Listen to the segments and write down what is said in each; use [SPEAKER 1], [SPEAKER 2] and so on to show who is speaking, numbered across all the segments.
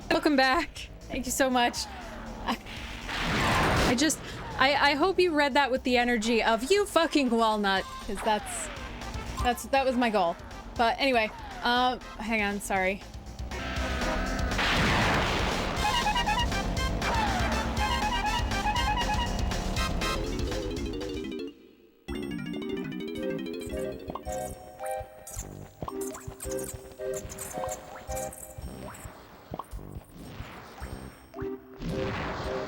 [SPEAKER 1] Welcome back. Thank you so much. I hope you read that with the energy of you fucking walnut, because that was my goal. But anyway, hang on, sorry.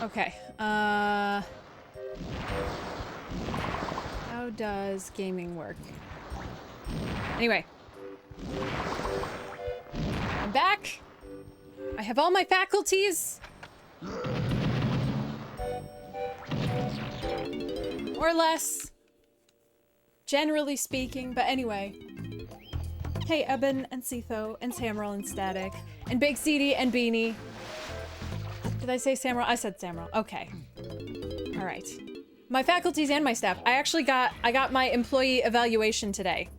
[SPEAKER 1] Okay, how does gaming work? Anyway. I'm back! I have all my faculties! Or less. Generally speaking, but anyway. Hey, Eben and Cetho and Samral and Static and Big CD and Beanie. Did I say Samral? I said Samral. Okay. All right. My faculties and my staff. I got my employee evaluation today.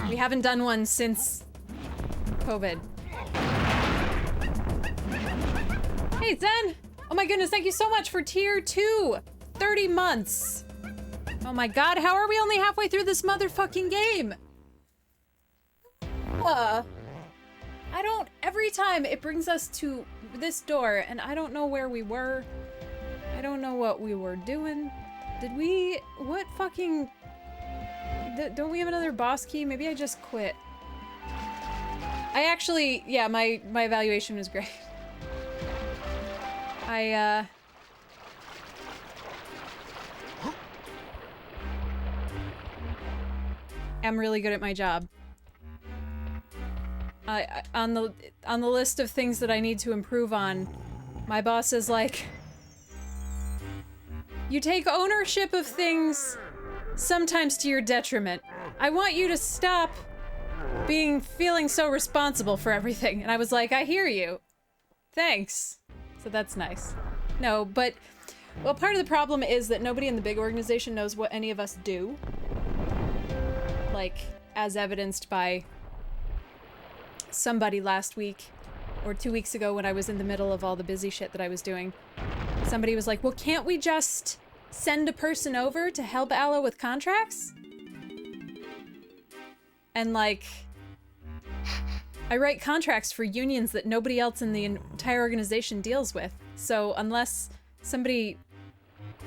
[SPEAKER 1] We haven't done one since COVID. Hey, Zen! Oh my goodness, thank you so much for tier 2. 30 months. Oh my god, how are we only halfway through this motherfucking game? I don't, every time it brings us to this door and I don't know where we were. I don't know what we were doing. Did we, what fucking, don't we have another boss key? Maybe I just quit. I actually, yeah, my evaluation was great. I'm really good at my job. On the list of things that I need to improve on, my boss is like, you take ownership of things, sometimes to your detriment. I want you to stop feeling so responsible for everything. And I was like, I hear you. Thanks. So that's nice. No, but, well, part of the problem is that nobody in the big organization knows what any of us do. Like, as evidenced by somebody last week or 2 weeks ago when I was in the middle of all the busy shit that I was doing. Somebody was like, well, can't we just send a person over to help Aloe with contracts? And like, I write contracts for unions that nobody else in the entire organization deals with. So unless somebody,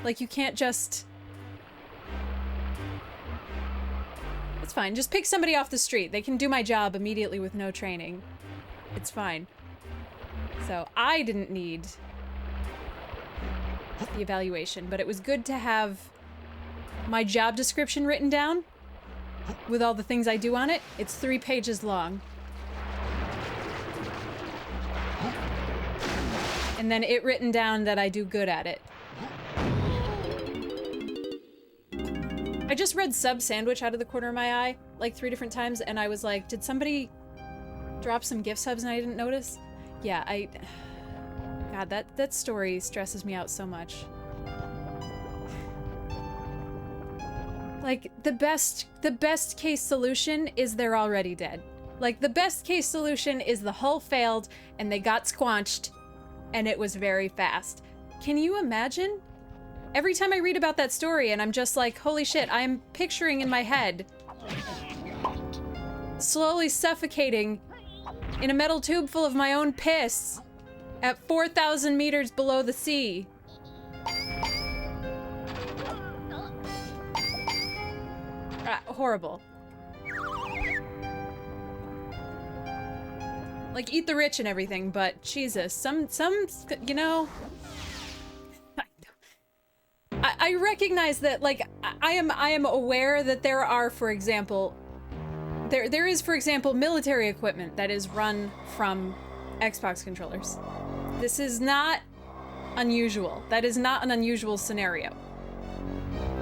[SPEAKER 1] like, you can't just... It's fine. Just pick somebody off the street. They can do my job immediately with no training. It's fine. So I didn't need the evaluation, but it was good to have my job description written down with all the things I do on it. It's 3 pages long. And then it written down that I do good at it. I just read sub sandwich out of the corner of my eye like 3 different times, and I was like, did somebody drop some gift subs and I didn't notice? Yeah, God, that story stresses me out so much. Like, the best case solution is they're already dead. Like, the best case solution is the hull failed and they got squanched and it was very fast. Can you imagine? Every time I read about that story and I'm just like, holy shit, I'm picturing in my head slowly suffocating in a metal tube full of my own piss at 4,000 meters below the sea. Horrible. Like, eat the rich and everything, but Jesus, some, you know... I recognize that, like, I am aware that there are, for example, there is, for example, military equipment that is run from Xbox controllers. This is not unusual. That is not an unusual scenario.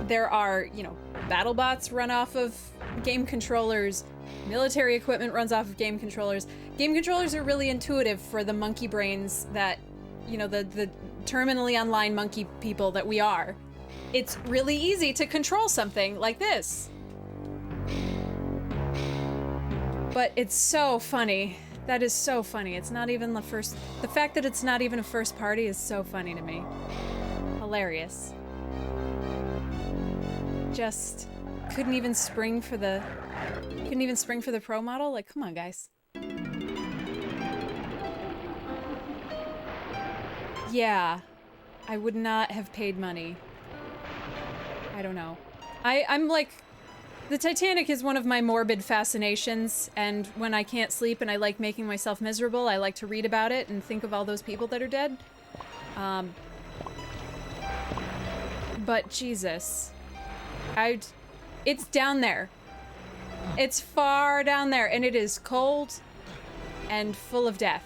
[SPEAKER 1] There are, you know, battle bots run off of game controllers, military equipment runs off of game controllers. Game controllers are really intuitive for the monkey brains that, you know, the terminally online monkey people that we are. It's really easy to control something like this. But it's so funny That is so funny. It's not even the first... The fact that it's not even a first party is so funny to me. Hilarious. Just couldn't even spring for the... Couldn't even spring for the pro model? Like, come on, guys. Yeah. I would not have paid money. I don't know. I'm like... The Titanic is one of my morbid fascinations, and when I can't sleep and I like making myself miserable, I like to read about it and think of all those people that are dead. But Jesus. It's down there. It's far down there, and it is cold and full of death.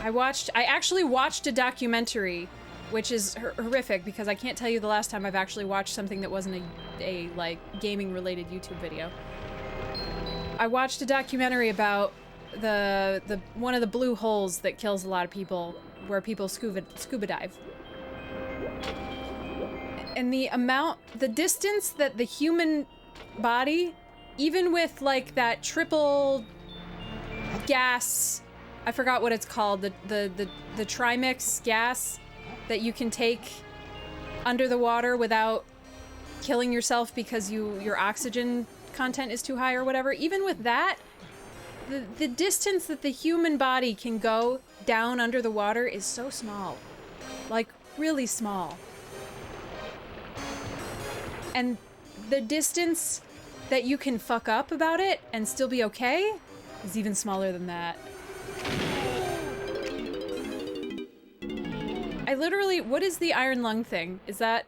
[SPEAKER 1] I actually watched a documentary, which is horrific because I can't tell you the last time I've actually watched something that wasn't a like gaming related YouTube video. I watched a documentary about the one of the blue holes that kills a lot of people, where people scuba dive. And the distance that the human body, even with like that triple gas, I forgot what it's called, the trimix gas that you can take under the water without killing yourself because your oxygen content is too high or whatever. Even with that, the distance that the human body can go down under the water is so small. Like, really small. And the distance that you can fuck up about it and still be okay is even smaller than that. I literally, what is the iron lung thing? Is that,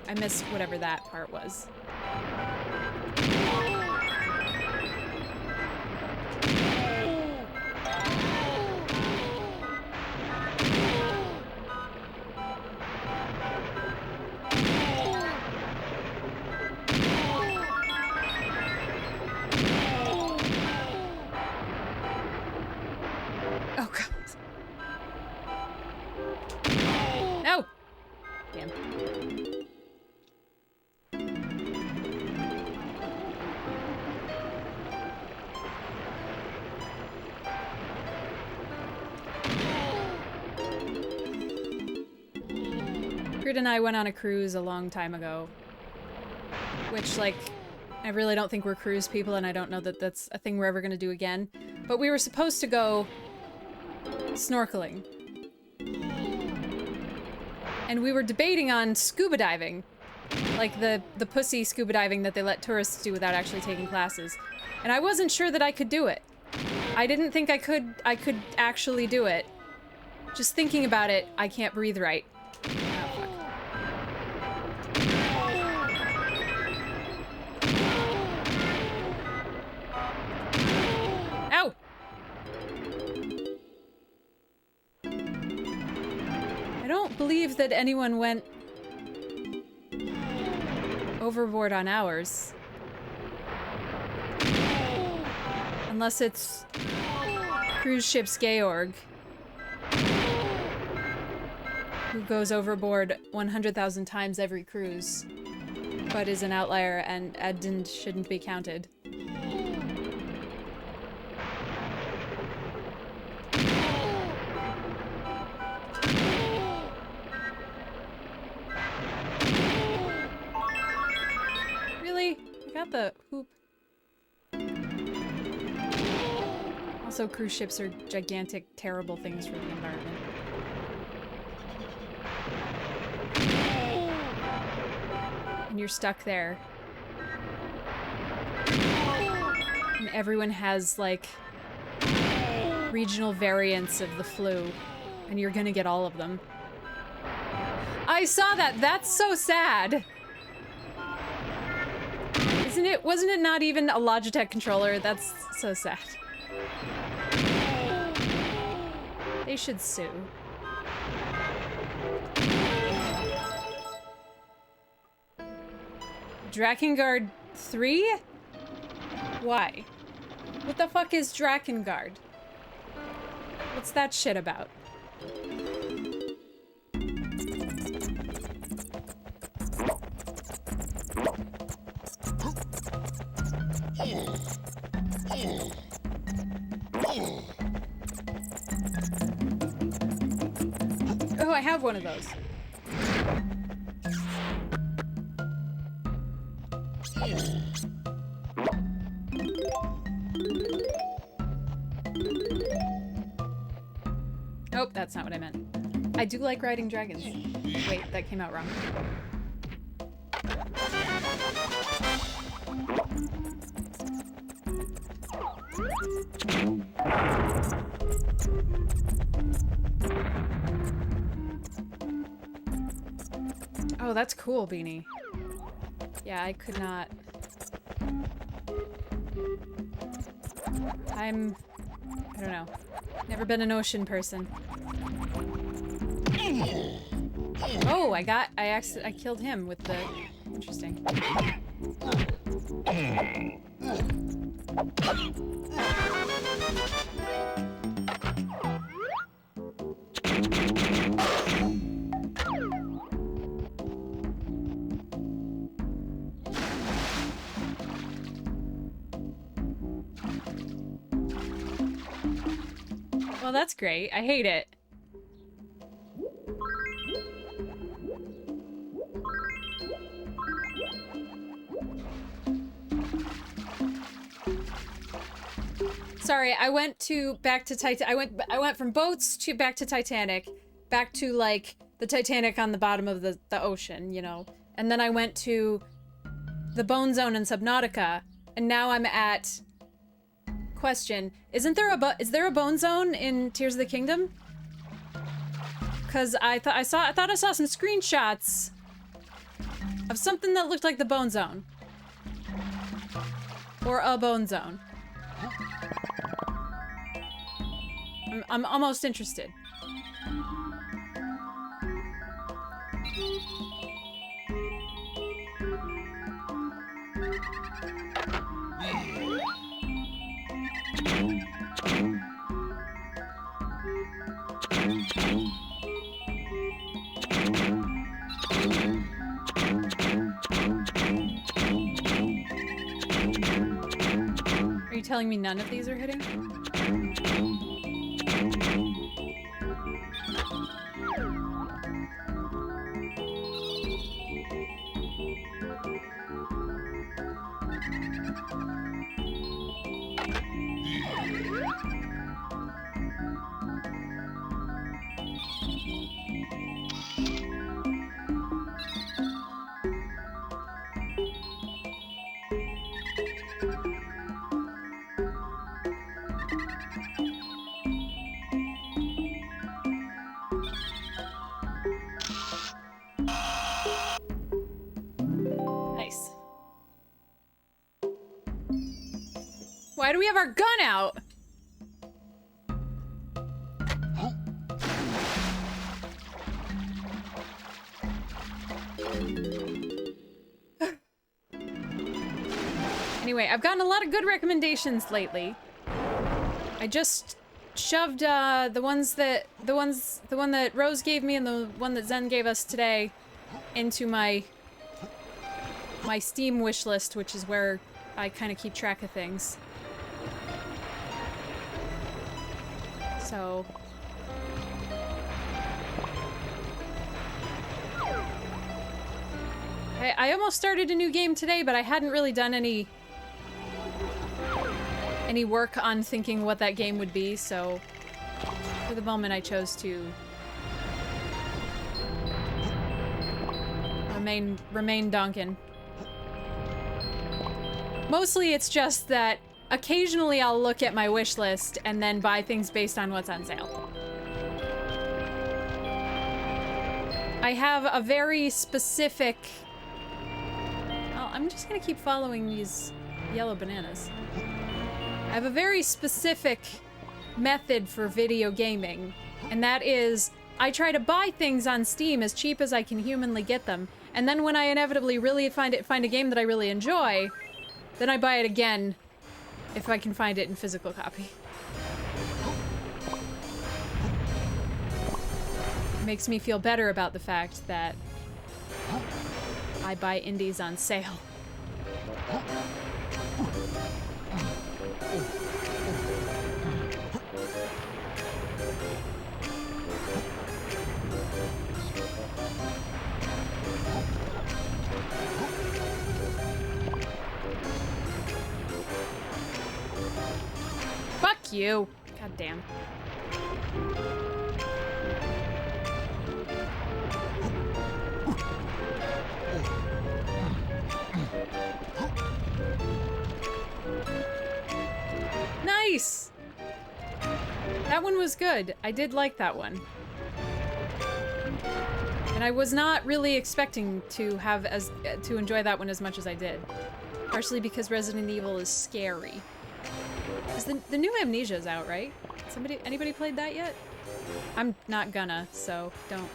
[SPEAKER 1] I missed whatever that part was. Oh God. No! Damn. Grid and I went on a cruise a long time ago. Which, like, I really don't think we're cruise people, and I don't know that that's a thing we're ever gonna do again. But we were supposed to go snorkeling. And we were debating on scuba diving. Like the pussy scuba diving that they let tourists do without actually taking classes. And I wasn't sure that I could do it. I didn't think I could actually do it. Just thinking about it, I can't breathe right. Oh, fuck. Ow! I don't believe that anyone went overboard on ours. Unless it's cruise ship's Georg, who goes overboard 100,000 times every cruise, but is an outlier and shouldn't be counted. Really? I got the hoop. Also, cruise ships are gigantic, terrible things for the environment. And you're stuck there. And everyone has, like, regional variants of the flu. And you're gonna get all of them. I saw that! That's so sad! Wasn't it not even a Logitech controller? That's so sad. They should sue. Drakengard 3? Why? What the fuck is Drakengard? What's that shit about? I have one of those. Nope, that's not what I meant. I do like riding dragons. Wait, that came out wrong. Oh, that's cool, Beanie. Yeah, I could not. I don't know. Never been an ocean person. Oh, I killed him with the... Interesting. Well, that's great. I hate it. Sorry, I went back to Titan. I went from boats to back to Titanic, back to like the Titanic on the bottom of the ocean, you know. And then I went to the Bone Zone in Subnautica, and now I'm at question. Is there a Bone Zone in Tears of the Kingdom? Cuz I thought I saw some screenshots of something that looked like the Bone Zone. Or a Bone Zone. I'm almost interested. Are you telling me none of these are hitting? Why do we have our gun out? Anyway, I've gotten a lot of good recommendations lately. I just shoved the one that Rose gave me and the one that Zen gave us today into my Steam wish list, which is where I kind of keep track of things. So I almost started a new game today, but I hadn't really done any work on thinking what that game would be, so for the moment I chose to remain Donkin. Mostly it's just that occasionally I'll look at my wish list and then buy things based on what's on sale. I have a very specific... Well, I'm just gonna keep following these yellow bananas. I have a very specific method for video gaming, and that is I try to buy things on Steam as cheap as I can humanly get them, and then when I inevitably really find a game that I really enjoy, then I buy it again if I can find it in physical copy. It makes me feel better about the fact that I buy indies on sale. you. God damn. Nice! That one was good. I did like that one. And I was not really expecting to to enjoy that one as much as I did. Partially because Resident Evil is scary. Is the new Amnesia's out, right? Anybody played that yet? I'm not gonna, so don't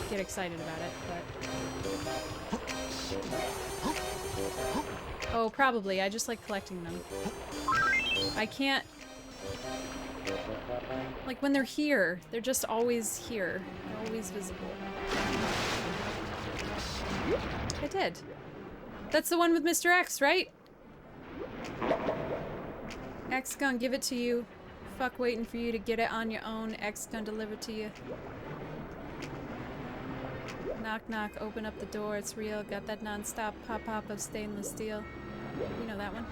[SPEAKER 1] get excited about it, but... Oh, probably. I just like collecting them. I can't... Like, when they're here, they're just always here. They're always visible. I did. That's the one with Mr. X, right? X gonna give it to you. Fuck waiting for you to get it on your own. X gonna deliver to you. Knock knock, open up the door, it's real. Got that non-stop pop-pop of stainless steel. You know that one.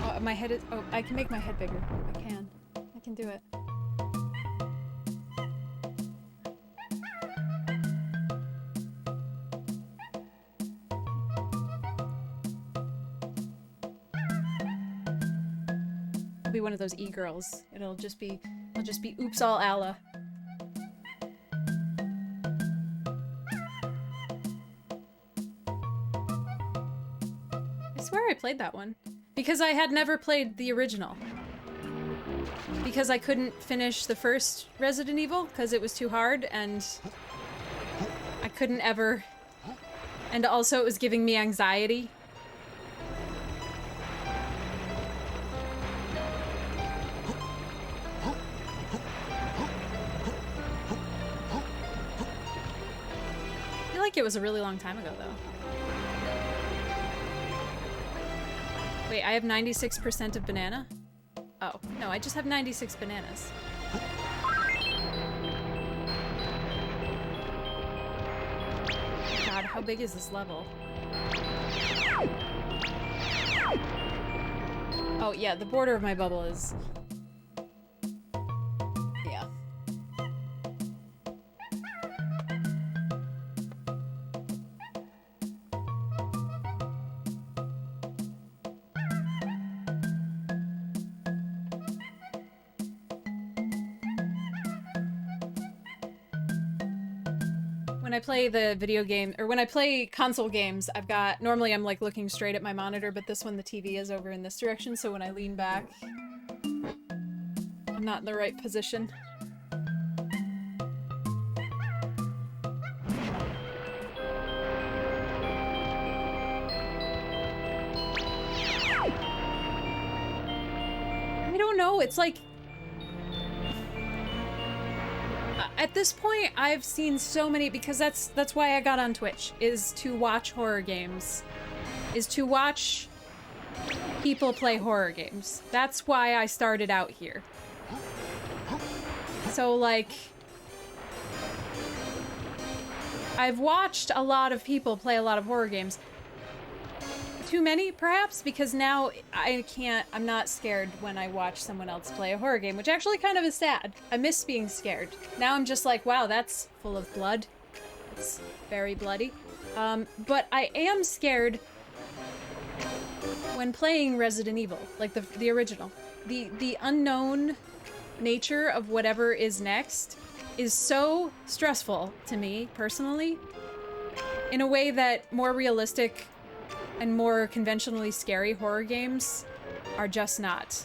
[SPEAKER 1] Oh, my head is... Oh, I can make my head bigger. I can. I can do it. I'll be one of those e-girls. I'll just be oops all Allah. I swear I played that one. Because I had never played the original. Because I couldn't finish the first Resident Evil, because it was too hard, and I couldn't ever... And also it was giving me anxiety. I feel like it was a really long time ago, though. Wait, I have 96% of banana? Oh, no, I just have 96 bananas. God, how big is this level? Oh, yeah, the border of my bubble is... Yeah. When I play the video game, or when I play console games, normally I'm like looking straight at my monitor, but this one the TV is over in this direction, so when I lean back, I'm not in the right position. I don't know, it's like... At this point, I've seen so many, because that's why I got on Twitch, is to watch horror games. Is to watch people play horror games. That's why I started out here. So, like... I've watched a lot of people play a lot of horror games. Too many, perhaps, because now I'm not scared when I watch someone else play a horror game, which actually kind of is sad. I miss being scared. Now I'm just like, wow, that's full of blood. It's very bloody. But I am scared when playing Resident Evil, like the original. The unknown nature of whatever is next is so stressful to me, personally, in a way that more realistic and more conventionally scary horror games are just not.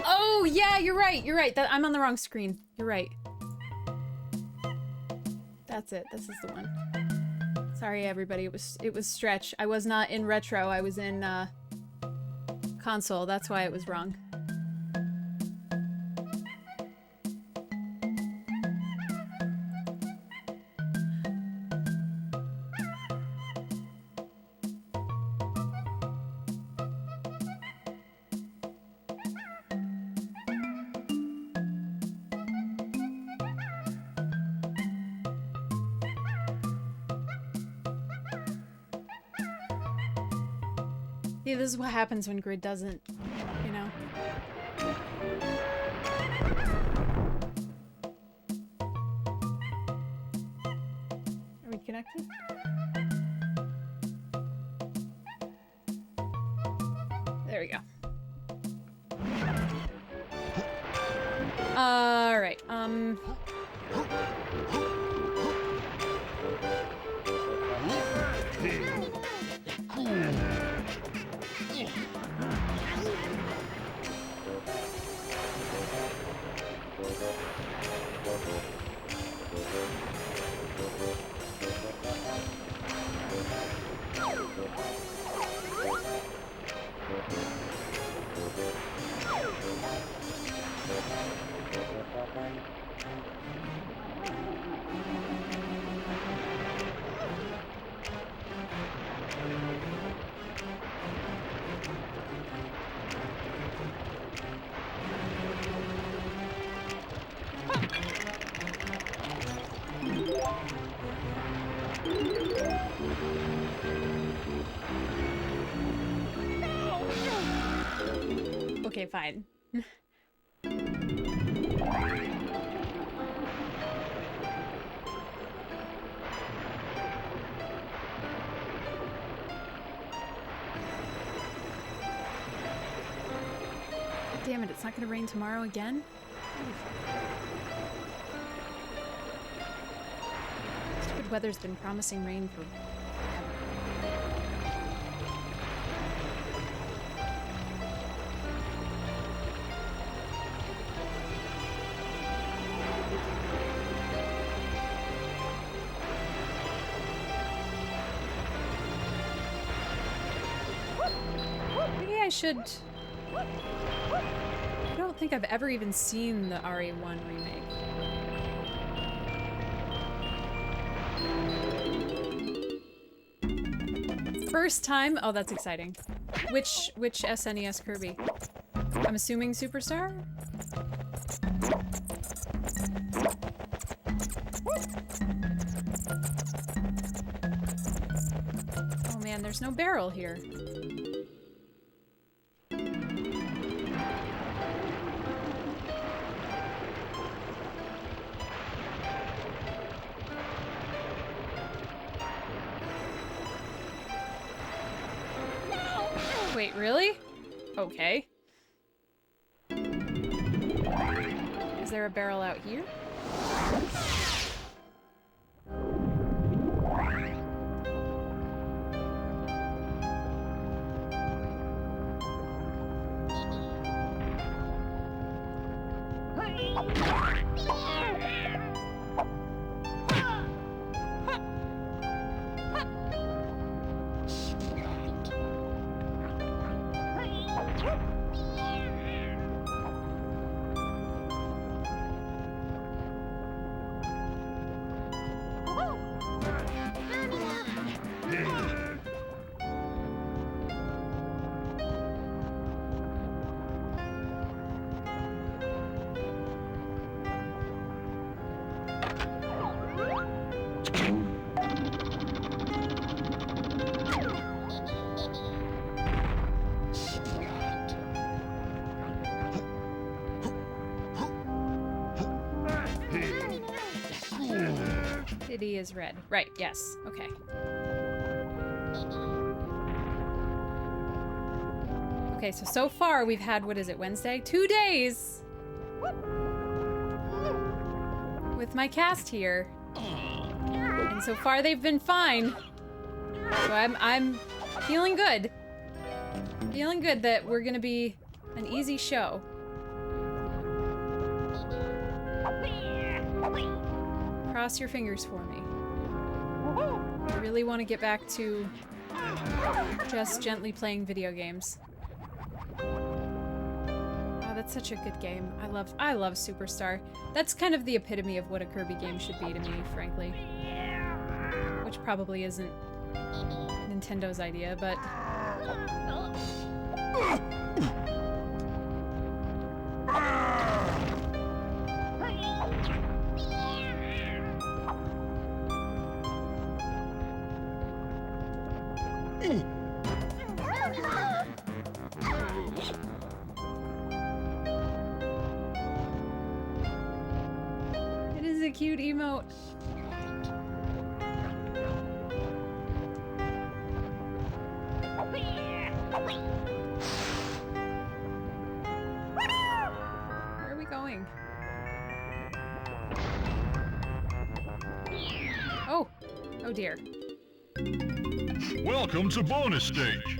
[SPEAKER 1] Oh, yeah, you're right. I'm on the wrong screen. You're right. That's it. This is the one. Sorry, everybody. It was Stretch. I was not in retro. I was in console. That's why it was wrong. Yeah, this is what happens when Grid doesn't, you know. Are we connected? There we go. Alright, okay, fine. Damn it, it's not gonna rain tomorrow again? Stupid weather's been promising rain for forever. Maybe I should... I don't think I've ever even seen the RE1 remake. First time? Oh, that's exciting. Which SNES Kirby? I'm assuming Superstar? Oh man, there's no barrel here. Wait, really? Okay. Is there a barrel out here? City is red. Right, yes. Okay. Okay, so far we've had, what is it, Wednesday? 2 days! With my cast here. And so far they've been fine. So I'm feeling good. Feeling good that we're gonna be an easy show. Cross your fingers for me. I really want to get back to just gently playing video games. Oh, that's such a good game. I love Superstar. That's kind of the epitome of what a Kirby game should be to me, frankly. Which probably isn't Nintendo's idea, but... cute emote. Where are we going? Oh. Oh dear.
[SPEAKER 2] Welcome to bonus stage.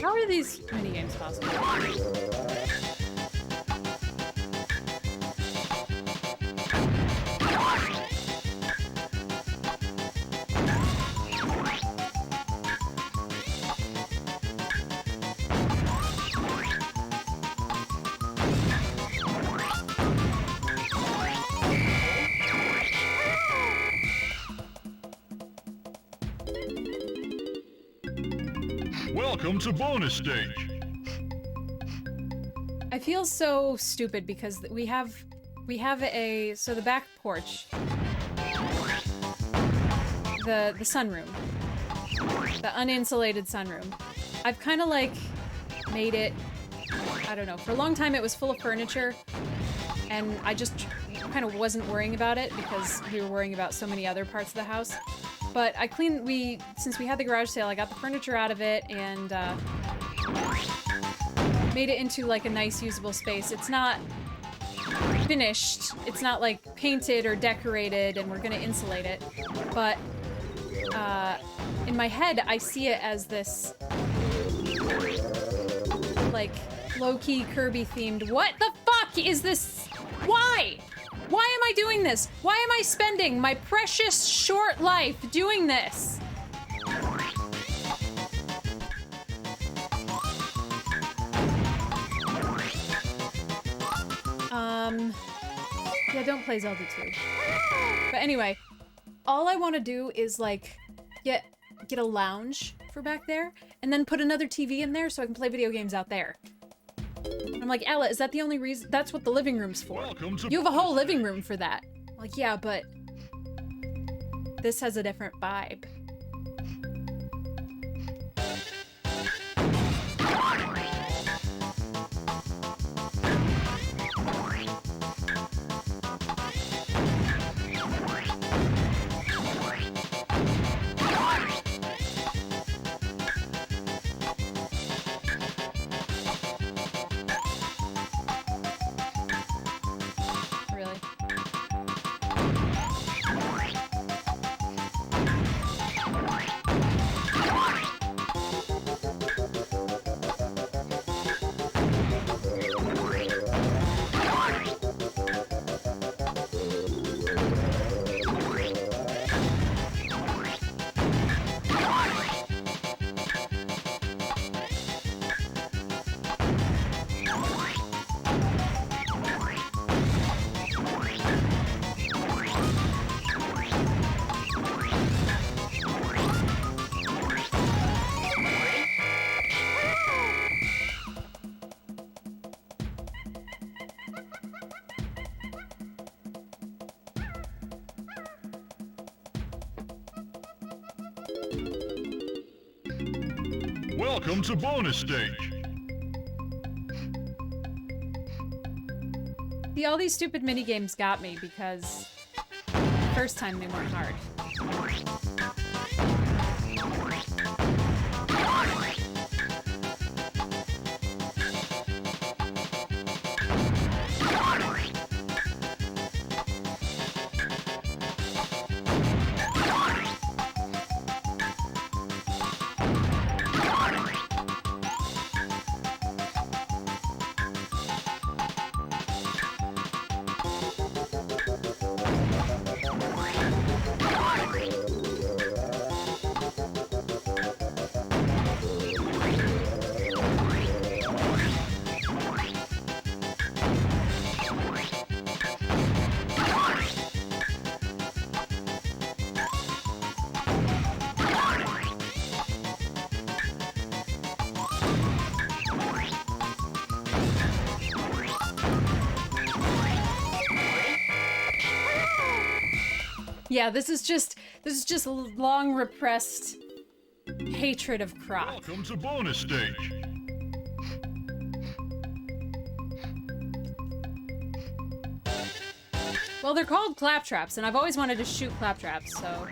[SPEAKER 1] How are these minigames possible?
[SPEAKER 2] Welcome to bonus stage.
[SPEAKER 1] I feel so stupid because we have a the back porch, the sunroom, the uninsulated sunroom. I've kind of like made it, I don't know, for a long time it was full of furniture and I just kind of wasn't worrying about it because we were worrying about so many other parts of the house. But I since we had the garage sale, I got the furniture out of it and made it into like a nice usable space. It's not finished, it's not like painted or decorated, and we're gonna insulate it. But in my head, I see it as this like low-key Kirby themed. What the fuck is this? Why? Why am I doing this? Why am I spending my precious short life doing this? Yeah, don't play Zelda 2. But anyway, all I want to do is like get a lounge for back there and then put another TV in there so I can play video games out there. I'm like, Ella, is that the only reason? That's what the living room's for. You have a whole living room for that. I'm like, yeah, but this has a different vibe. Really?
[SPEAKER 2] Welcome to bonus stage.
[SPEAKER 1] See, all these stupid minigames got me because first time they weren't hard. Yeah, this is just long repressed hatred of Croc.
[SPEAKER 2] Welcome to bonus stage.
[SPEAKER 1] Well, they're called claptraps, and I've always wanted to shoot claptraps, so...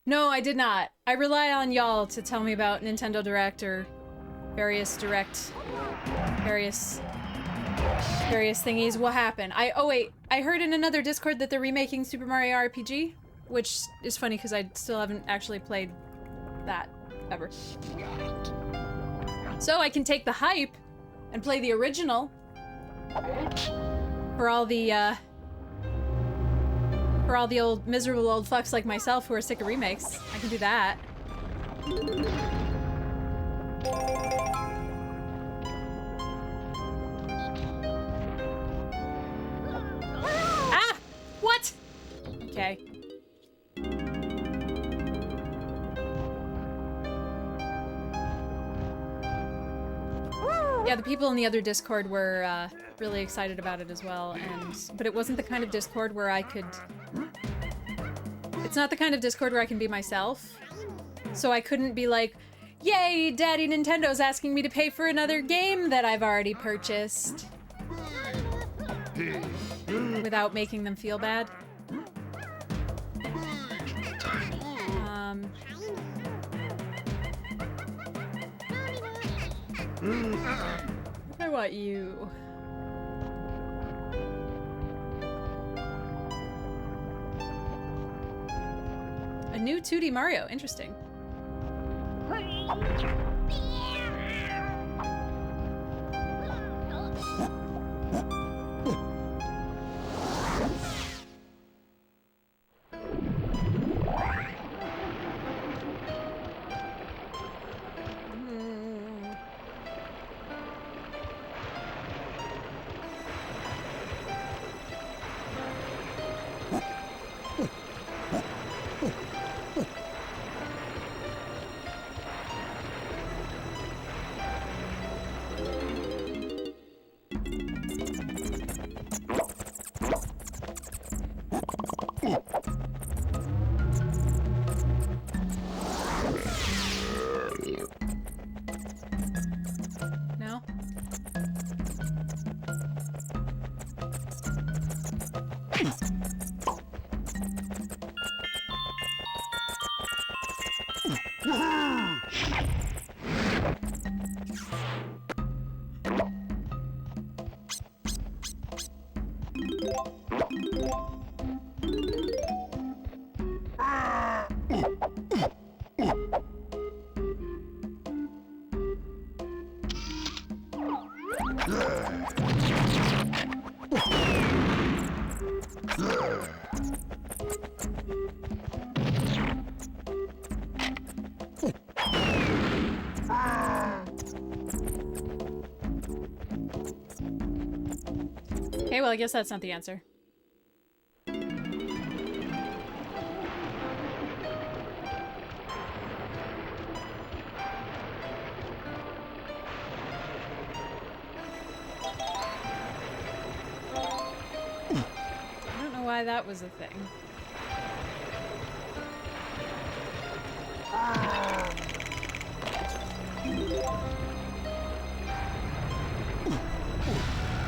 [SPEAKER 1] No, I did not. I rely on y'all to tell me about Nintendo Direct or various thingies. What happened? Oh wait, I heard in another Discord that they're remaking Super Mario RPG, which is funny because I still haven't actually played that ever. So I can take the hype and play the original for all the old miserable old fucks like myself who are sick of remakes. I can do that. Ah! What? Okay. Yeah, the people in the other Discord were really excited about it as well, but it wasn't the kind of Discord where I could... It's not the kind of Discord where I can be myself, so I couldn't be like, yay, Daddy Nintendo's asking me to pay for another game that I've already purchased. Without making them feel bad. I want you. A new 2D Mario, interesting. No? Okay, well, I guess that's not the answer. I don't know why that was a thing.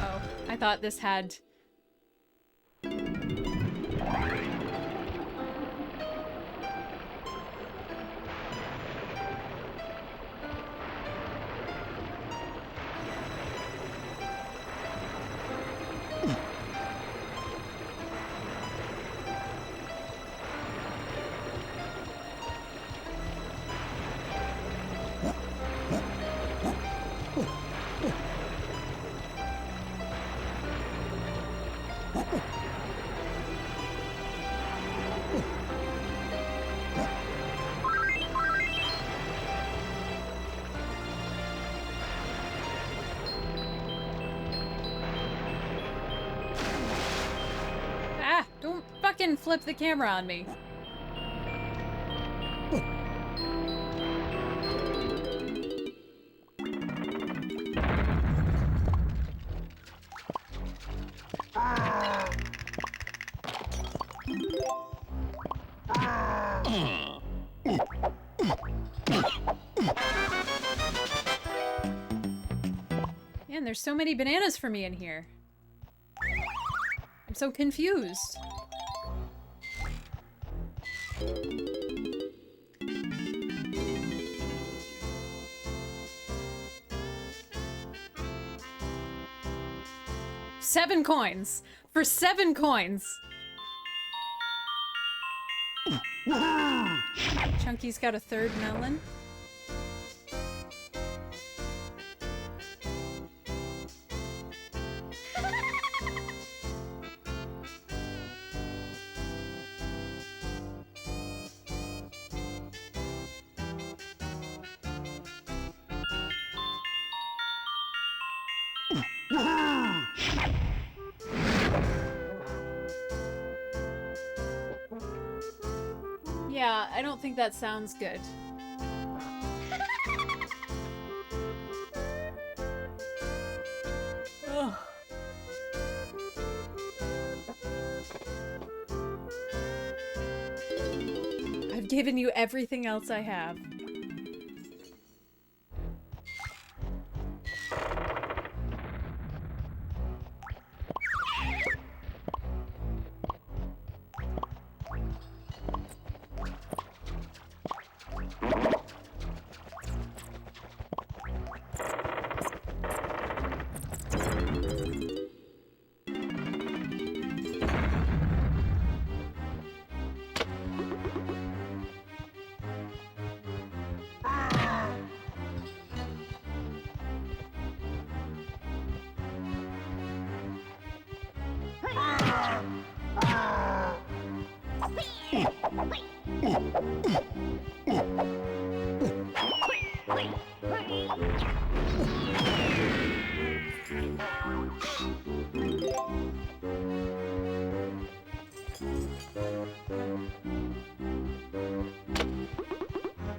[SPEAKER 1] Oh, I thought this had... Don't fucking flip the camera on me. Man, there's so many bananas for me in here. I'm so confused. $7 coins. For 7 coins. Chunky's got a 3rd melon. Yeah, I don't think that sounds good. Ugh. I've given you everything else I have.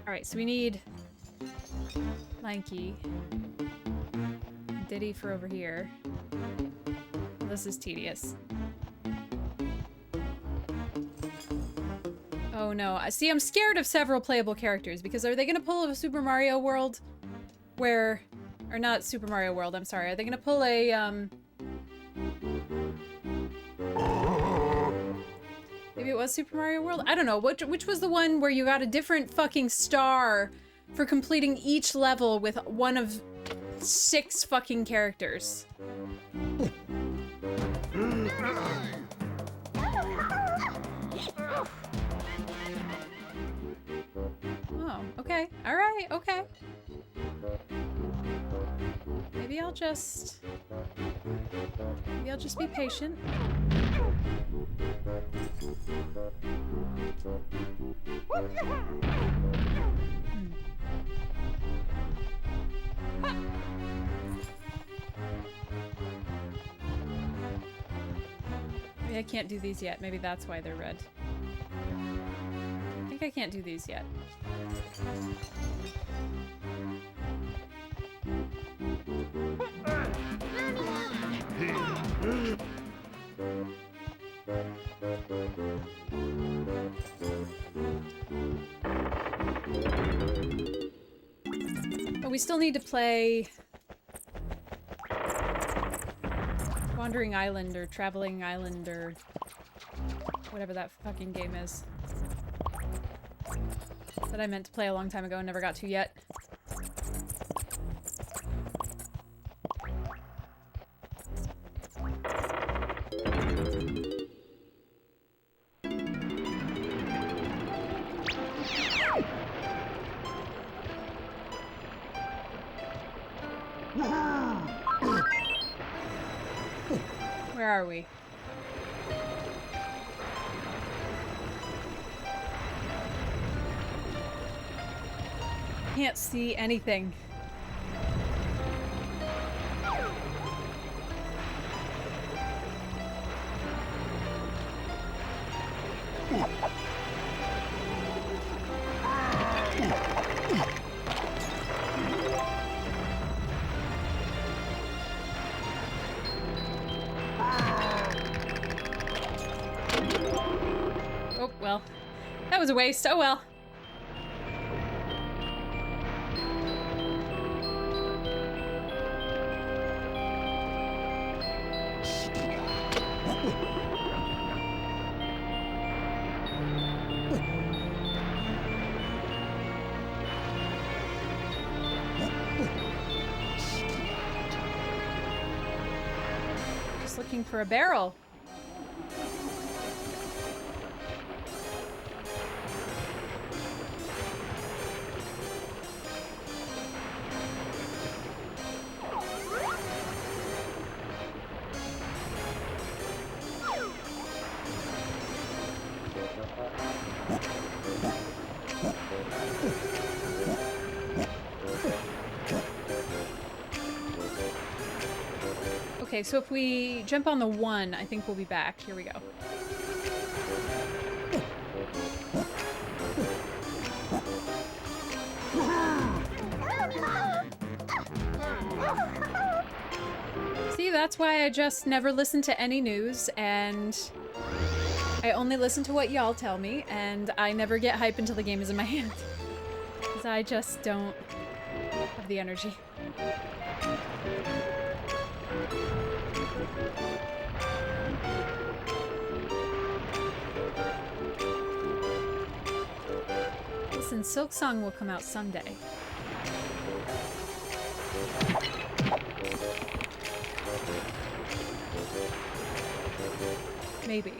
[SPEAKER 1] Alright, so we need Lanky. Diddy for over here. This is tedious. Oh no. See, I'm scared of several playable characters because are they gonna pull a Super Mario World where... Or not Super Mario World, I'm sorry. Are they gonna pull a, Maybe it was Super Mario World? I don't know. Which was the one where you got a different fucking star for completing each level with one of 6 fucking characters? Oh, okay. Alright, okay. Maybe I'll just be patient. Maybe I can't do these yet. Maybe that's why they're red. I think I can't do these yet. But we still need to play Wandering Island or Traveling Island or whatever that fucking game is that I meant to play a long time ago and never got to yet. Where are we? Can't see anything. Oh, well. That was a waste. Oh, well. Just looking for a barrel. Okay, so if we jump on the 1, I think we'll be back. Here we go. See, that's why I just never listen to any news, and I only listen to what y'all tell me, and I never get hype until the game is in my hand. Because I just don't have the energy. Listen, Silksong will come out someday. Maybe.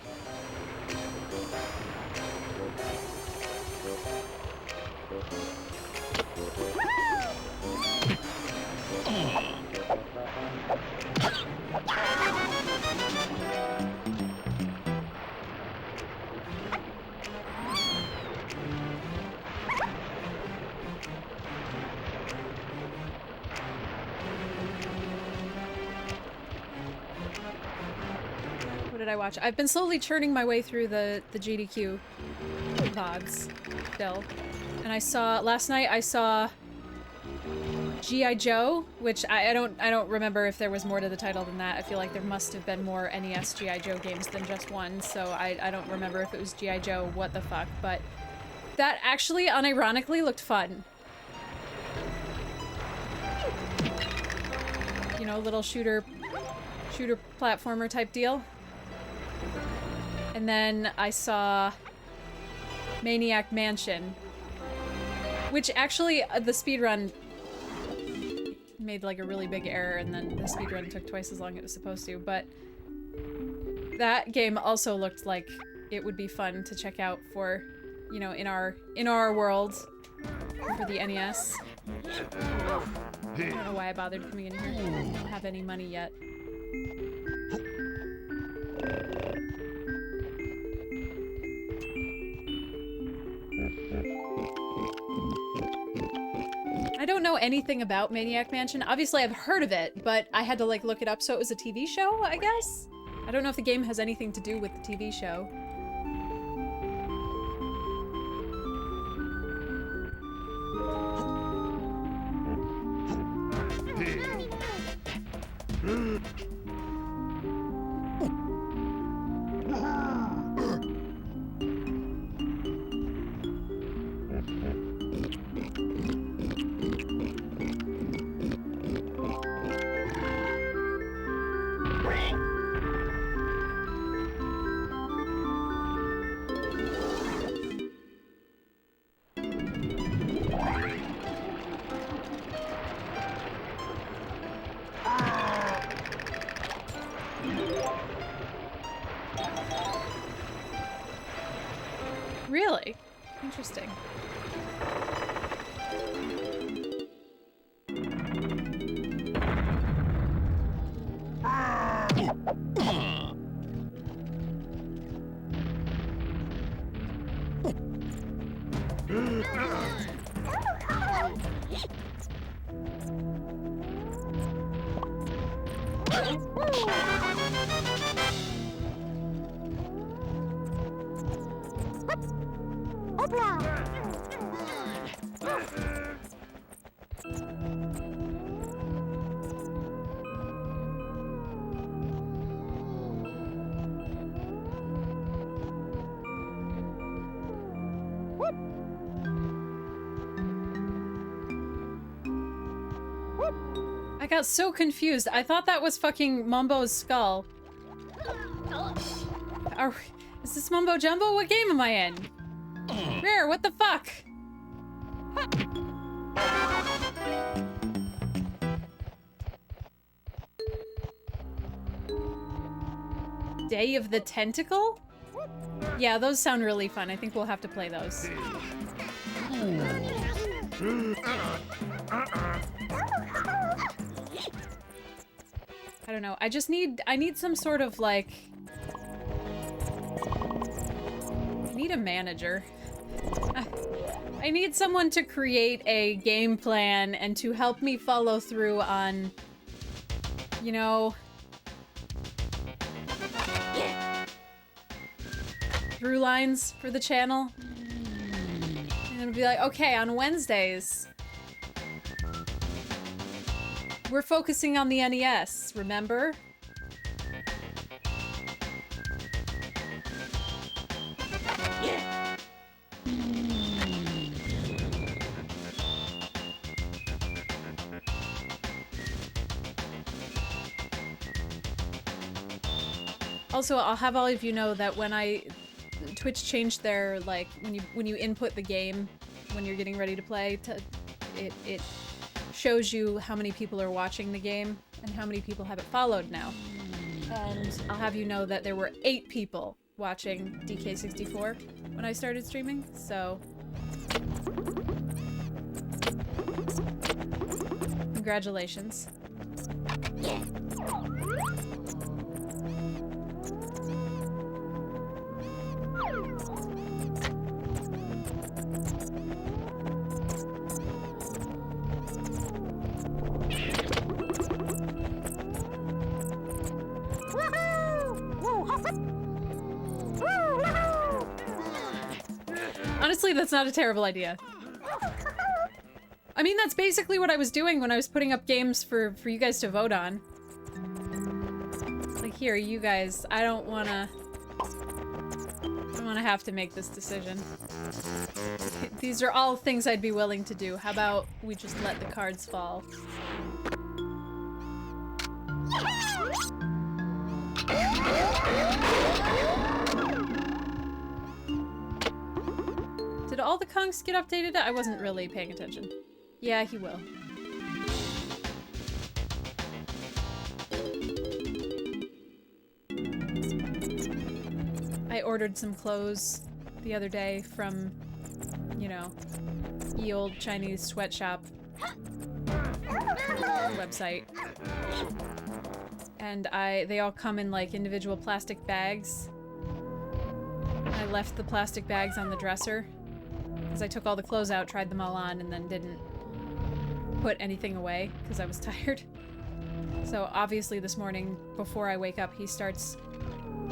[SPEAKER 1] What did I watch? I've been slowly churning my way through the GDQ VODs still. And I saw last night I saw G.I. Joe, which I don't remember if there was more to the title than that. I feel like there must have been more NES G.I. Joe games than just one, so I don't remember if it was G.I. Joe, what the fuck, but that actually unironically looked fun. You know, little shooter platformer type deal. And then I saw Maniac Mansion, which actually the speedrun made like a really big error, and then the speedrun took twice as long as it was supposed to, but that game also looked like it would be fun to check out for, you know, in our world for the NES. I don't know why I bothered coming in here. I don't have any money yet. I don't know anything about Maniac Mansion. Obviously, I've heard of it, but I had to like look it up so it was a TV show, I guess? I don't know if the game has anything to do with the TV show. Really? Interesting. I got so confused. I thought that was fucking Mumbo's skull. Is this Mumbo Jumbo? What game am I in? Rare, what the fuck? Day of the Tentacle? Yeah, those sound really fun. I think we'll have to play those. I don't know. I need some sort of like... I need a manager. I need someone to create a game plan and to help me follow through on, you know, through lines for the channel. And then be like, okay, on Wednesdays, we're focusing on the NES, remember? Also, I'll have all of you know that when Twitch changed their, like, when you input the game when you're getting ready to play, it shows you how many people are watching the game and how many people have it followed now. And I'll have you know that there were 8 people watching DK64 when I started streaming, so... Congratulations. Yeah. Honestly, that's not a terrible idea. I mean, that's basically what I was doing when I was putting up games for you guys to vote on. Like, here, you guys, I don't wanna have to make this decision. These are all things I'd be willing to do. How about we just let the cards fall? Did all the conks get updated? I wasn't really paying attention. Yeah, he will. I ordered some clothes the other day from, you know, ye old Chinese sweatshop website. And they all come in like individual plastic bags. I left the plastic bags on the dresser because I took all the clothes out, tried them all on, and then didn't put anything away because I was tired. So obviously this morning, before I wake up, he starts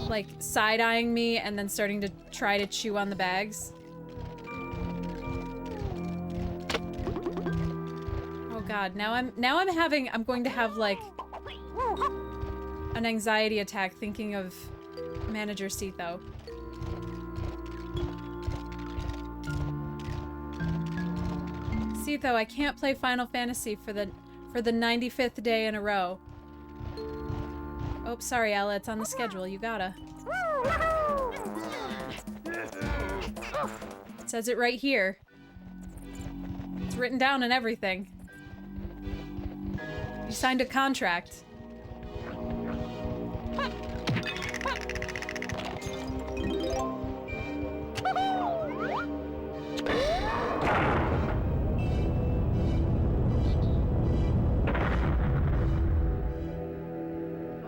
[SPEAKER 1] like side-eyeing me and then starting to try to chew on the bags. Oh god, now I'm going to have like an anxiety attack thinking of Manager Sitho. Sitho, I can't play Final Fantasy for the 95th day in a row. Oh, sorry, Ella, it's on the schedule. You gotta. It says it right here. It's written down and everything. You signed a contract.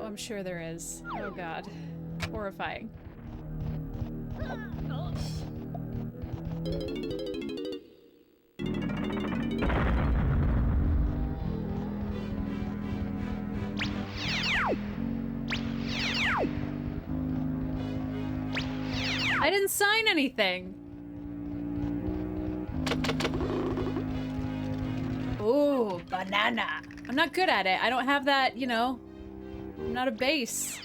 [SPEAKER 1] I'm sure there is. Oh god. Horrifying. I didn't sign anything. Ooh, banana. I'm not good at it. I don't have that, you know. I'm not a base.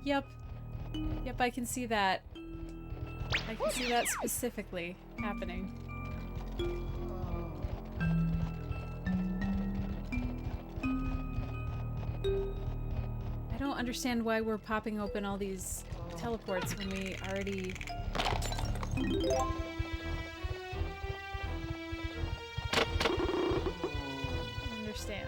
[SPEAKER 1] Yep. Yep, I can see that. I can see that specifically happening. I don't understand why we're popping open all these teleports when we already... I understand.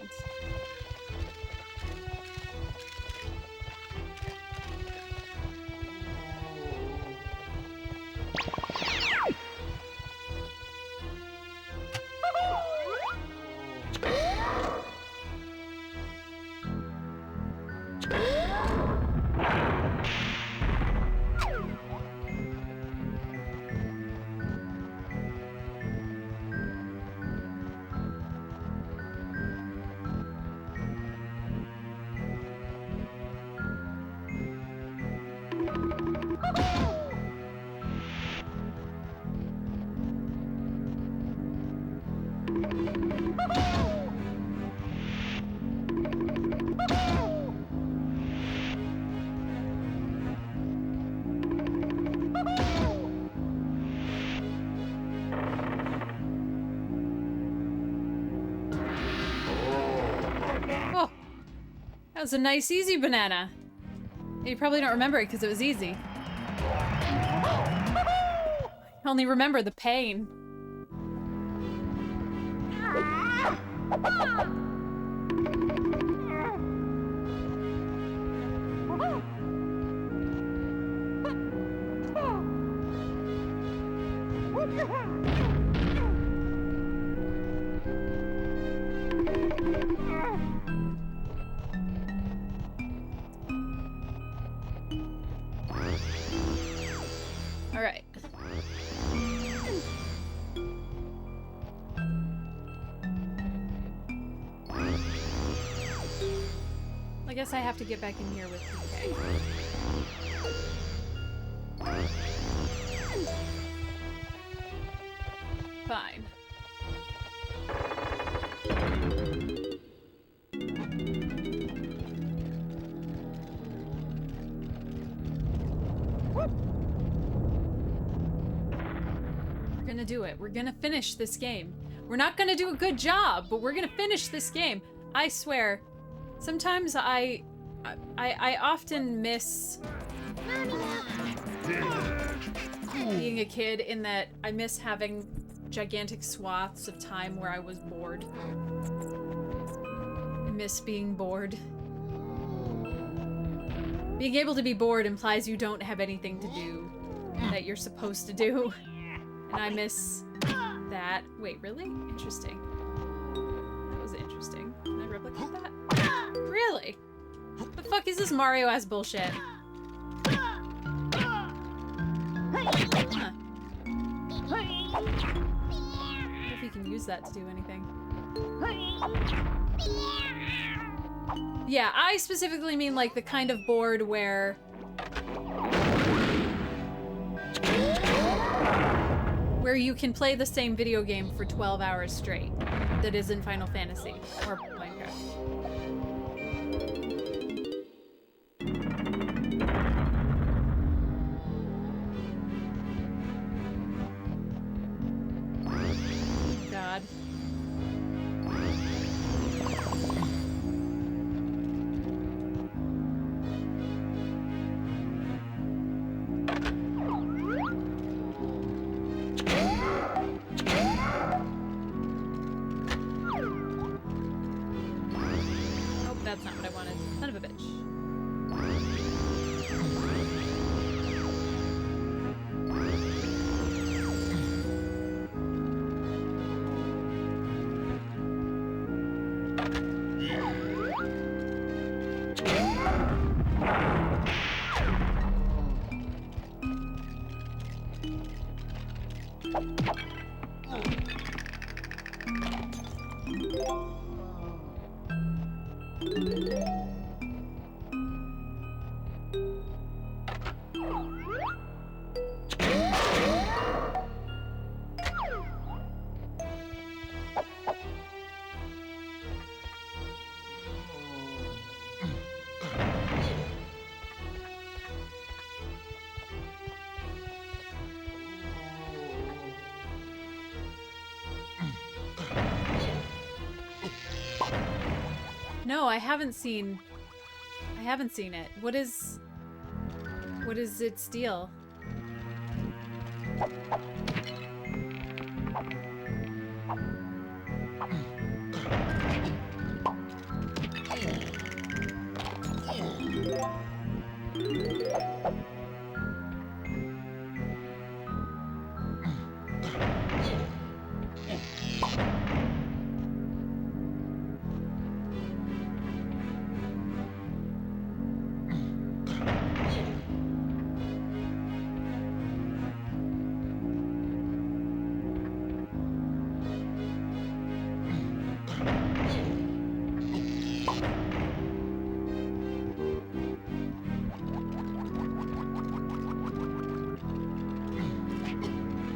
[SPEAKER 1] That was a nice, easy banana. You probably don't remember it because it was easy. I only remember the pain. Alright. I guess I have to get back in here with PK. Fine. We're gonna do it. We're gonna finish this game. We're not gonna do a good job, but we're gonna finish this game. I swear. Sometimes I often miss being a kid in that I miss having gigantic swaths of time where I was bored. I miss being bored. Being able to be bored implies you don't have anything to do that you're supposed to do. And I miss that. Wait, really? Interesting. That was interesting. Can I replicate that? Really? What the fuck is this Mario-ass bullshit? Huh. I wonder if you can use that to do anything. Yeah, I specifically mean like the kind of board where you can play the same video game for 12 hours straight that is in Final Fantasy or Minecraft. God. No, I haven't seen it. What is its deal?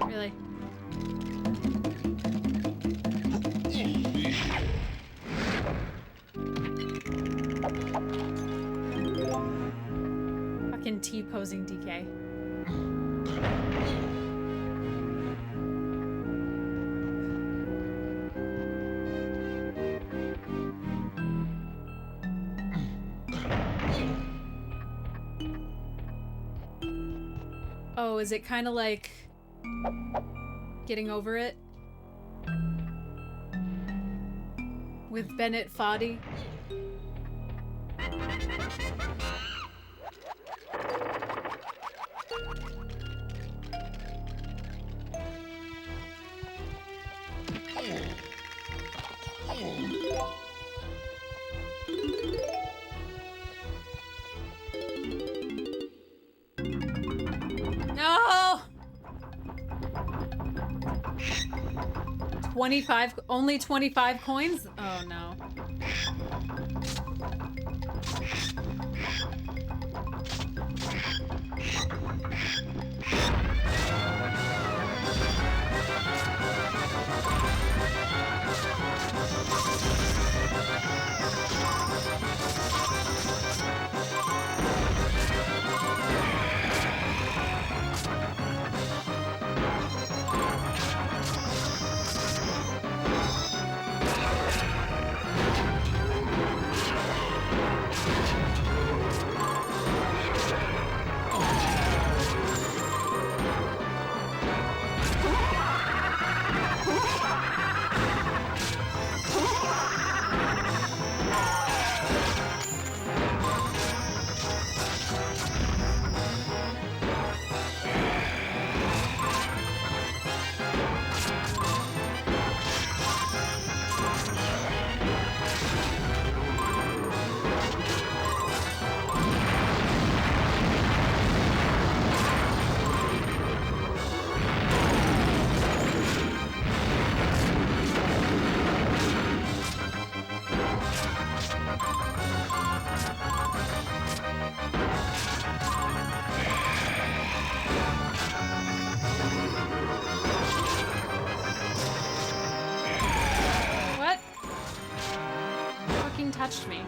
[SPEAKER 1] Really? Fucking T-posing DK. Oh, is it kind of like Getting Over It with Bennett Foddy? No! 25, only 25 coins? Oh no. What? Fucking touched me.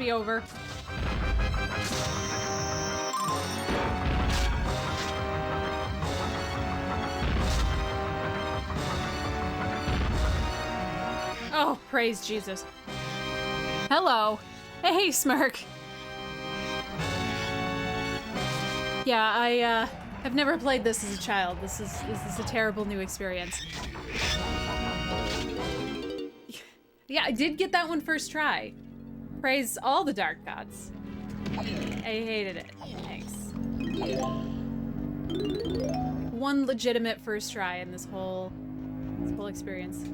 [SPEAKER 1] be over. Oh, praise Jesus. Hello. Hey, Smirk. Yeah, I have never played this as a child. This is a terrible new experience. Yeah, I did get that one first try. Praise all the dark gods. I hated it. Thanks. One legitimate first try in this whole experience.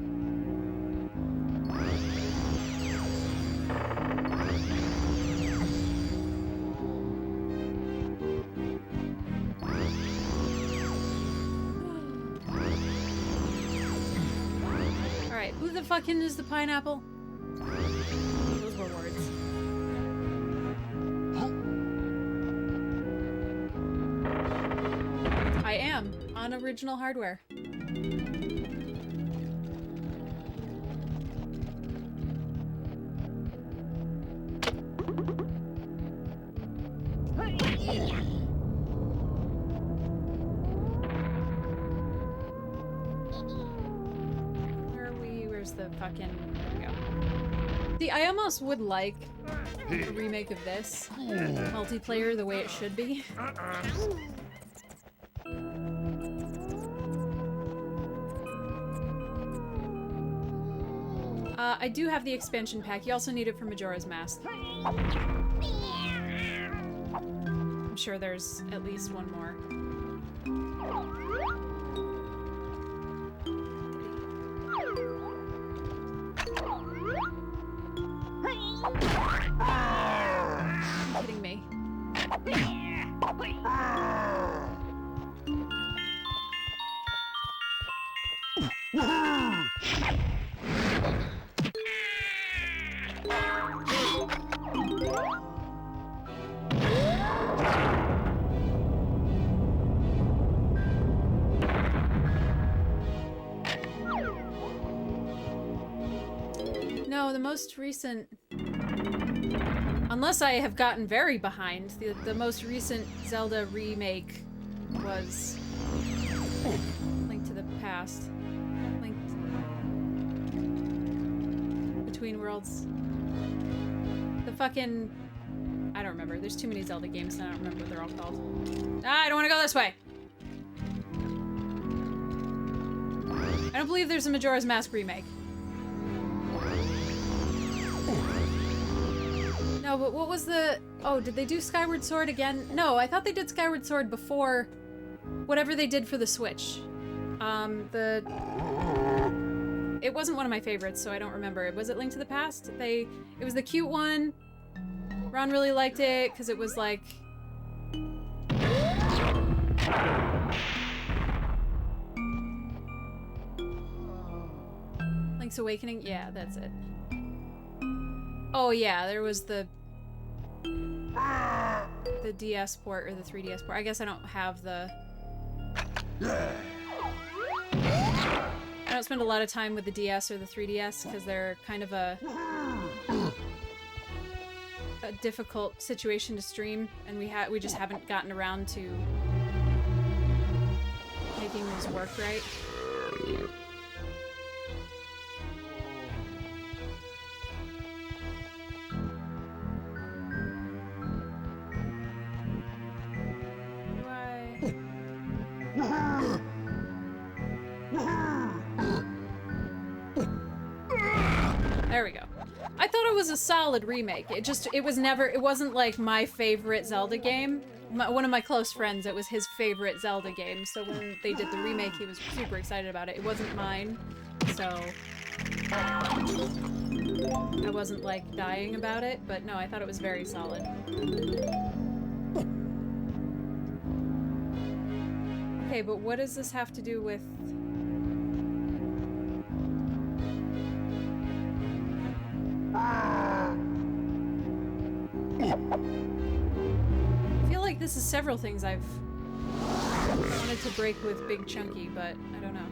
[SPEAKER 1] Alright, who the fucking is the pineapple? Those were words. I am on original hardware. Where are we? Where's the fucking... There we go. See, I almost would like a remake of this. Multiplayer the way it should be. I do have the expansion pack. You also need it for Majora's Mask. I'm sure there's at least one more. Are you kidding me? No, the most recent... Unless I have gotten very behind, the most recent Zelda remake was Link to the Past. Link Between Worlds. The fucking... I don't remember. There's too many Zelda games and I don't remember what they're all called. Ah, I don't want to go this way! I don't believe there's a Majora's Mask remake. No, but what was the... Oh, did they do Skyward Sword again? No, I thought they did Skyward Sword before whatever they did for the Switch. It wasn't one of my favorites, so I don't remember. Was it Link to the Past? It was the cute one. Ron really liked it, because it was like... Link's Awakening? Yeah, that's it. Oh yeah, there was the DS port or the 3DS port. I guess I don't have the... I don't spend a lot of time with the DS or the 3DS because they're kind of a difficult situation to stream, and we just haven't gotten around to making those work right. There we go. I thought it was a solid remake. It wasn't like my favorite Zelda game. One of my close friends, it was his favorite Zelda game, so when they did the remake, he was super excited about it. It wasn't mine, so I wasn't like dying about it, but no, I thought it was very solid. Okay, but what does this have to do with... I feel like this is several things I've wanted to break with Big Chunky, but I don't know.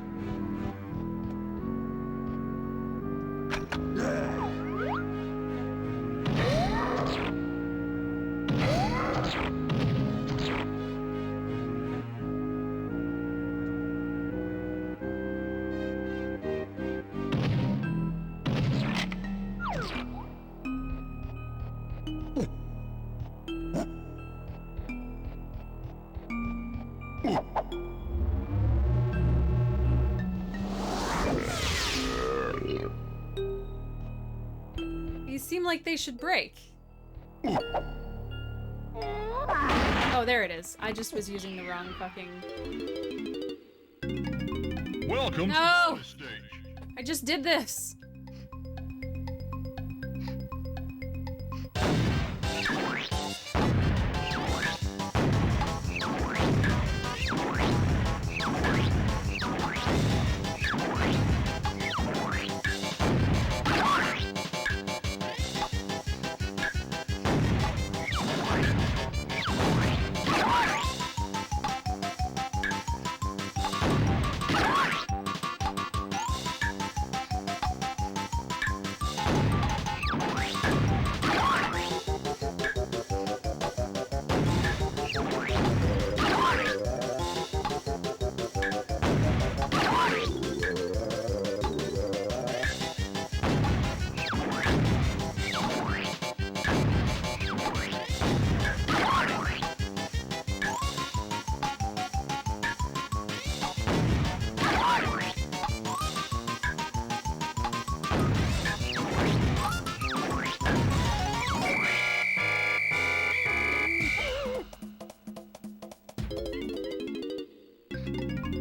[SPEAKER 1] These seem like they should break. Oh, there it is. I just was using the wrong fucking...
[SPEAKER 2] Welcome to
[SPEAKER 1] No!
[SPEAKER 2] bonus stage.
[SPEAKER 1] I just did this.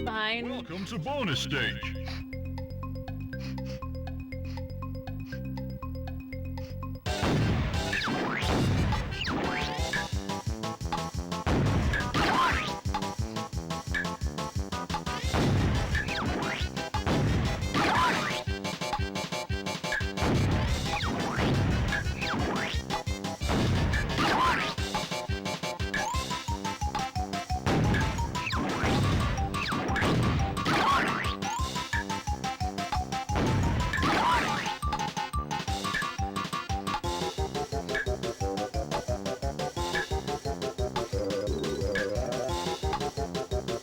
[SPEAKER 1] Fine.
[SPEAKER 2] Welcome to bonus stage.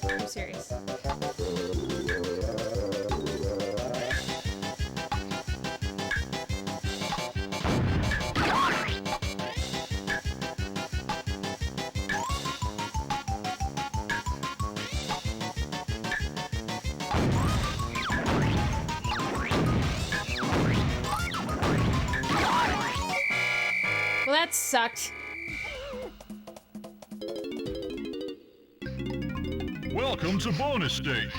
[SPEAKER 1] I'm serious. Well, that sucked.
[SPEAKER 2] Welcome to bonus stage.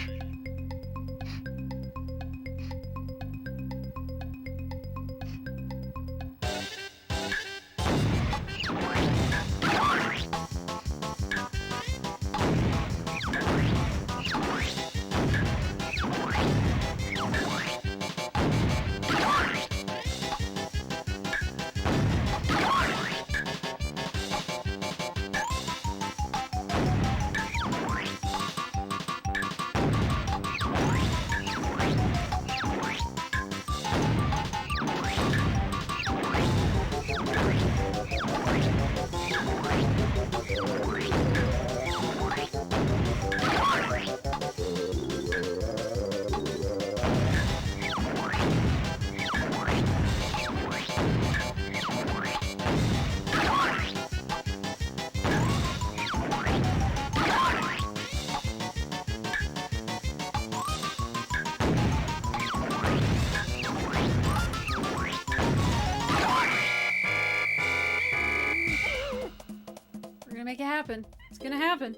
[SPEAKER 1] We're gonna make it happen. It's gonna happen.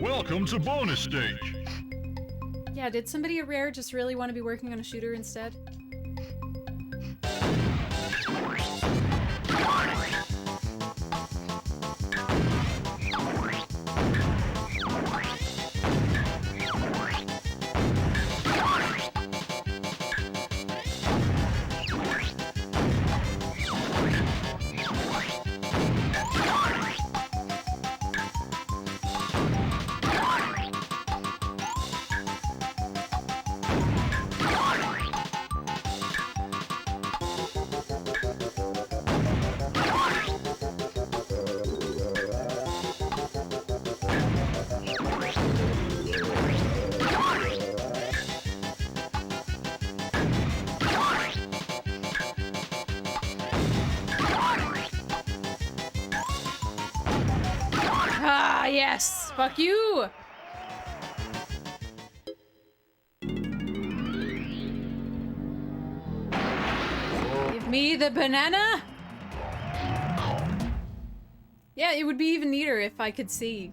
[SPEAKER 2] Welcome to bonus stage.
[SPEAKER 1] Yeah, did somebody at Rare just really want to be working on a shooter instead? Ah, yes! Fuck you! Me the banana? Yeah, it would be even neater if I could see.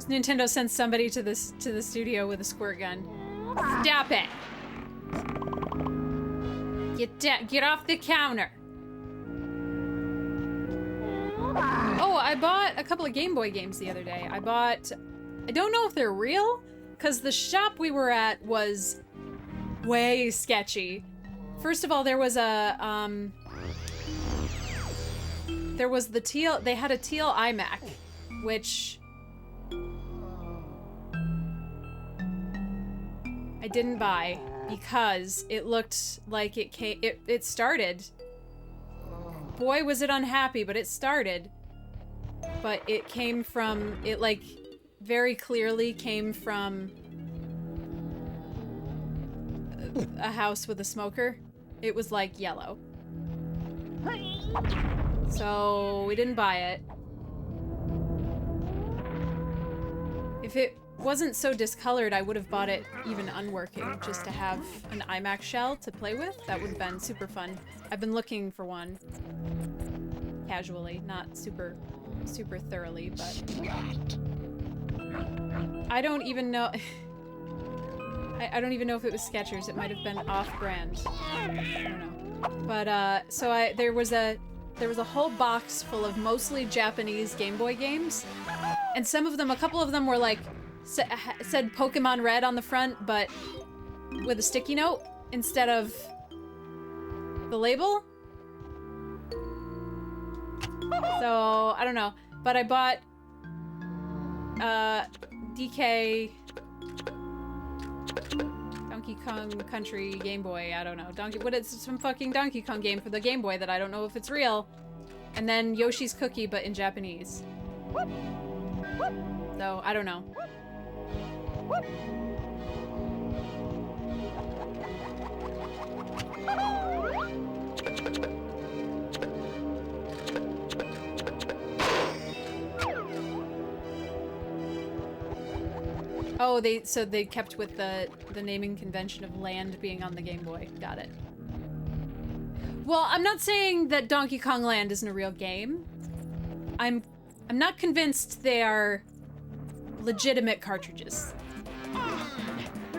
[SPEAKER 1] Nintendo sends somebody to the studio with a squirt gun. Stop it! Get off the counter. Oh, I bought a couple of Game Boy games the other day. I don't know if they're real, because the shop we were at was way sketchy. First of all, there was a, there was the teal, they had a teal iMac, which I didn't buy because it looked like it started. Boy, was it unhappy, but it started. But it came from, it like very clearly came from a house with a smoker. It was like yellow. So we didn't buy it. If it wasn't so discolored, I would have bought it even unworking, just to have an iMac shell to play with. That would have been super fun. I've been looking for one. Casually, not super thoroughly, but... I don't even know... I don't even know if it was Skechers. It might have been off-brand. I don't know. But, so there was a whole box full of mostly Japanese Game Boy games. And some of them, a couple of them were like, said Pokemon Red on the front, but with a sticky note instead of the label. So, I don't know. But I bought DK Donkey Kong Country Game Boy, I don't know. It's some fucking Donkey Kong game for the Game Boy that I don't know if it's real. And then Yoshi's Cookie, but in Japanese. So, I don't know. Oh, so they kept with the naming convention of Land being on the Game Boy. Got it. Well, I'm not saying that Donkey Kong Land isn't a real game. I'm not convinced they are legitimate cartridges.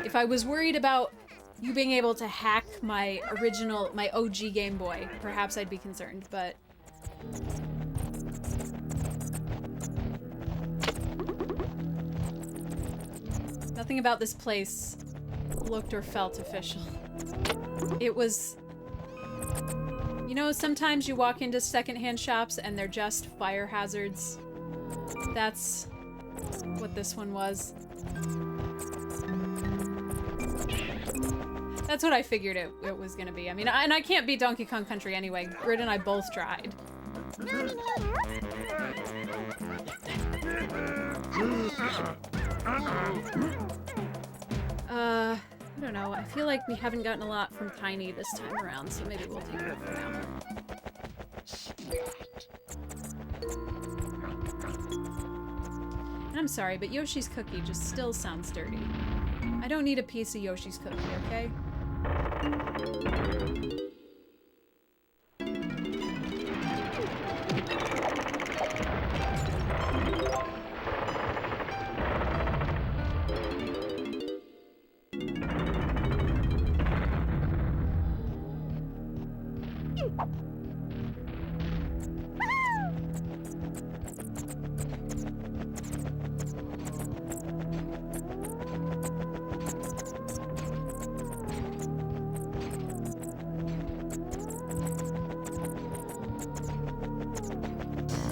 [SPEAKER 1] If I was worried about you being able to hack my OG Game Boy, perhaps I'd be concerned, but... Nothing about this place looked or felt official. It was... You know, sometimes you walk into secondhand shops and they're just fire hazards. That's what this one was. That's what I figured it was gonna be. I mean, and I can't beat Donkey Kong Country anyway. Grid and I both tried. I don't know. I feel like we haven't gotten a lot from Tiny this time around, so maybe we'll take her for now. And I'm sorry, but Yoshi's Cookie just still sounds dirty. I don't need a piece of Yoshi's Cookie, okay?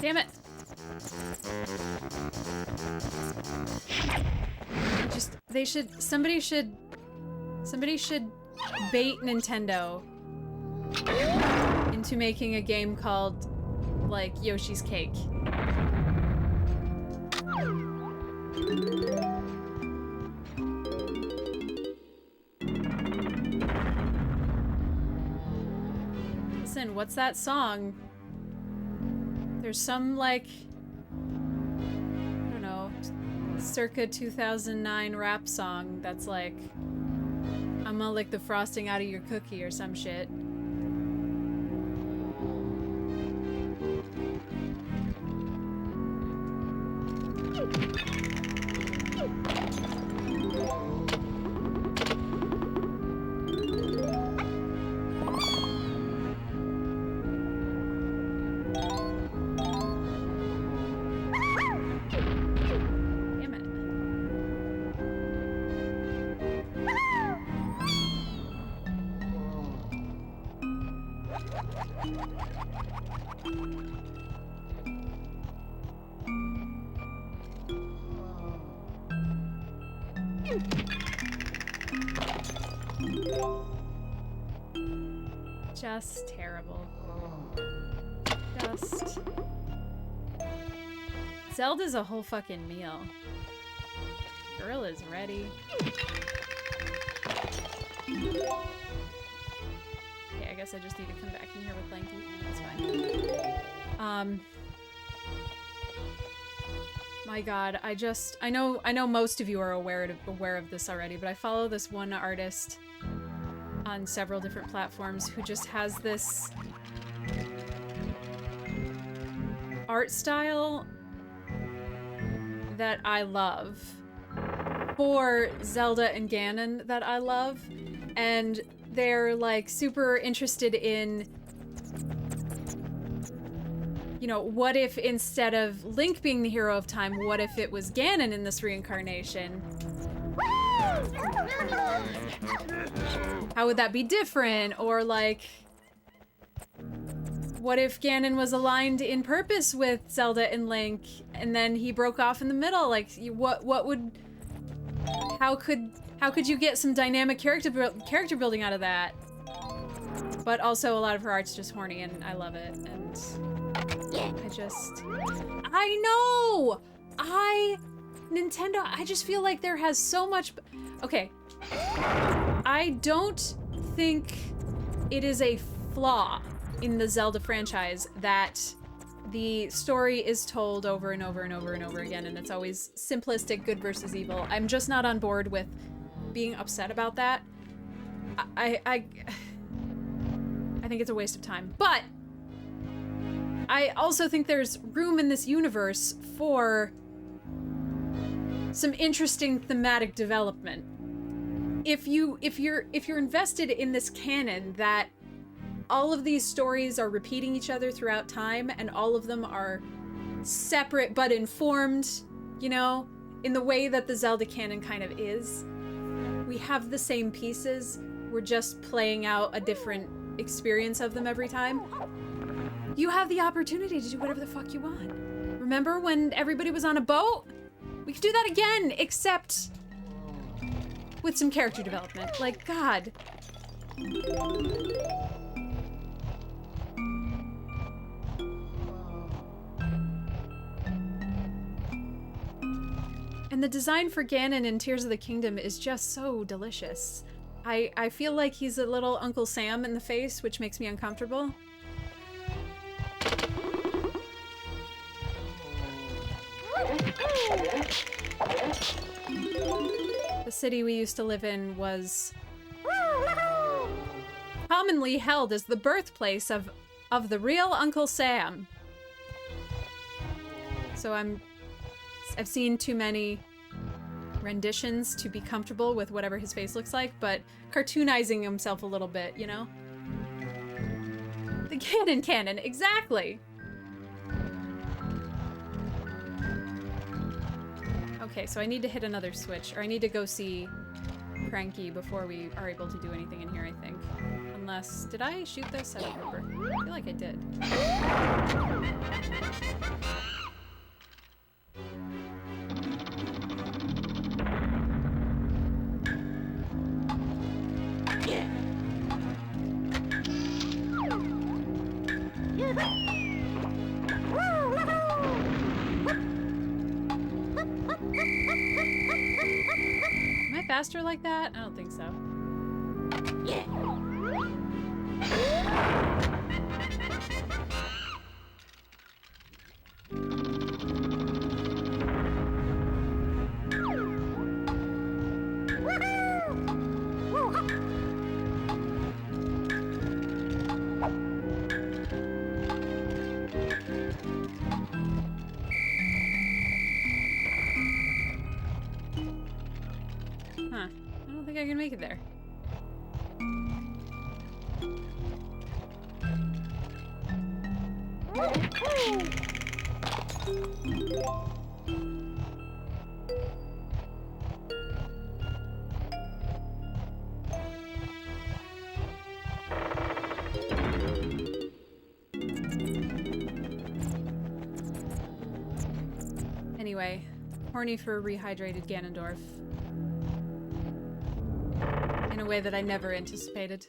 [SPEAKER 1] Damn it. Somebody should bait Nintendo into making a game called, like, Yoshi's Cake. Listen, what's that song? There's some, like, I don't know, circa 2009 rap song that's like, I'm gonna lick the frosting out of your cookie or some shit. Damn it. Just terrible. Just... Zelda's a whole fucking meal. Girl is ready. Okay, I guess I just need to come back in here with Lanky. That's fine. My god, I know most of you are aware of this already, but I follow this one artist on several different platforms who just has this art style that I love for Zelda and Ganon that I love, and they're like super interested in, you know, what if instead of Link being the hero of time, what if it was Ganon in this reincarnation? How would that be different? Or like, what if Ganon was aligned in purpose with Zelda and Link, and then he broke off in the middle? Like, what would, how could you get some dynamic character building out of that? But also, a lot of her art's just horny, and I love it. And I know, Nintendo. I just feel like there has so much. Okay, I don't think it is a flaw in the Zelda franchise that the story is told over and over and over and over again, and it's always simplistic, good versus evil. I'm just not on board with being upset about that. I think it's a waste of time. But I also think there's room in this universe for some interesting thematic development. If you're invested in this canon that all of these stories are repeating each other throughout time, and all of them are separate but informed, you know, in the way that the Zelda canon kind of is. We have the same pieces, we're just playing out a different experience of them every time. You have the opportunity to do whatever the fuck you want. Remember when everybody was on a boat? We could do that again, except with some character development. Like, God. And the design for Ganon in Tears of the Kingdom is just so delicious. I feel like he's a little Uncle Sam in the face, which makes me uncomfortable. The city we used to live in was commonly held as the birthplace of the real Uncle Sam. So I've seen too many renditions to be comfortable with whatever his face looks like, but cartoonizing himself a little bit, you know? The Ganon canon, exactly! Okay, so I need to hit another switch, or I need to go see Cranky before we are able to do anything in here, I think. Unless, did I shoot this? I don't remember. I feel like I did. Am I faster like that? I don't think so. Huh. I don't think I can make it there. Anyway, horny for rehydrated Ganondorf. In a way that I never anticipated.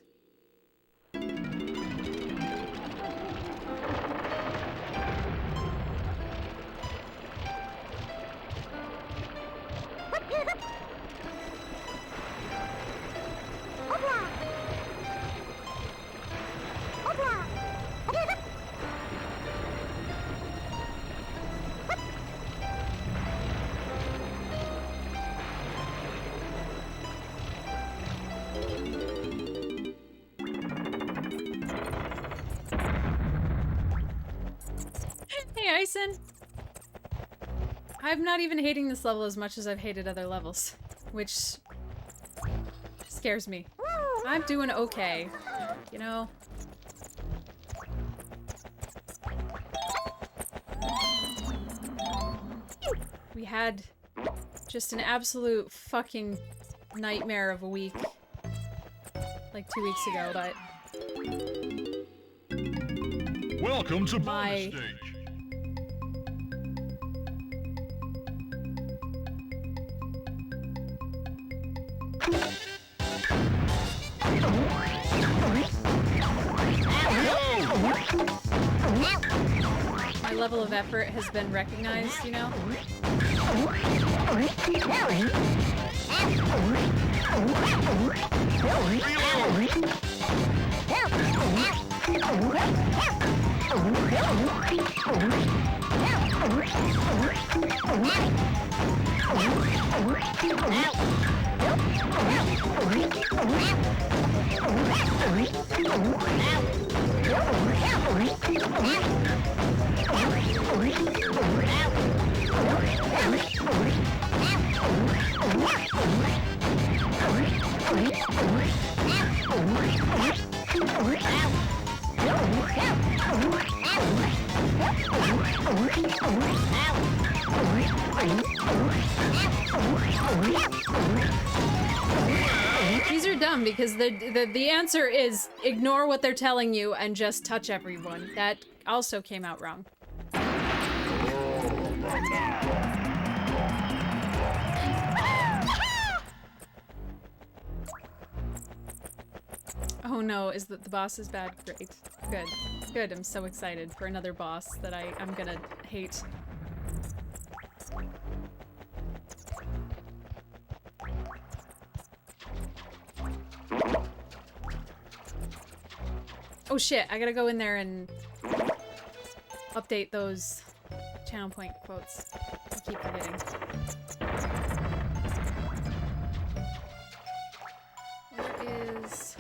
[SPEAKER 1] Hey, Ison! I'm not even hating this level as much as I've hated other levels, which scares me. I'm doing okay, you know? We had just an absolute fucking nightmare of a week like 2 weeks ago, but
[SPEAKER 2] Welcome to bonus stage.
[SPEAKER 1] my level of effort has been recognized, you know? These are dumb because the answer is ignore what they're telling you and just touch everyone. That also came out wrong. Oh no, is that the boss is bad? Great. Good. Good, I'm so excited for another boss that I'm gonna hate. Oh shit, I gotta go in there and update those channel point quotes. I keep forgetting. Where is...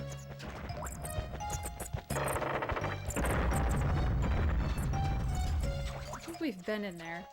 [SPEAKER 1] I think we've been in there.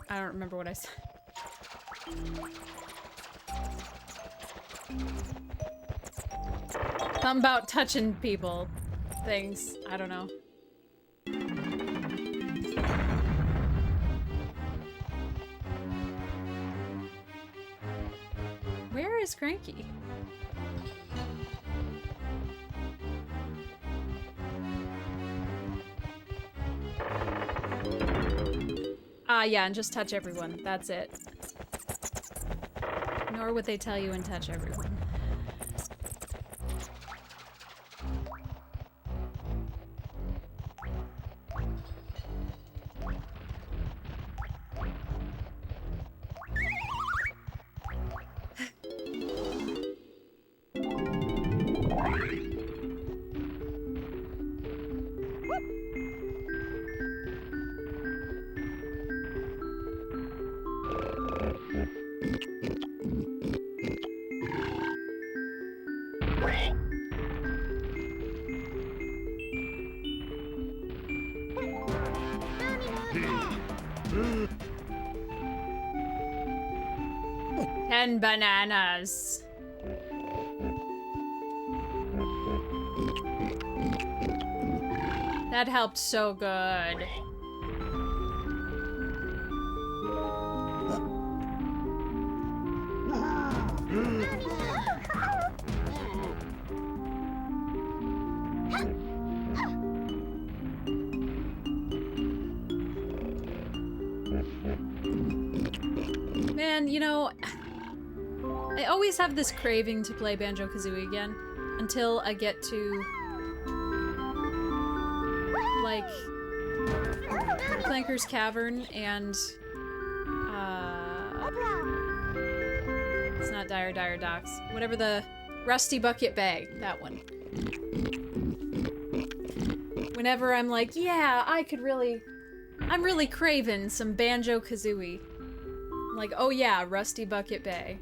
[SPEAKER 1] I don't remember what I said. Something about touching people. Things. I don't know. Where is Cranky? Yeah, and just touch everyone. That's it. Nor would they tell you and touch everyone. And bananas. That helped so good. Man, you know, I always have this craving to play Banjo-Kazooie again until I get to, like, Clanker's Cavern and, it's not Dire Docks. Whatever the Rusty Bucket Bay, that one. Whenever I'm like, yeah, I'm really craving some Banjo-Kazooie. I'm like, oh yeah, Rusty Bucket Bay.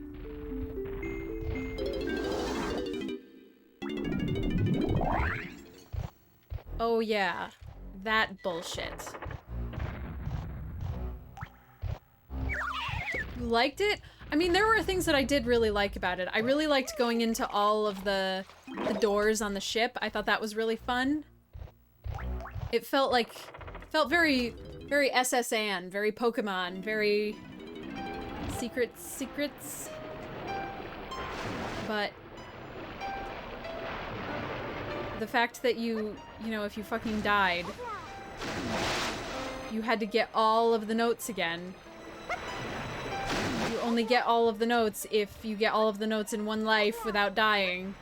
[SPEAKER 1] Oh yeah, that bullshit. You liked it? I mean, there were things that I did really like about it. I really liked going into all of the doors on the ship. I thought that was really fun. It felt very, very SS Anne, very Pokemon, very secrets. But the fact that you know, if you fucking died, you had to get all of the notes again. You only get all of the notes if you get all of the notes in one life without dying.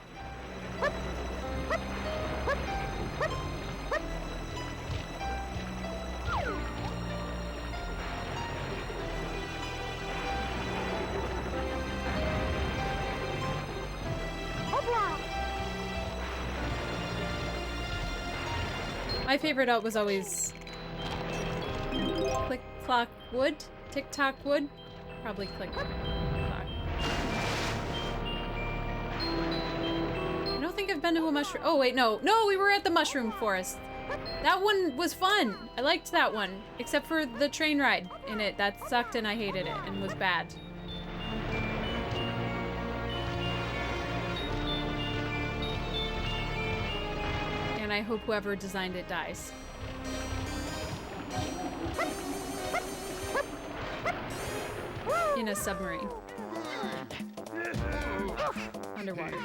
[SPEAKER 1] My favorite out was always Click Clock Wood? Tick Tock Wood? Probably Click Clock. I don't think I've been to a mushroom. Oh wait, no. No, we were at the Mushroom Forest. That one was fun. I liked that one. Except for the train ride in it. That sucked and I hated it and was bad. And I hope whoever designed it dies. In a submarine. Underwater.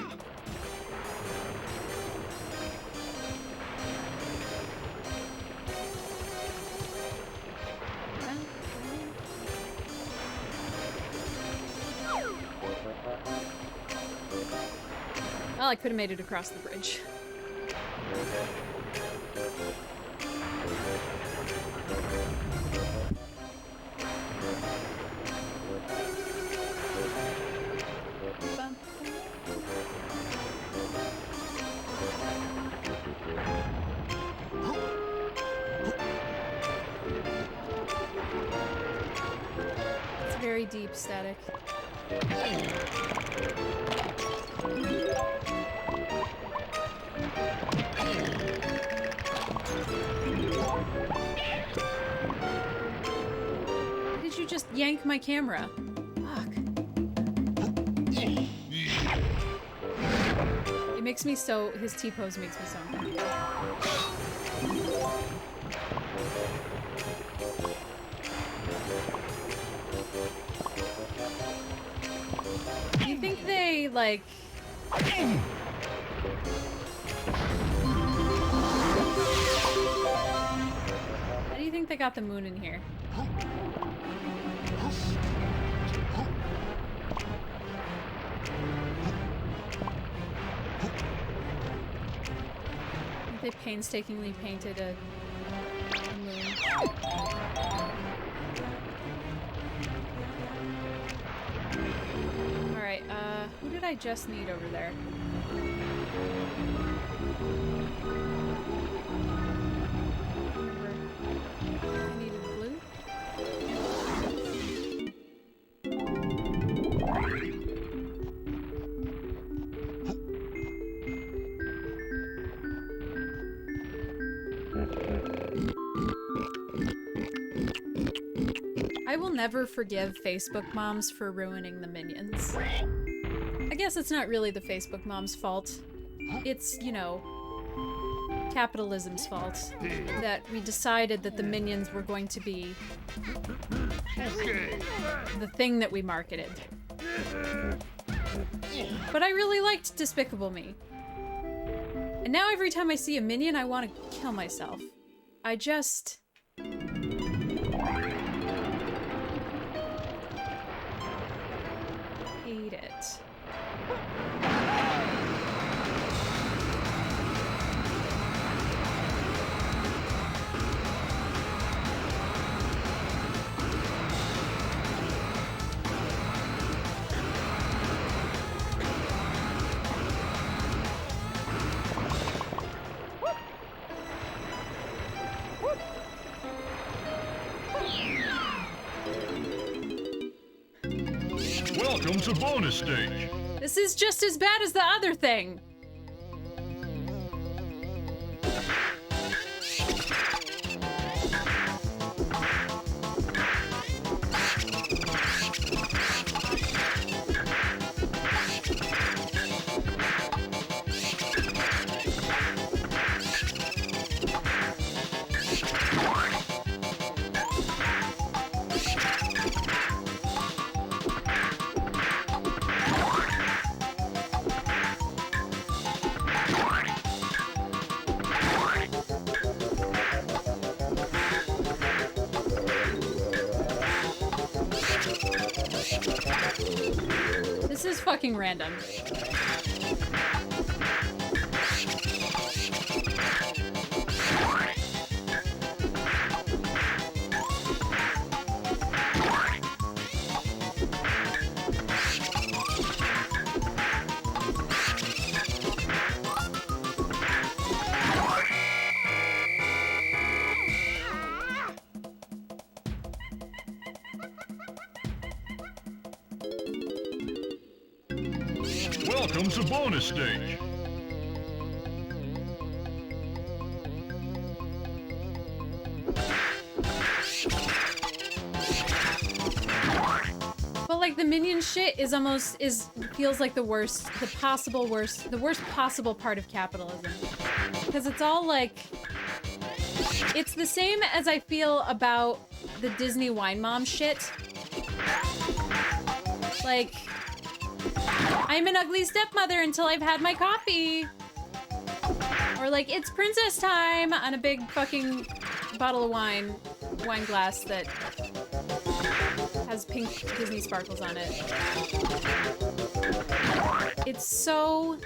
[SPEAKER 1] Well, I could have made it across the bridge. It's very deep static. Did you just yank my camera? Fuck. It makes me so... His T-pose makes me so uncomfortable. Do you think they, like... How do you think they got the moon in here. They painstakingly painted a moon. Alright, who did I just need over there? I needed blue. I will never forgive Facebook moms for ruining the Minions. I guess it's not really the Facebook moms' fault. It's, you know, capitalism's fault that we decided that the Minions were going to be the thing that we marketed. But I really liked Despicable Me. And now every time I see a Minion, I want to kill myself. I just... hate it.
[SPEAKER 2] Welcome to bonus stage.
[SPEAKER 1] This is just as bad as the other thing. This is fucking random.
[SPEAKER 2] Welcome to bonus stage.
[SPEAKER 1] But like the Minion shit is almost feels like the worst possible part of capitalism. Because it's all like it's the same as I feel about the Disney wine mom shit. Like, I'm an ugly stepmother until I've had my coffee. Or like, it's princess time on a big fucking bottle of wine glass that has pink Disney sparkles on it. It's so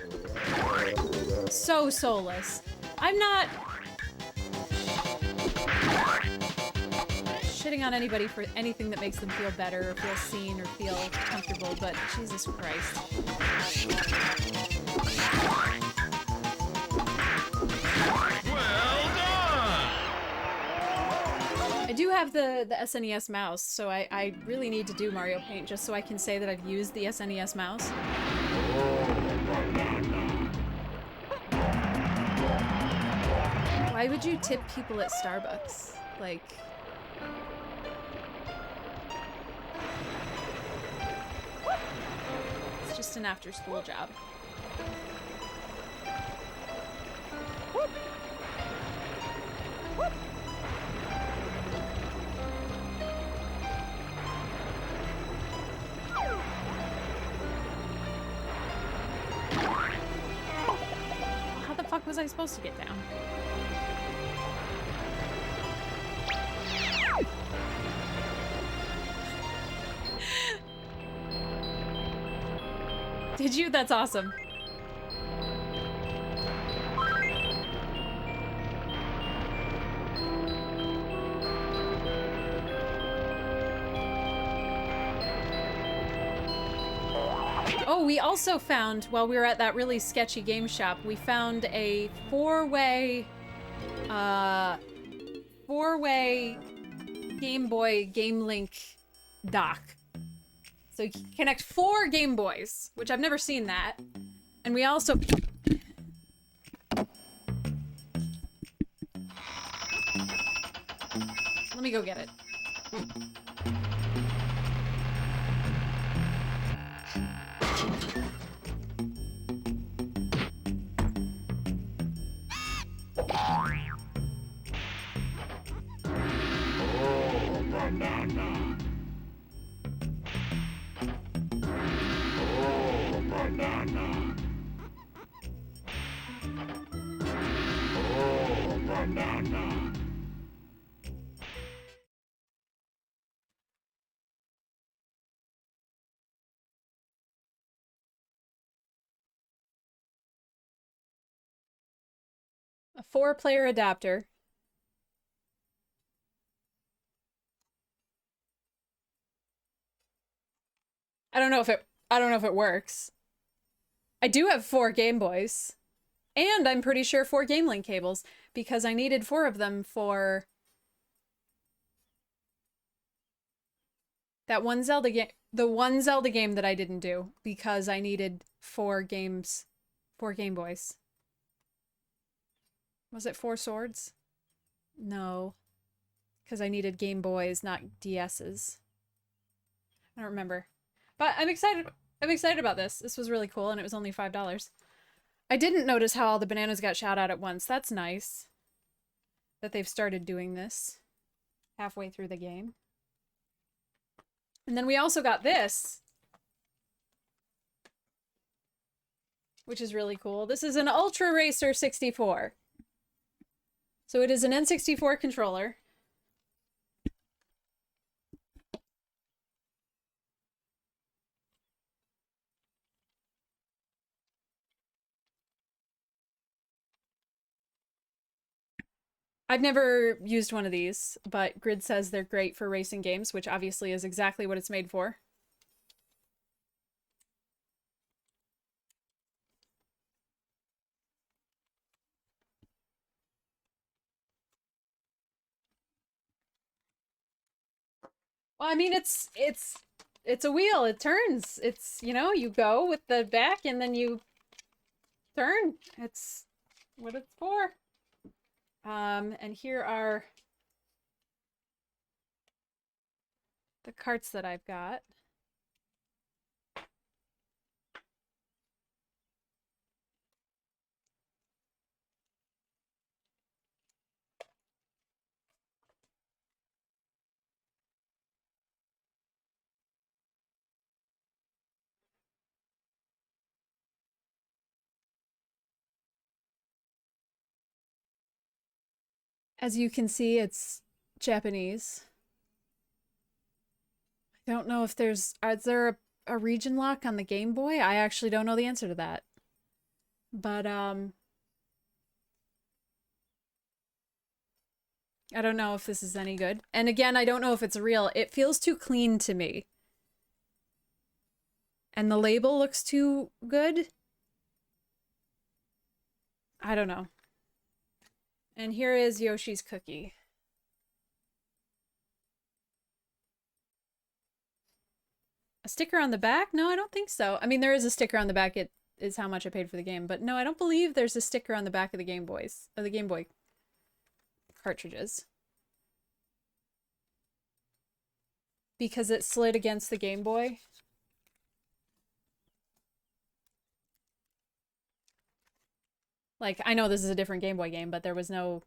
[SPEAKER 1] soulless. I'm not shitting on anybody for anything that makes them feel better or feel seen or feel comfortable, but Jesus Christ.
[SPEAKER 2] Well done!
[SPEAKER 1] I do have the SNES mouse, so I really need to do Mario Paint just so I can say that I've used the SNES mouse. Why would you tip people at Starbucks? Like... it's just an after-school job. How the fuck was I supposed to get down? Did you? That's awesome. Oh, we also found, while we were at that really sketchy game shop, we found a four-way Game Boy Game Link dock. So you can connect 4 Game Boys, which I've never seen that. And we also... Let me go get it.
[SPEAKER 2] Oh, banana. Oh, banana. Oh, banana.
[SPEAKER 1] A 4-player adapter. I don't know if it works. I do have 4 Game Boys. And I'm pretty sure 4 Game Link cables, because I needed 4 of them for that one Zelda game, the one Zelda game that I didn't do, because I needed 4 Game Boys. Was it 4 swords? No. Because I needed Game Boys, not DS's. I don't remember. But I'm excited about this. This was really cool, and it was only $5. I didn't notice how all the bananas got shot out at once. That's nice. That they've started doing this halfway through the game. And then we also got this, which is really cool. This is an Ultra Racer 64. So it is an N64 controller. I've never used one of these, but Grid says they're great for racing games, which obviously is exactly what it's made for. Well, I mean, it's a wheel. It turns. It's, you know, you go with the back and then you turn. It's what it's for. And here are the carts that I've got. As you can see, it's Japanese. I don't know if is there a region lock on the Game Boy? I actually don't know the answer to that. But, I don't know if this is any good. And again, I don't know if it's real. It feels too clean to me. And the label looks too good. I don't know. And here is Yoshi's cookie. A sticker on the back? No, I don't think so. I mean, there is a sticker on the back. It is how much I paid for the game. But no, I don't believe there's a sticker on the back of the Game Boys. Of the Game Boy cartridges. Because it slid against the Game Boy. Like, I know this is a different Game Boy game, but there was no...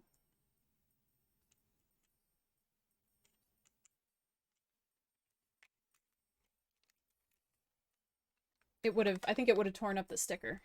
[SPEAKER 1] It would have... I think it would have torn up the sticker.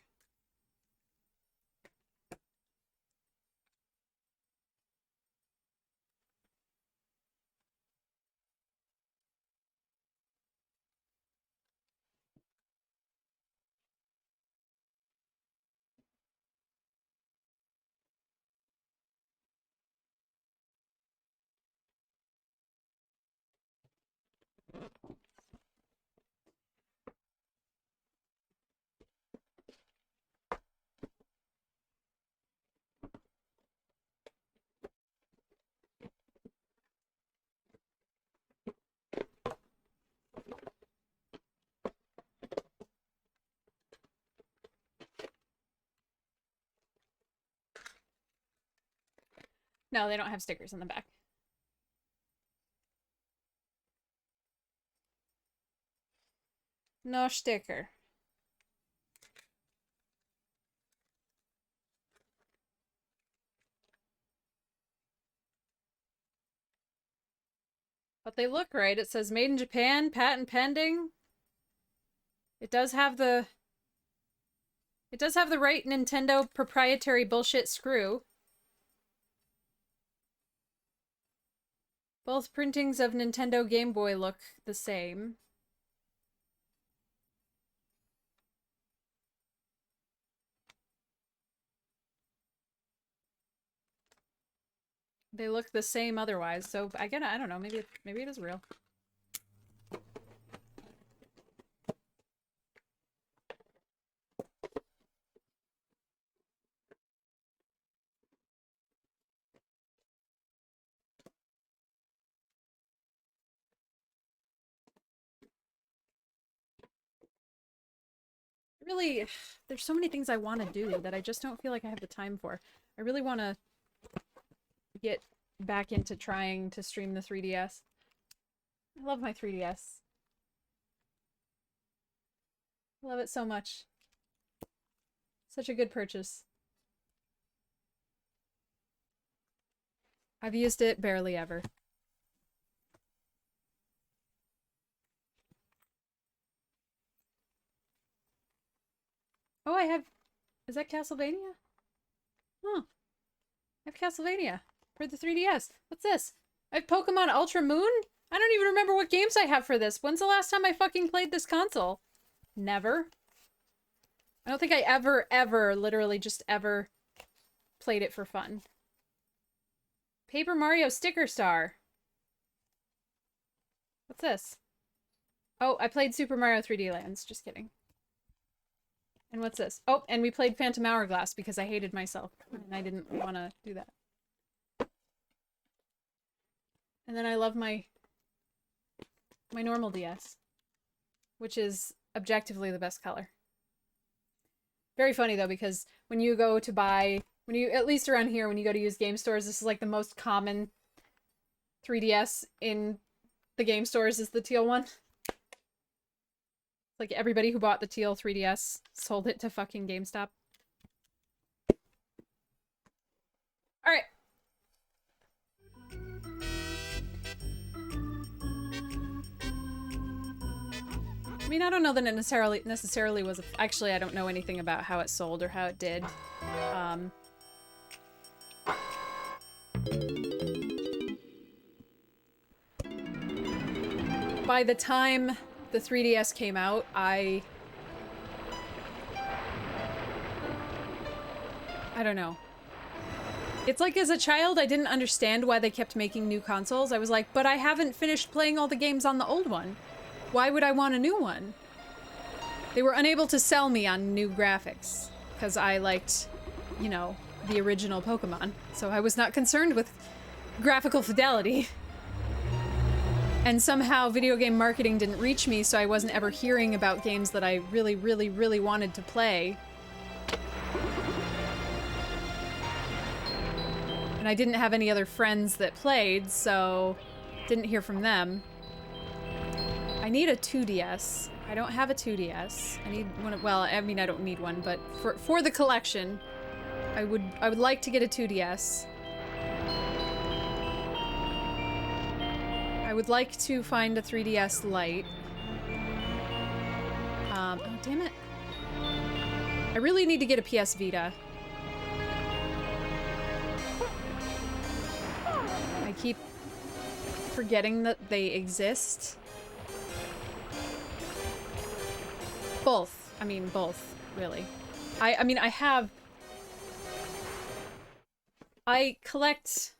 [SPEAKER 1] No, they don't have stickers on the back. No sticker. But they look right. It says made in Japan, patent pending. It does have the right Nintendo proprietary bullshit screw. Both printings of Nintendo Game Boy look the same. They look the same otherwise, so I don't know, maybe it is real. Really, there's so many things I want to do that I just don't feel like I have the time for. I really want to get back into trying to stream the 3DS. I love my 3DS. I love it so much. Such a good purchase. I've used it barely ever. Oh, I have... Is that Castlevania? Huh. I have Castlevania for the 3DS. What's this? I have Pokemon Ultra Moon? I don't even remember what games I have for this. When's the last time I fucking played this console? Never. I don't think I ever, literally just ever played it for fun. Paper Mario Sticker Star. What's this? Oh, I played Super Mario 3D Lands. Just kidding. And what's this? Oh, and we played Phantom Hourglass because I hated myself. And I didn't want to do that. And then I love my normal DS. Which is objectively the best color. Very funny though, because when you go to buy... at least around here, when you go to use game stores, this is like the most common 3DS in the game stores is the teal one. Like everybody who bought the teal 3DS sold it to fucking GameStop. Alright. I mean, I don't know that it necessarily was actually, I don't know anything about how it sold or how it did. By the time the 3DS came out, I don't know. It's like as a child, I didn't understand why they kept making new consoles. I was like, but I haven't finished playing all the games on the old one. Why would I want a new one? They were unable to sell me on new graphics because I liked, you know, the original Pokemon. So I was not concerned with graphical fidelity. And somehow video game marketing didn't reach me, so I wasn't ever hearing about games that I really, really, really wanted to play. And I didn't have any other friends that played, so didn't hear from them. I need a 2DS. I don't have a 2DS. I need one. Well, I mean, I don't need one, but for the collection, I would like to get a 2DS. I would like to find a 3DS Lite. Oh, damn it. I really need to get a PS Vita. I keep forgetting that they exist. Both. I mean, both, really. I mean, I collect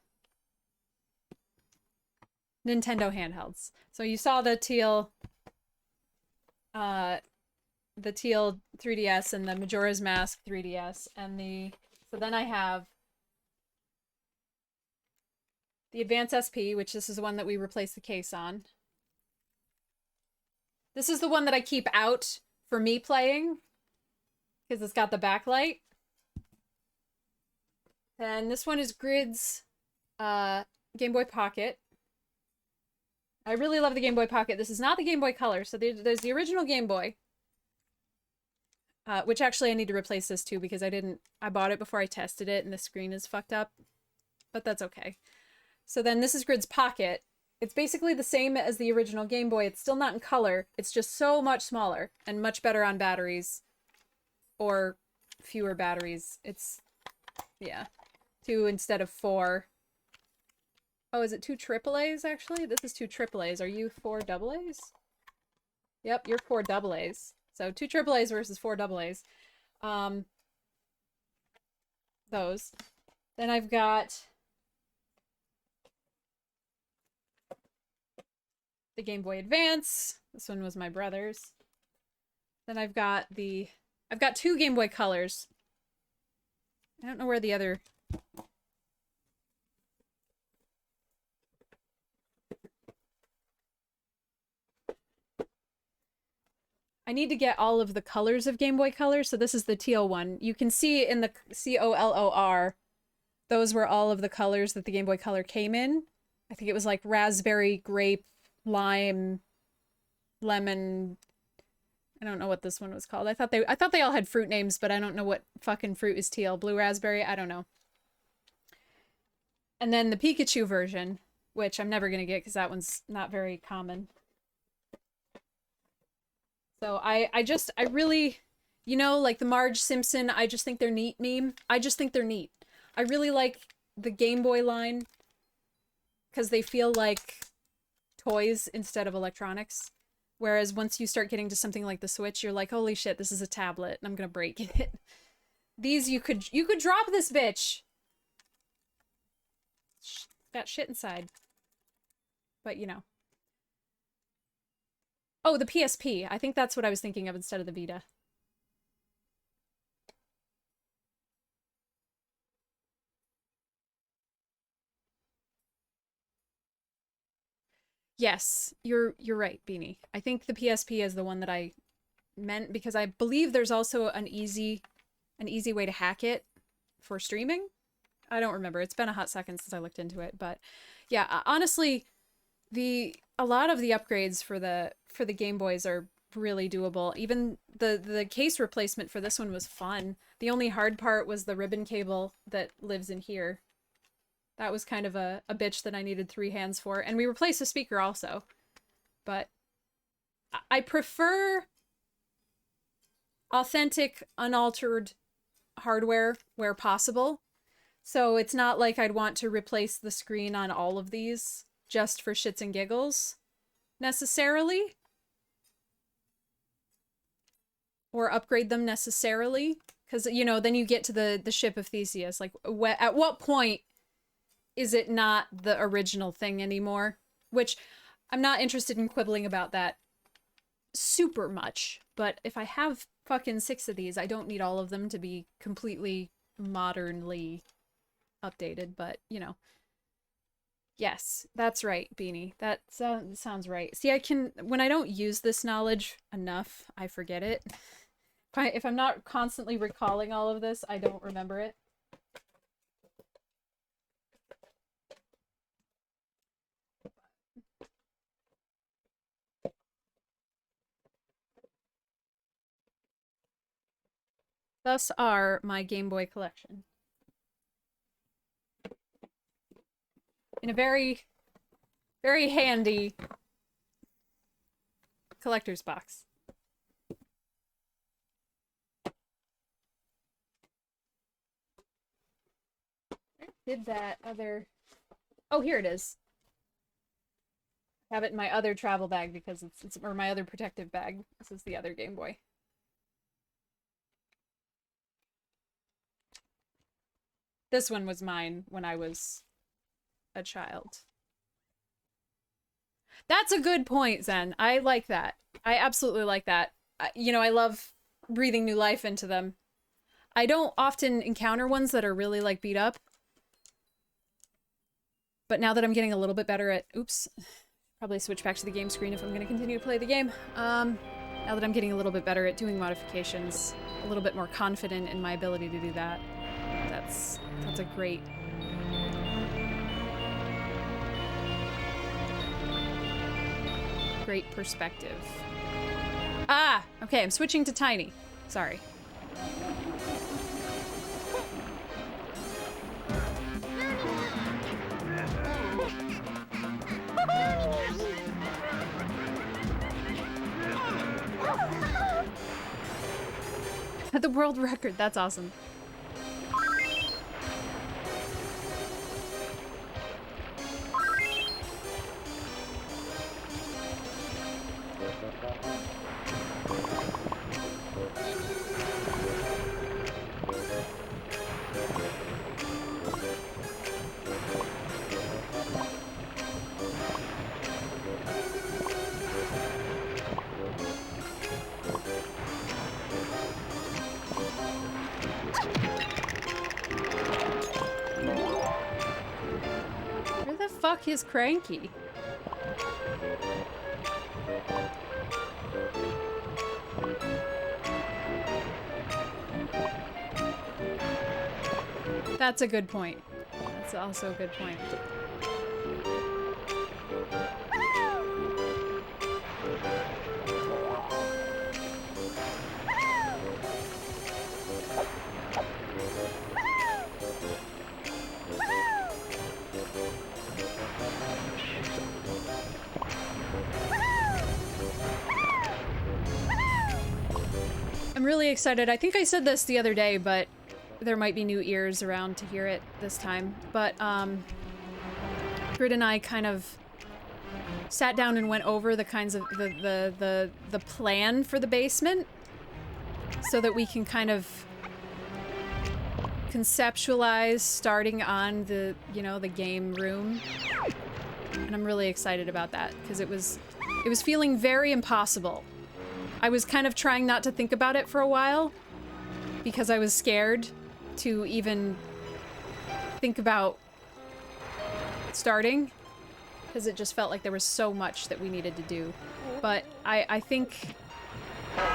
[SPEAKER 1] Nintendo handhelds. So you saw the teal 3DS and the Majora's Mask 3DS and so then I have the Advance SP, which this is the one that we replaced the case on. This is the one that I keep out for me playing because it's got the backlight. And this one is Grid's Game Boy Pocket. I really love the Game Boy Pocket. This is not the Game Boy Color, so there's the original Game Boy. Which actually I need to replace this too because I bought it before I tested it and the screen is fucked up. But that's okay. So then this is Grid's Pocket. It's basically the same as the original Game Boy. It's still not in color. It's just so much smaller and much better on batteries. Or fewer batteries. It's, yeah, 2 instead of 4. Oh, is it 2 AAAs actually? This is 2 AAAs. Are you 4 AAs? Yep, you're 4 AAAs. So 2 AAAs versus 4 AAAs. Those. Then I've got the Game Boy Advance. This one was my brother's. Then I've got 2 Game Boy Colors. I don't know where the other... I need to get all of the colors of Game Boy Color, so this is the teal one. You can see in the COLOR, those were all of the colors that the Game Boy Color came in. I think it was like raspberry, grape, lime, lemon. I don't know what this one was called. I thought they all had fruit names, but I don't know what fucking fruit is teal. Blue raspberry? I don't know. And then the Pikachu version, which I'm never gonna get because that one's not very common. So I really, you know, like the Marge Simpson, I just think they're neat meme. I just think they're neat. I really like the Game Boy line because they feel like toys instead of electronics. Whereas once you start getting to something like the Switch, you're like, holy shit, this is a tablet and I'm gonna break it. These you could drop this bitch. Got shit inside. But you know. Oh, the PSP. I think that's what I was thinking of instead of the Vita. Yes, you're right, Beanie. I think the PSP is the one that I meant because I believe there's also an easy way to hack it for streaming. I don't remember. It's been a hot second since I looked into it, but yeah, honestly, a lot of the upgrades for the Game Boys are really doable. Even the case replacement for this one was fun. The only hard part was the ribbon cable that lives in here. That was kind of a bitch that I needed 3 hands for. And we replaced the speaker also. But I prefer authentic, unaltered hardware where possible. So it's not like I'd want to replace the screen on all of these just for shits and giggles, necessarily. Or upgrade them necessarily. Because, you know, then you get to the Ship of Theseus. Like, at what point is it not the original thing anymore? Which, I'm not interested in quibbling about that super much. But if I have fucking 6 of these, I don't need all of them to be completely modernly updated. But, you know. Yes, that's right, Beanie. That sounds right. See, when I don't use this knowledge enough, I forget it. If I'm not constantly recalling all of this, I don't remember it. Thus are my Game Boy collection. In a very, very handy collector's box. Where did that other... Oh, here it is. I have it in my other travel bag because it's or my other protective bag. This is the other Game Boy. This one was mine when I was a child. That's a good point, Zen. I like that. I absolutely like that. You know, I love breathing new life into them. I don't often encounter ones that are really, like, beat up. But now that I'm getting a little bit better at... Oops. Probably switch back to the game screen if I'm going to continue to play the game. Now that I'm getting a little bit better at doing modifications, a little bit more confident in my ability to do that, that's a great... great perspective. Ah! Okay, I'm switching to Tiny. Sorry. The world record, that's awesome. Where the fuck is Cranky? That's a good point. That's also a good point. I'm really excited. I think I said this the other day, but there might be new ears around to hear it this time. But, Grid and I kind of sat down and went over the kinds of the plan for the basement so that we can kind of conceptualize starting on the, you know, the game room. And I'm really excited about that because it was feeling very impossible. I was kind of trying not to think about it for a while because I was scared to even think about starting because it just felt like there was so much that we needed to do. But I think... Fuck.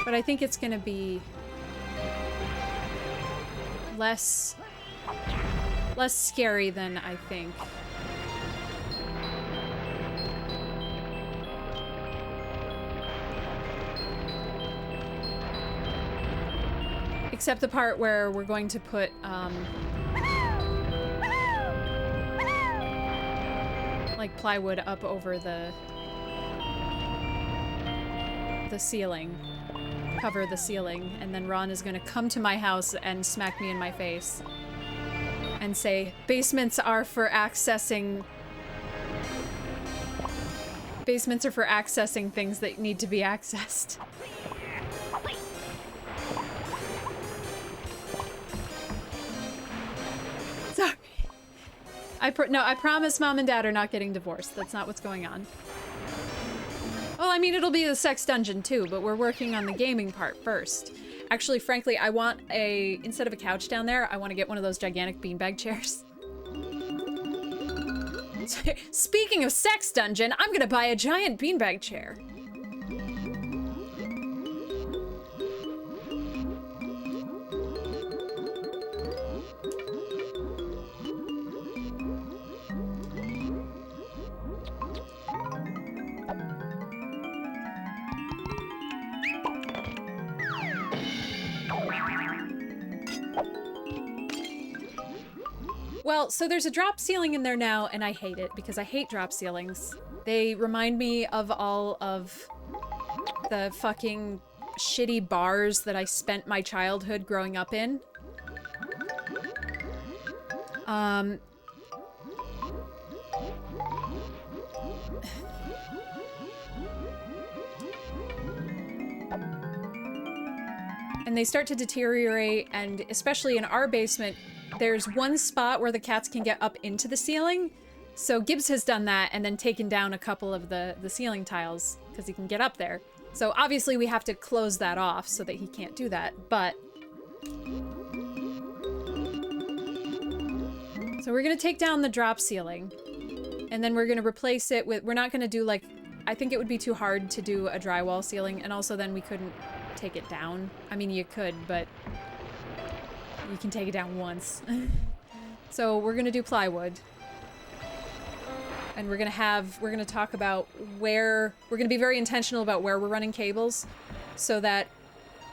[SPEAKER 1] But I think it's gonna be less scary than I think. Except the part where we're going to put, like plywood up over the ceiling. Cover the ceiling, and then Ron is gonna come to my house and smack me in my face and say, basements are for accessing things that need to be accessed. Sorry. I promise Mom and Dad are not getting divorced. That's not what's going on. Well, I mean, it'll be the sex dungeon too, but we're working on the gaming part first. Actually, frankly, I want instead of a couch down there, I want to get one of those gigantic beanbag chairs. Speaking of sex dungeon, I'm gonna buy a giant beanbag chair. Well, so there's a drop ceiling in there now, and I hate it because I hate drop ceilings. They remind me of all of the fucking shitty bars that I spent my childhood growing up in. and they start to deteriorate, and especially in our basement, there's one spot where the cats can get up into the ceiling. So Gibbs has done that and then taken down a couple of the ceiling tiles because he can get up there. So obviously we have to close that off so that he can't do that, but... So we're gonna take down the drop ceiling, and then we're gonna replace it with... We're not gonna do, like... I think it would be too hard to do a drywall ceiling, and also then we couldn't take it down. I mean, you could, but... You can take it down once. So we're gonna do plywood. And we're gonna talk about where... We're gonna be very intentional about where we're running cables, so that...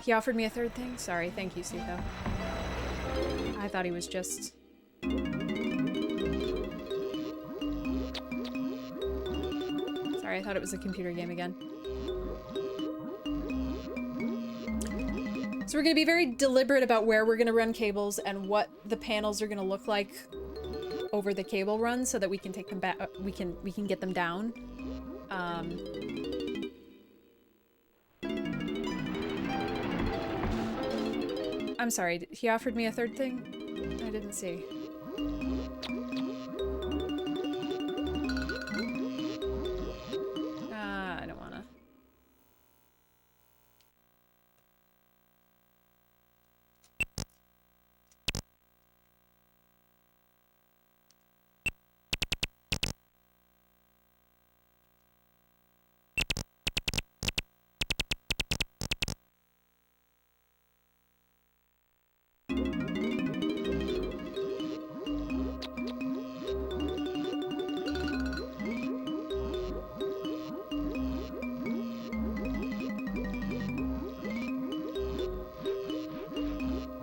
[SPEAKER 1] He offered me a third thing? Sorry, thank you, Sutho. I thought he was just... Sorry, I thought it was a computer game again. So we're gonna be very deliberate about where we're gonna run cables and what the panels are gonna look like over the cable run, so that we can take them back. We can get them down. I'm sorry. He offered me a third thing. I didn't see. I don't wanna.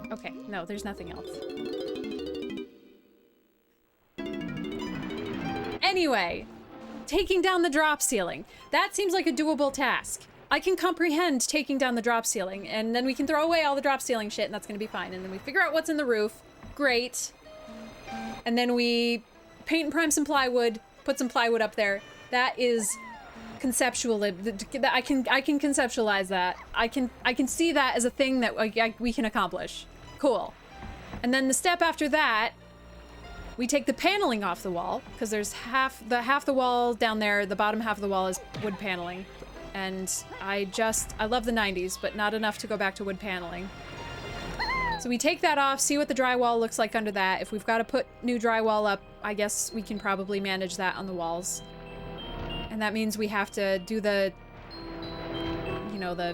[SPEAKER 1] Okay, no, there's nothing else. Anyway, taking down the drop ceiling. That seems like a doable task. I can comprehend taking down the drop ceiling, and then we can throw away all the drop ceiling shit, and that's gonna be fine. And then we figure out what's in the roof. Great. And then we paint and prime some plywood, put some plywood up there. That is conceptual. I can conceptualize that. I can see that as a thing that we can accomplish. Cool. And then the step after that, we take the paneling off the wall, because there's half the wall down there, the bottom half of the wall is wood paneling. And I love the 90s, but not enough to go back to wood paneling. So we take that off, see what the drywall looks like under that. If we've got to put new drywall up, I guess we can probably manage that on the walls. And that means we have to do the, you know, the...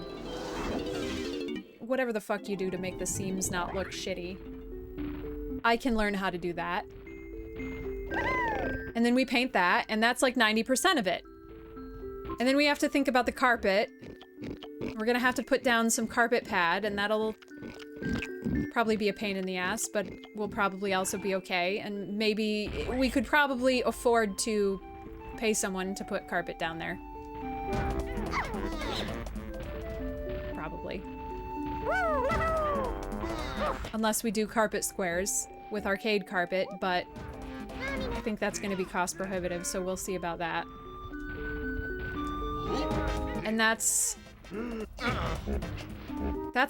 [SPEAKER 1] whatever the fuck you do to make the seams not look shitty. I can learn how to do that. And then we paint that, and that's like 90% of it. And then we have to think about the carpet. We're gonna have to put down some carpet pad, and that'll probably be a pain in the ass, but will probably also be okay. And maybe we could probably afford to pay someone to put carpet down there. Probably. Unless we do carpet squares with arcade carpet, but I think that's going to be cost prohibitive, so we'll see about that. And that's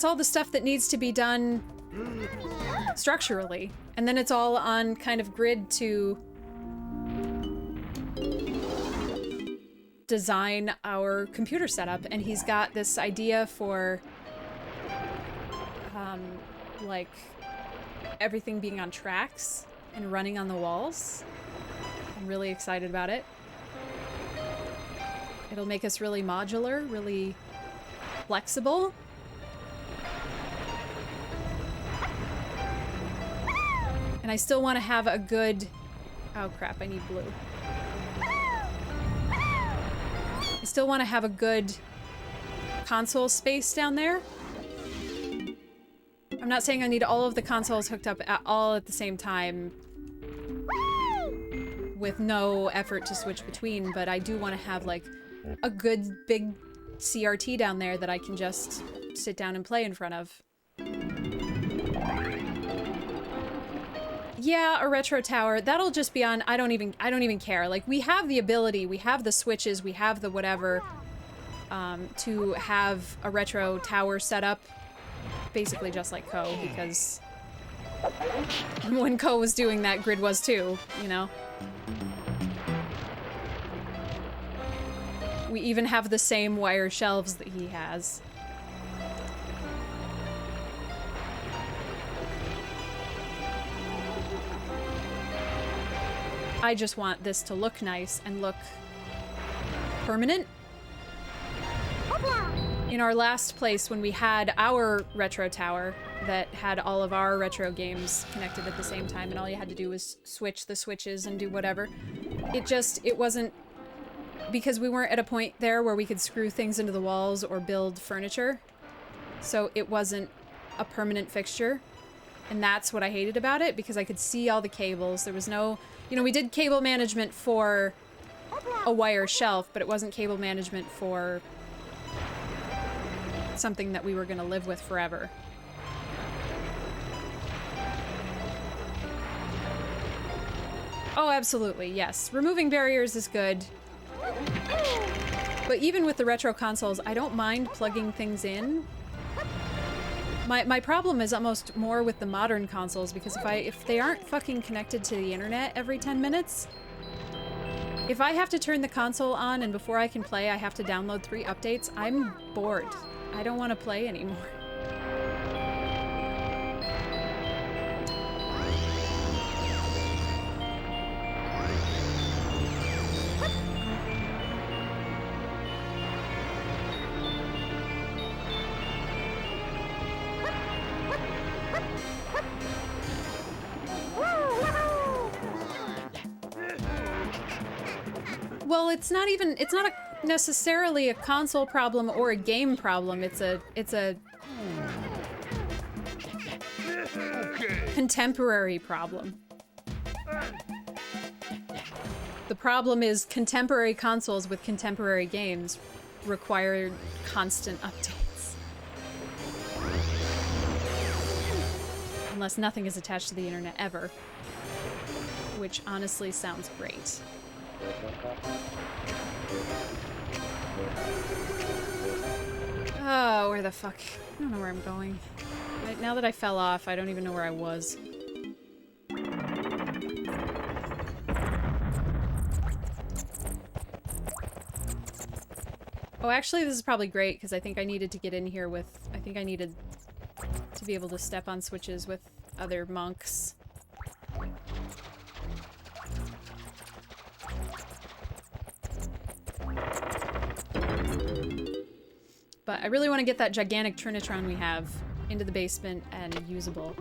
[SPEAKER 1] all the stuff that needs to be done structurally. And then it's all on kind of grid to design our computer setup. And he's got this idea for like everything being on tracks and running on the walls. I'm really excited about it. It'll make us really modular, really flexible. And I still want to have a good... Oh crap, I need blue. I still want to have a good console space down there. I'm not saying I need all of the consoles hooked up all at the same time with no effort to switch between, but I do want to have like a good big CRT down there that I can just sit down and play in front of. Yeah, a retro tower. That'll just be on. I don't even care. Like, we have the ability, we have the switches, we have the whatever to have a retro tower set up basically just like Co, because when Co was doing that, Grid was too, you know? We even have the same wire shelves that he has. I just want this to look nice and look permanent. In our last place, when we had our retro tower that had all of our retro games connected at the same time, and all you had to do was switch the switches and do whatever, it wasn't, because we weren't at a point there where we could screw things into the walls or build furniture, so it wasn't a permanent fixture. And that's what I hated about it, because I could see all the cables. There was no, you know, we did cable management for a wire shelf, but it wasn't cable management for something that we were going to live with forever. Oh, absolutely, yes. Removing barriers is good. But even with the retro consoles, I don't mind plugging things in. My problem is almost more with the modern consoles, because if they aren't fucking connected to the internet every 10 minutes, if I have to turn the console on and before I can play I have to download 3 updates, I'm bored. I don't want to play anymore. Well, it's not necessarily a console problem or a game problem. It's a contemporary problem. The problem is contemporary consoles with contemporary games require constant updates. Unless nothing is attached to the internet ever. Which honestly sounds great. Oh, where the fuck? I don't know where I'm going. Now that I fell off, I don't even know where I was. Oh, actually, this is probably great, because I think I needed to get in here with... I think I needed to be able to step on switches with other monks. But I really want to get that gigantic Trinitron we have into the basement and usable,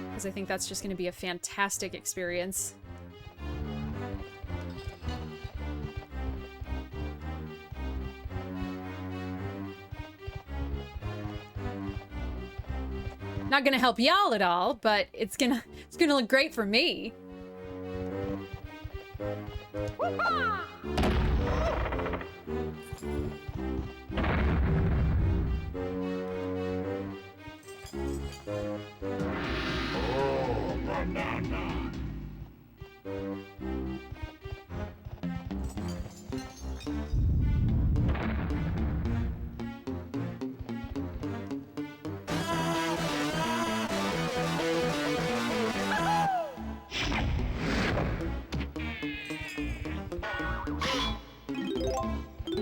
[SPEAKER 1] because I think that's just going to be a fantastic experience. Not gonna help y'all at all, but it's gonna look great for me.
[SPEAKER 2] Oh, banana.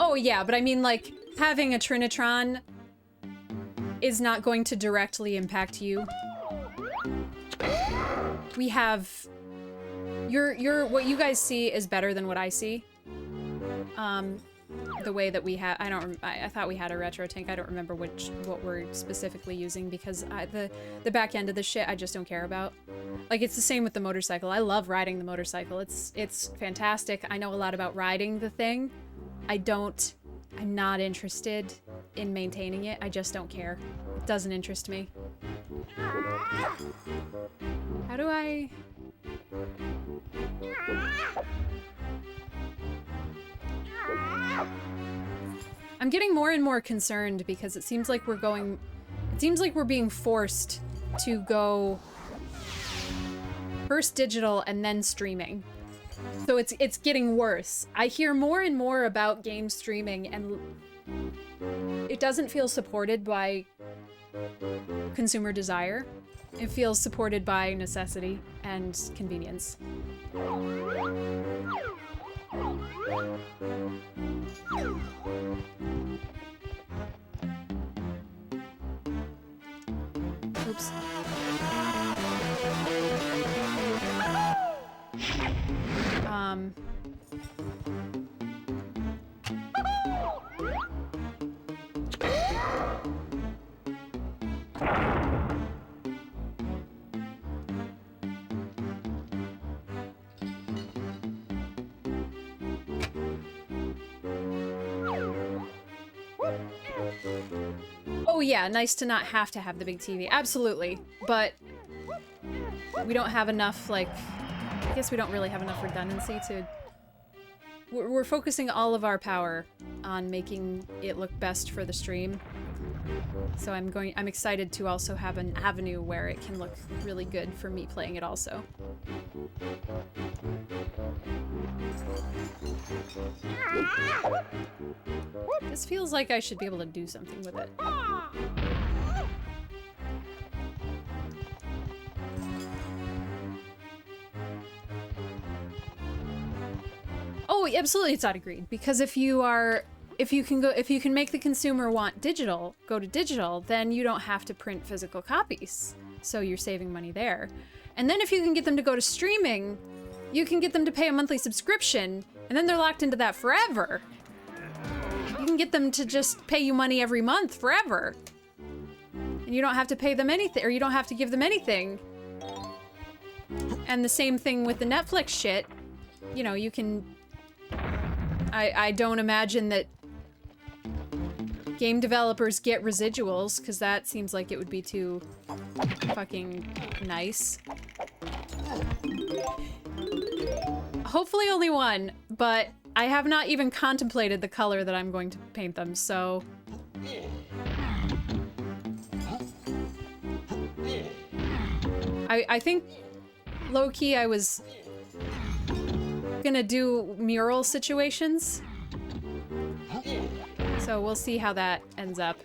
[SPEAKER 1] Oh yeah, but I mean, like, having a Trinitron is not going to directly impact you. We have... what you guys see is better than what I see. The way that we have... I thought we had a retro tank. I don't remember what we're specifically using, because the back end of the shit I just don't care about. Like, it's the same with the motorcycle. I love riding the motorcycle. It's fantastic. I know a lot about riding the thing. I'm not interested in maintaining it. I just don't care. It doesn't interest me. How do I... I'm getting more and more concerned, because it seems like we're being forced to go first digital and then streaming. So it's getting worse. I hear more and more about game streaming, and it doesn't feel supported by consumer desire. It feels supported by necessity and convenience. Oops. Oh yeah, nice to not have to have the big TV. Absolutely. But we don't have enough, like, I guess we don't really have enough redundancy to... We're focusing all of our power on making it look best for the stream. So I'm excited to also have an avenue where it can look really good for me playing it also. This feels like I should be able to do something with it. Oh, absolutely, it's not agreed. Because if you can make the consumer want digital, go to digital, then you don't have to print physical copies. So you're saving money there. And then if you can get them to go to streaming, you can get them to pay a monthly subscription, and then they're locked into that forever. You can get them to just pay you money every month forever. And you don't have to pay them anything, or you don't have to give them anything. And the same thing with the Netflix shit. You know, you can... I don't imagine that game developers get residuals, because that seems like it would be too fucking nice. Hopefully only one, but I have not even contemplated the color that I'm going to paint them, so... I think, low-key, I was gonna do mural situations. So we'll see how that ends up.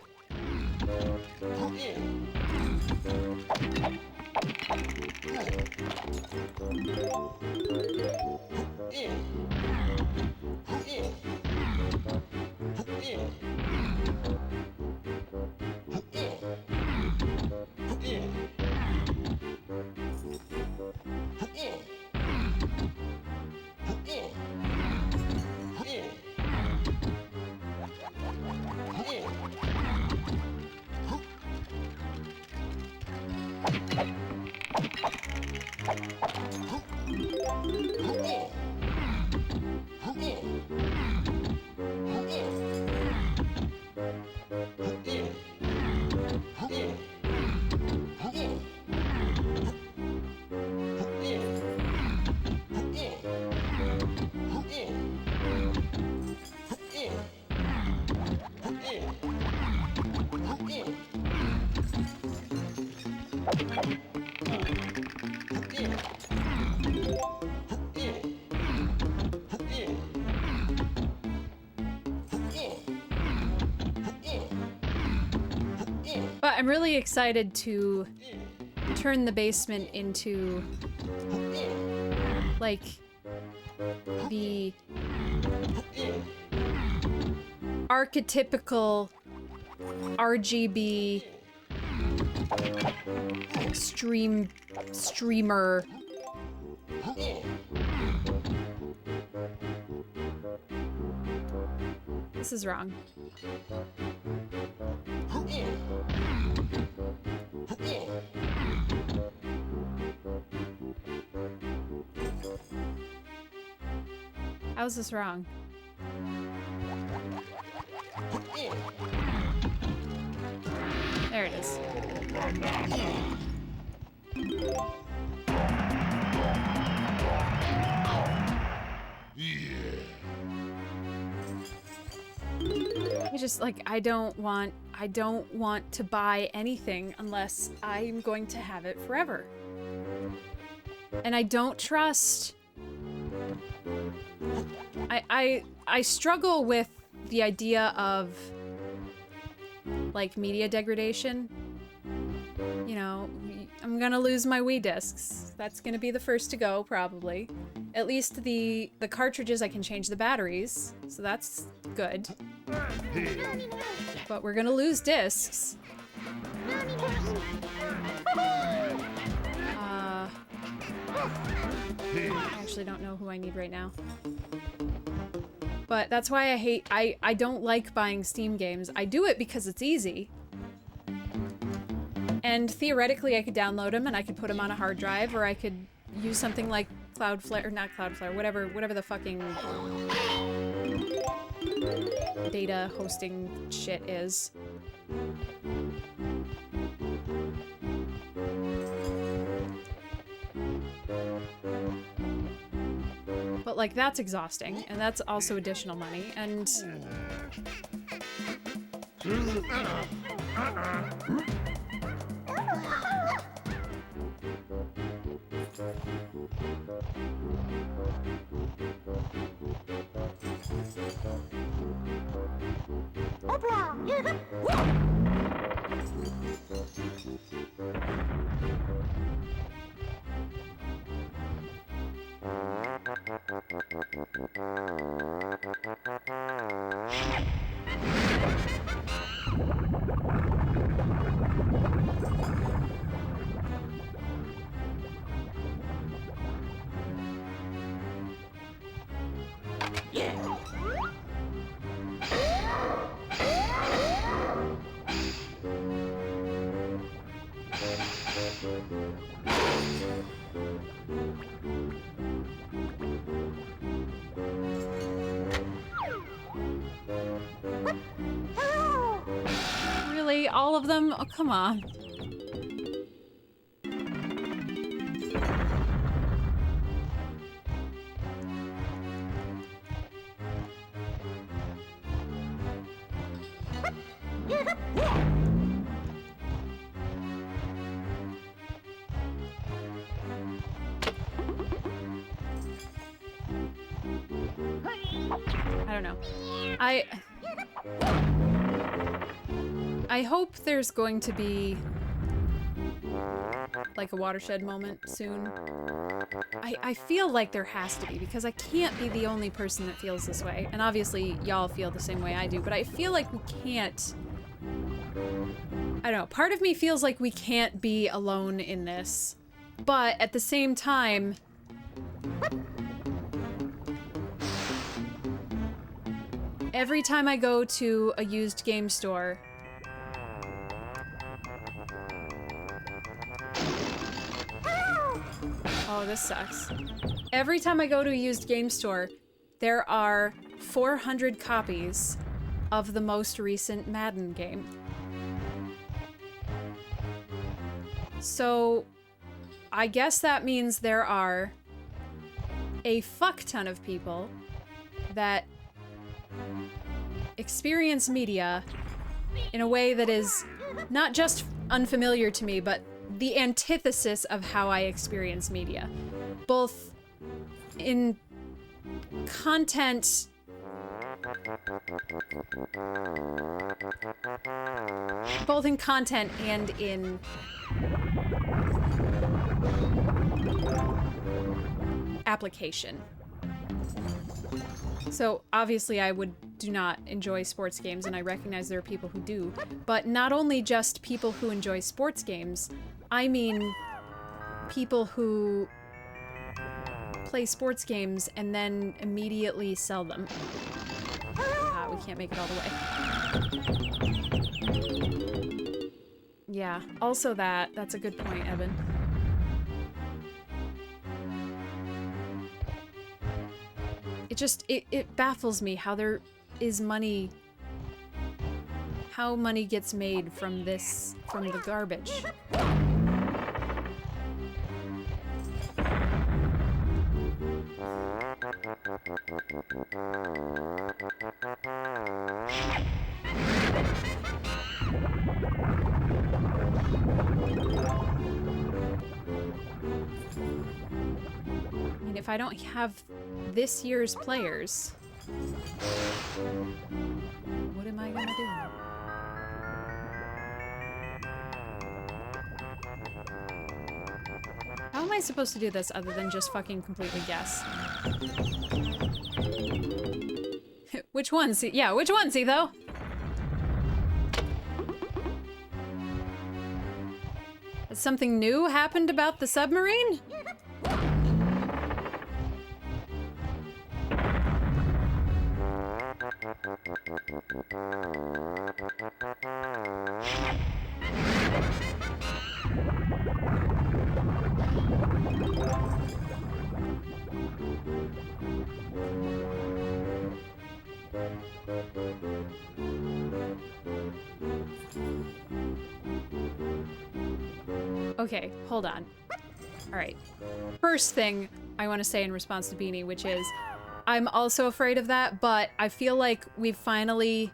[SPEAKER 1] But I'm really excited to turn the basement into, like, the archetypical RGB streamer. This is wrong. How's this wrong? There it is. I just, like, I don't want to buy anything unless I'm going to have it forever. And I don't trust... I struggle with the idea of, like, media degradation you know, I'm gonna lose my Wii discs. That's gonna be the first to go, probably. At least the cartridges, I can change the batteries, so that's good. But we're gonna lose discs. I actually don't know who I need right now. But that's why I don't like buying Steam games. I do it because it's easy. And theoretically I could download them and I could put them on a hard drive, or I could use something like Cloudflare, or not Cloudflare, whatever the fucking data hosting shit is. But like, that's exhausting, and that's also additional money, and really, all of them? Oh, come on. I don't know. I hope there's going to be like a watershed moment soon. I feel like there has to be, because I can't be the only person that feels this way. And obviously y'all feel the same way I do, but I feel like we can't... I don't know, part of me feels like we can't be alone in this. But at the same time... every time I go to a used game store, oh, this sucks. Every time I go to a used game store, there are 400 copies of the most recent Madden game. So, I guess that means there are a fuck ton of people that experience media in a way that is not just unfamiliar to me, but the antithesis of how I experience media. Both in content... both in content and in... application. So, obviously I do not enjoy sports games, and I recognize there are people who do, but not only just people who enjoy sports games, I mean people who play sports games and then immediately sell them. We can't make it all the way. Yeah, also that's a good point, Evan. It baffles me how there is money, how money gets made from the garbage. I mean, if I don't have this year's players, what am I gonna do? I supposed to do this other than just fucking completely guess? Which one, see? Yeah, which one, see, though? Has something new happened about the submarine? Okay, hold on. All right. First thing I want to say in response to Beanie, which is, I'm also afraid of that, but I feel like we've finally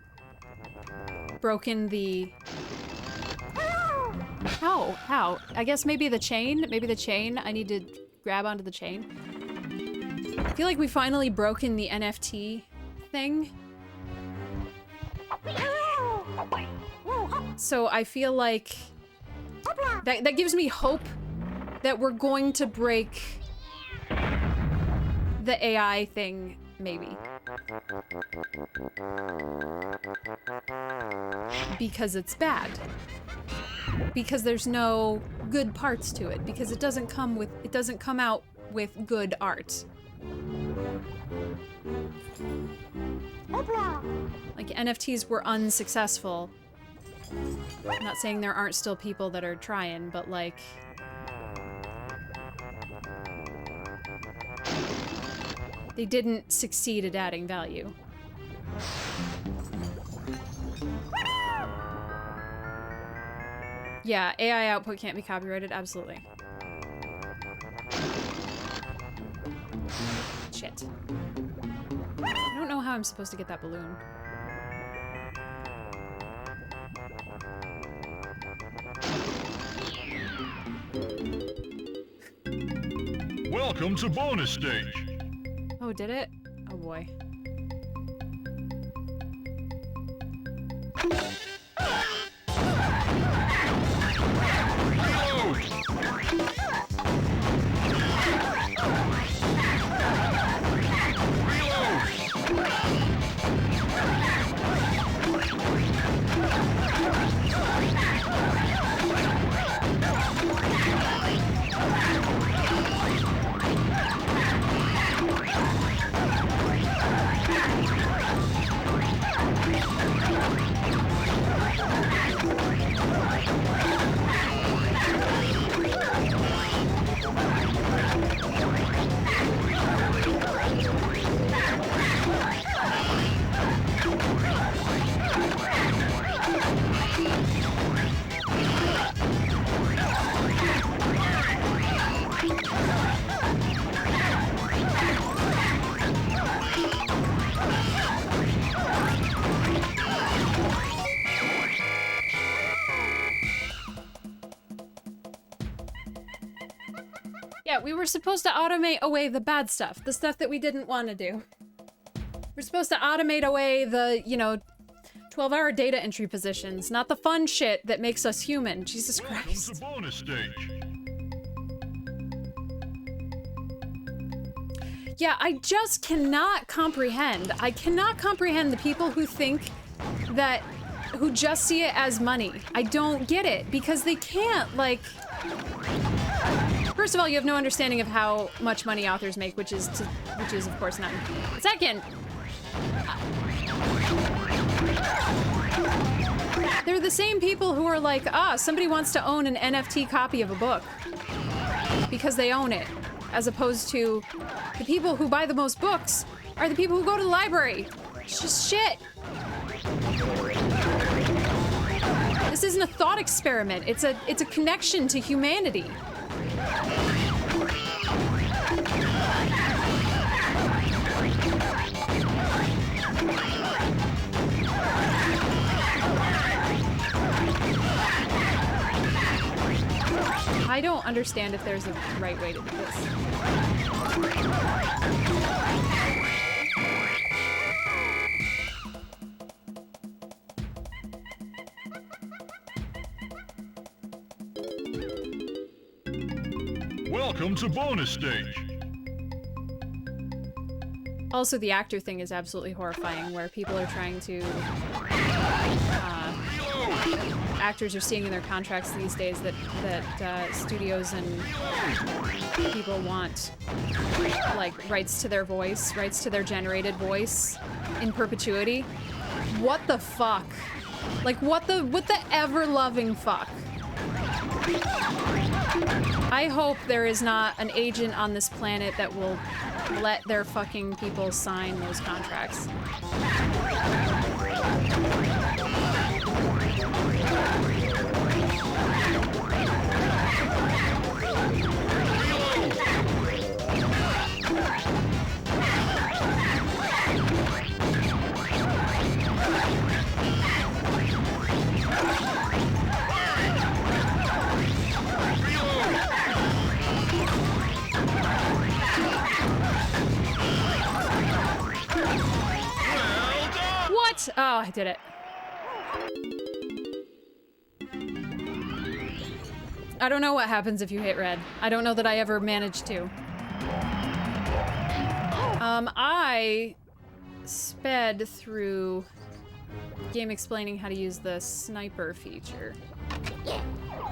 [SPEAKER 1] broken the... How? I guess maybe the chain? Maybe the chain? I need to grab onto the chain. I feel like we finally broken the NFT thing. So I feel like that gives me hope that we're going to break the AI thing, maybe. Because it's bad. Because there's no good parts to it. Because it doesn't come out with good art. Like, NFTs were unsuccessful. I'm not saying there aren't still people that are trying, but like... they didn't succeed at adding value. Yeah, AI output can't be copyrighted, absolutely. Shit. I don't know how I'm supposed to get that balloon.
[SPEAKER 2] Welcome to bonus stage.
[SPEAKER 1] Oh, did it? Oh boy. Yeah, we were supposed to automate away the bad stuff, the stuff that we didn't want to do. We're supposed to automate away the, 12-hour data entry positions, not the fun shit that makes us human. Jesus Christ.
[SPEAKER 2] Welcome to bonus stage.
[SPEAKER 1] Yeah, I just cannot comprehend. I cannot comprehend the people who think that, who just see it as money. I don't get it, because they can't, like... First of all, you have no understanding of how much money authors make, which is of course none. Second, they're the same people who are like, somebody wants to own an NFT copy of a book because they own it, as opposed to the people who buy the most books are the people who go to the library. It's just shit. This isn't a thought experiment. It's a connection to humanity. I don't understand if there's a right way to do this.
[SPEAKER 2] Welcome to bonus stage.
[SPEAKER 1] Also, the actor thing is absolutely horrifying, where people are trying to... actors are seeing in their contracts these days that studios and people want, like, rights to their voice, rights to their generated voice in perpetuity. What the fuck? Like, what the ever-loving fuck? I hope there is not an agent on this planet that will let their fucking people sign those contracts. What? Oh, I did it. I don't know what happens if you hit red. I don't know that I ever managed to. I sped through game explaining how to use the sniper feature.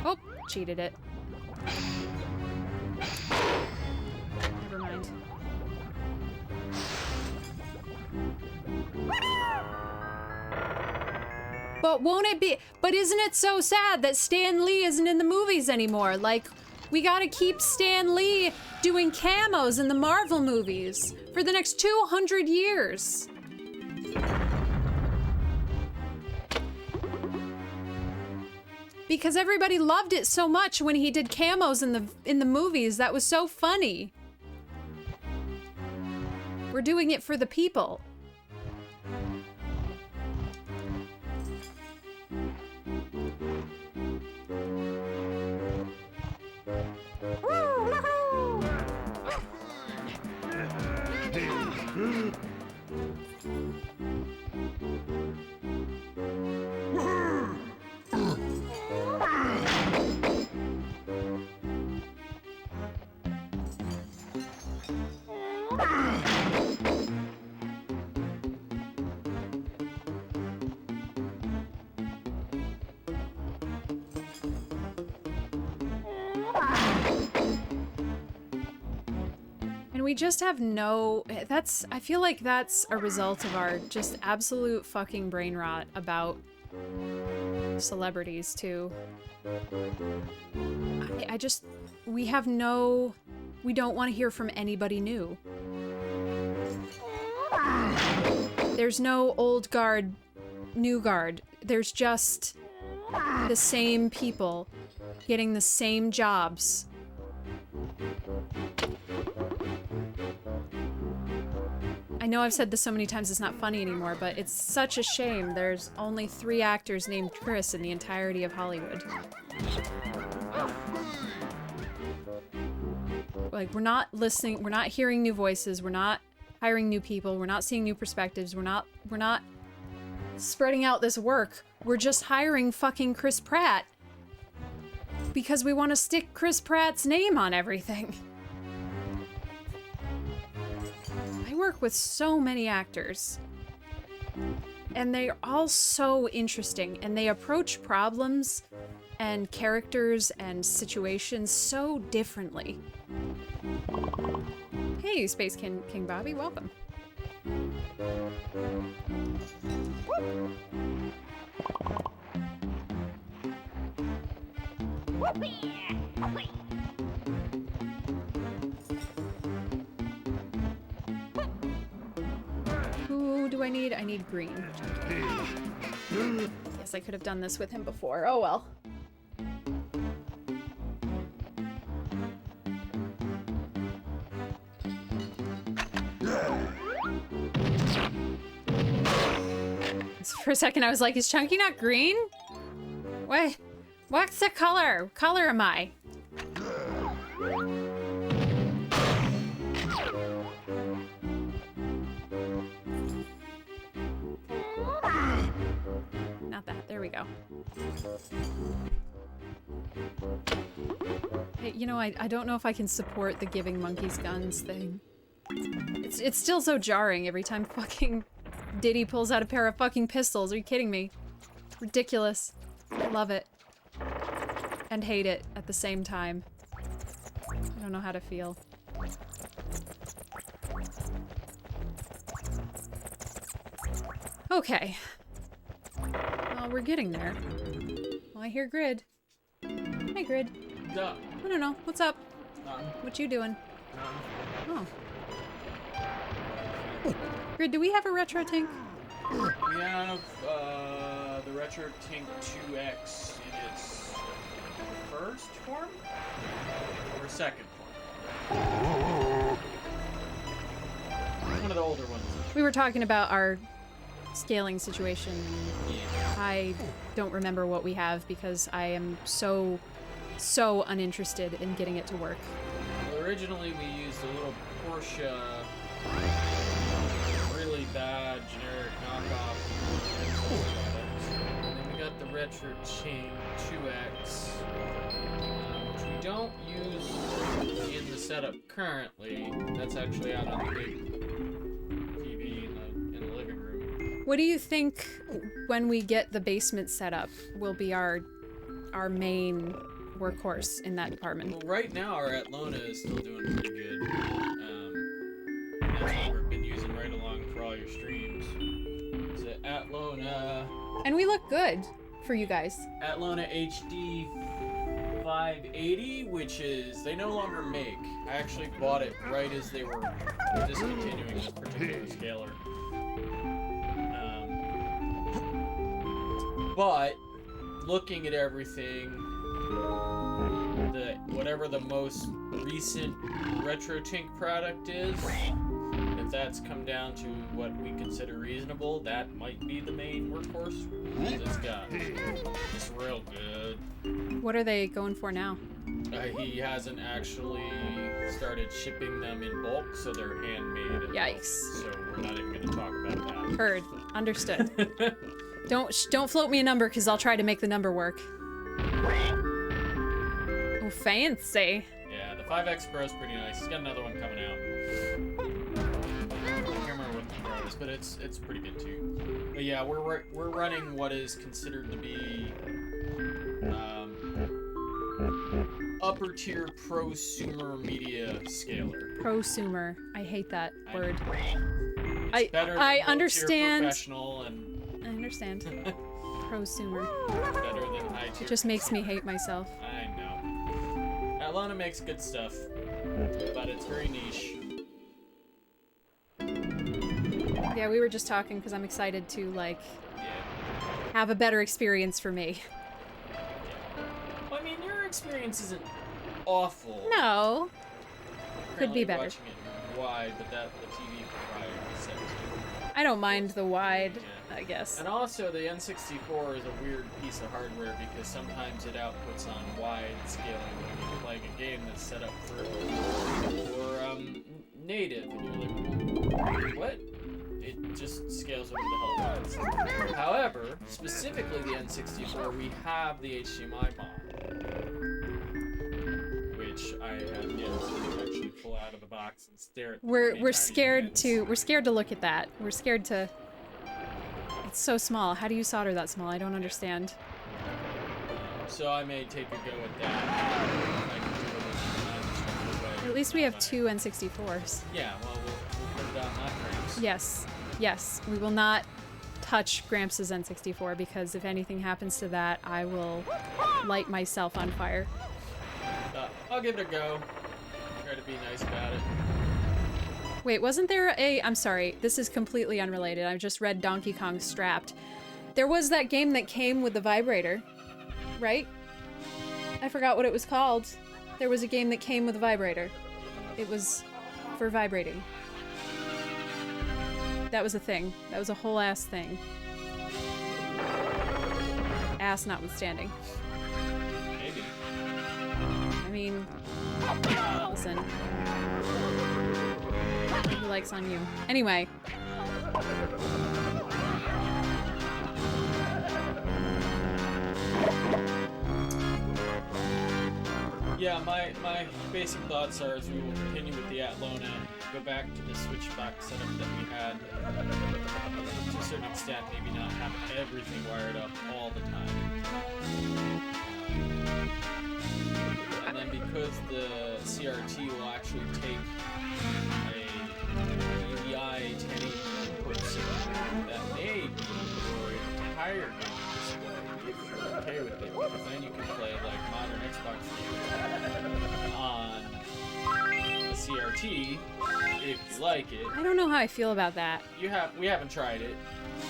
[SPEAKER 1] Oh, cheated it. Never mind. But won't it be? But isn't it so sad that Stan Lee isn't in the movies anymore? Like, we gotta keep Stan Lee doing camos in the Marvel movies for the next 200 years. Because everybody loved it so much when he did camos in the movies. That was so funny. We're doing it for the people. And we just have no, I feel like that's a result of our just absolute fucking brain rot about celebrities too. We don't want to hear from anybody new. There's no old guard, new guard. There's just the same people getting the same jobs. I know I've said this so many times it's not funny anymore, but it's such a shame there's only 3 actors named Chris in the entirety of Hollywood. Like, we're not listening, we're not hearing new voices, we're not hiring new people, we're not seeing new perspectives, we're not spreading out this work. We're just hiring fucking Chris Pratt because we want to stick Chris Pratt's name on everything. I work with so many actors, and they're all so interesting, and they approach problems and characters and situations so differently. Hey, Space King Bobby, welcome. Who do I need? I need green. Yes, I could have done this with him before. Oh well. For a second, I was like, is Chunky not green? Wait, what's the color? What color am I? Not that. There we go. you know, I don't know if I can support the giving monkeys guns thing. It's still so jarring every time fucking Diddy pulls out a pair of fucking pistols. Are you kidding me? Ridiculous. Love it. And hate it at the same time. I don't know how to feel. Okay. Well, we're getting there. Well, I hear Grid. Hey, Grid.
[SPEAKER 3] Duh.
[SPEAKER 1] I don't know. What's up?
[SPEAKER 3] None.
[SPEAKER 1] What you doing?
[SPEAKER 3] None.
[SPEAKER 1] Oh. Grid, do we have a retro tank?
[SPEAKER 3] We have the Retro Tank 2X in its first form? Or second form? One of the older ones.
[SPEAKER 1] We were talking about our scaling situation.
[SPEAKER 3] Yeah.
[SPEAKER 1] I don't remember what we have because I am so uninterested in getting it to work.
[SPEAKER 3] Well, originally we used a little Porsche, really bad generic knockoff product. And then we got the Retro Tank 2X, which we don't use in the setup currently. That's actually out on the big TV in the living room.
[SPEAKER 1] What do you think when we get the basement set up will be our main workhorse in that department?
[SPEAKER 3] Well, right now our Atlona is still doing pretty good. That's what we've been using right along for all your streams. It's an Atlona
[SPEAKER 1] And we look good for you guys.
[SPEAKER 3] Atlona HD 580, which is they no longer make. I actually bought it right as they were discontinuing this particular scaler. But looking at everything, whatever the most recent Retro Tank product is, if that's come down to what we consider reasonable, that might be the main workhorse. It's real good.
[SPEAKER 1] What are they going for now?
[SPEAKER 3] He hasn't actually started shipping them in bulk, so they're handmade.
[SPEAKER 1] Yikes.
[SPEAKER 3] So we're not even going to talk about that.
[SPEAKER 1] Heard. Understood. Don't float me a number because I'll try to make the number work. Oh, fancy.
[SPEAKER 3] Yeah, the 5X Pro is pretty nice. He's got another one coming out. I can't remember what the Pro is, but it's pretty good too. But yeah, we're running what is considered to be upper tier prosumer media scaler.
[SPEAKER 1] Prosumer. I hate that word.
[SPEAKER 3] It's better than
[SPEAKER 1] I
[SPEAKER 3] low-tier
[SPEAKER 1] understand.
[SPEAKER 3] Professional and
[SPEAKER 1] I understand. Prosumer.
[SPEAKER 3] better than high tier.
[SPEAKER 1] It just makes me hate myself.
[SPEAKER 3] I know. Atlona makes good stuff, but it's very niche.
[SPEAKER 1] Yeah, we were just talking because I'm excited to, like,
[SPEAKER 3] Yeah.
[SPEAKER 1] have a better experience for me.
[SPEAKER 3] Well, I mean, your experience isn't awful.
[SPEAKER 1] No. Could be
[SPEAKER 3] Currently
[SPEAKER 1] better.
[SPEAKER 3] Watching it wide, but the TV provider is set to.
[SPEAKER 1] I don't mind the wide,
[SPEAKER 3] Yeah.
[SPEAKER 1] I guess.
[SPEAKER 3] And also, the N64 is a weird piece of hardware because sometimes it outputs on wide scaling when you're playing a game that's set up for native, and you're like, what? It just scales whatever the hell it wants. However, specifically the N64, we have the HDMI mod, which I have yet to actually pull out of the box and stare at.
[SPEAKER 1] We're scared to look at that. We're scared to. It's so small. How do you solder that small? I don't understand.
[SPEAKER 3] So I may take a go at that.
[SPEAKER 1] At least we have two N64s.
[SPEAKER 3] Yeah, well, we'll put it on that Gramps.
[SPEAKER 1] Yes. Yes. We will not touch Gramps' N64 because if anything happens to that, I will light myself on fire.
[SPEAKER 3] I'll give it a go. Try to be nice about it.
[SPEAKER 1] Wait, wasn't there a... I'm sorry, this is completely unrelated. I just read Donkey Kong Strapped. There was that game that came with the vibrator, right? I forgot what it was called. There was a game that came with a vibrator. It was for vibrating. That was a thing. That was a whole ass thing. Ass notwithstanding.
[SPEAKER 3] Maybe.
[SPEAKER 1] I mean, listen. Who likes on you? Anyway.
[SPEAKER 3] Yeah, my basic thoughts are, as we will continue with the Atlona, go back to the switchbox setup that we had, to a certain extent, maybe not have everything wired up all the time. And then because the CRT will actually take a DVI 1080 input signal that may be deployed higher game display, if you're okay with it, because then you can play like modern Xbox games on the CRT if you like it.
[SPEAKER 1] I don't know how I feel about that.
[SPEAKER 3] We haven't tried it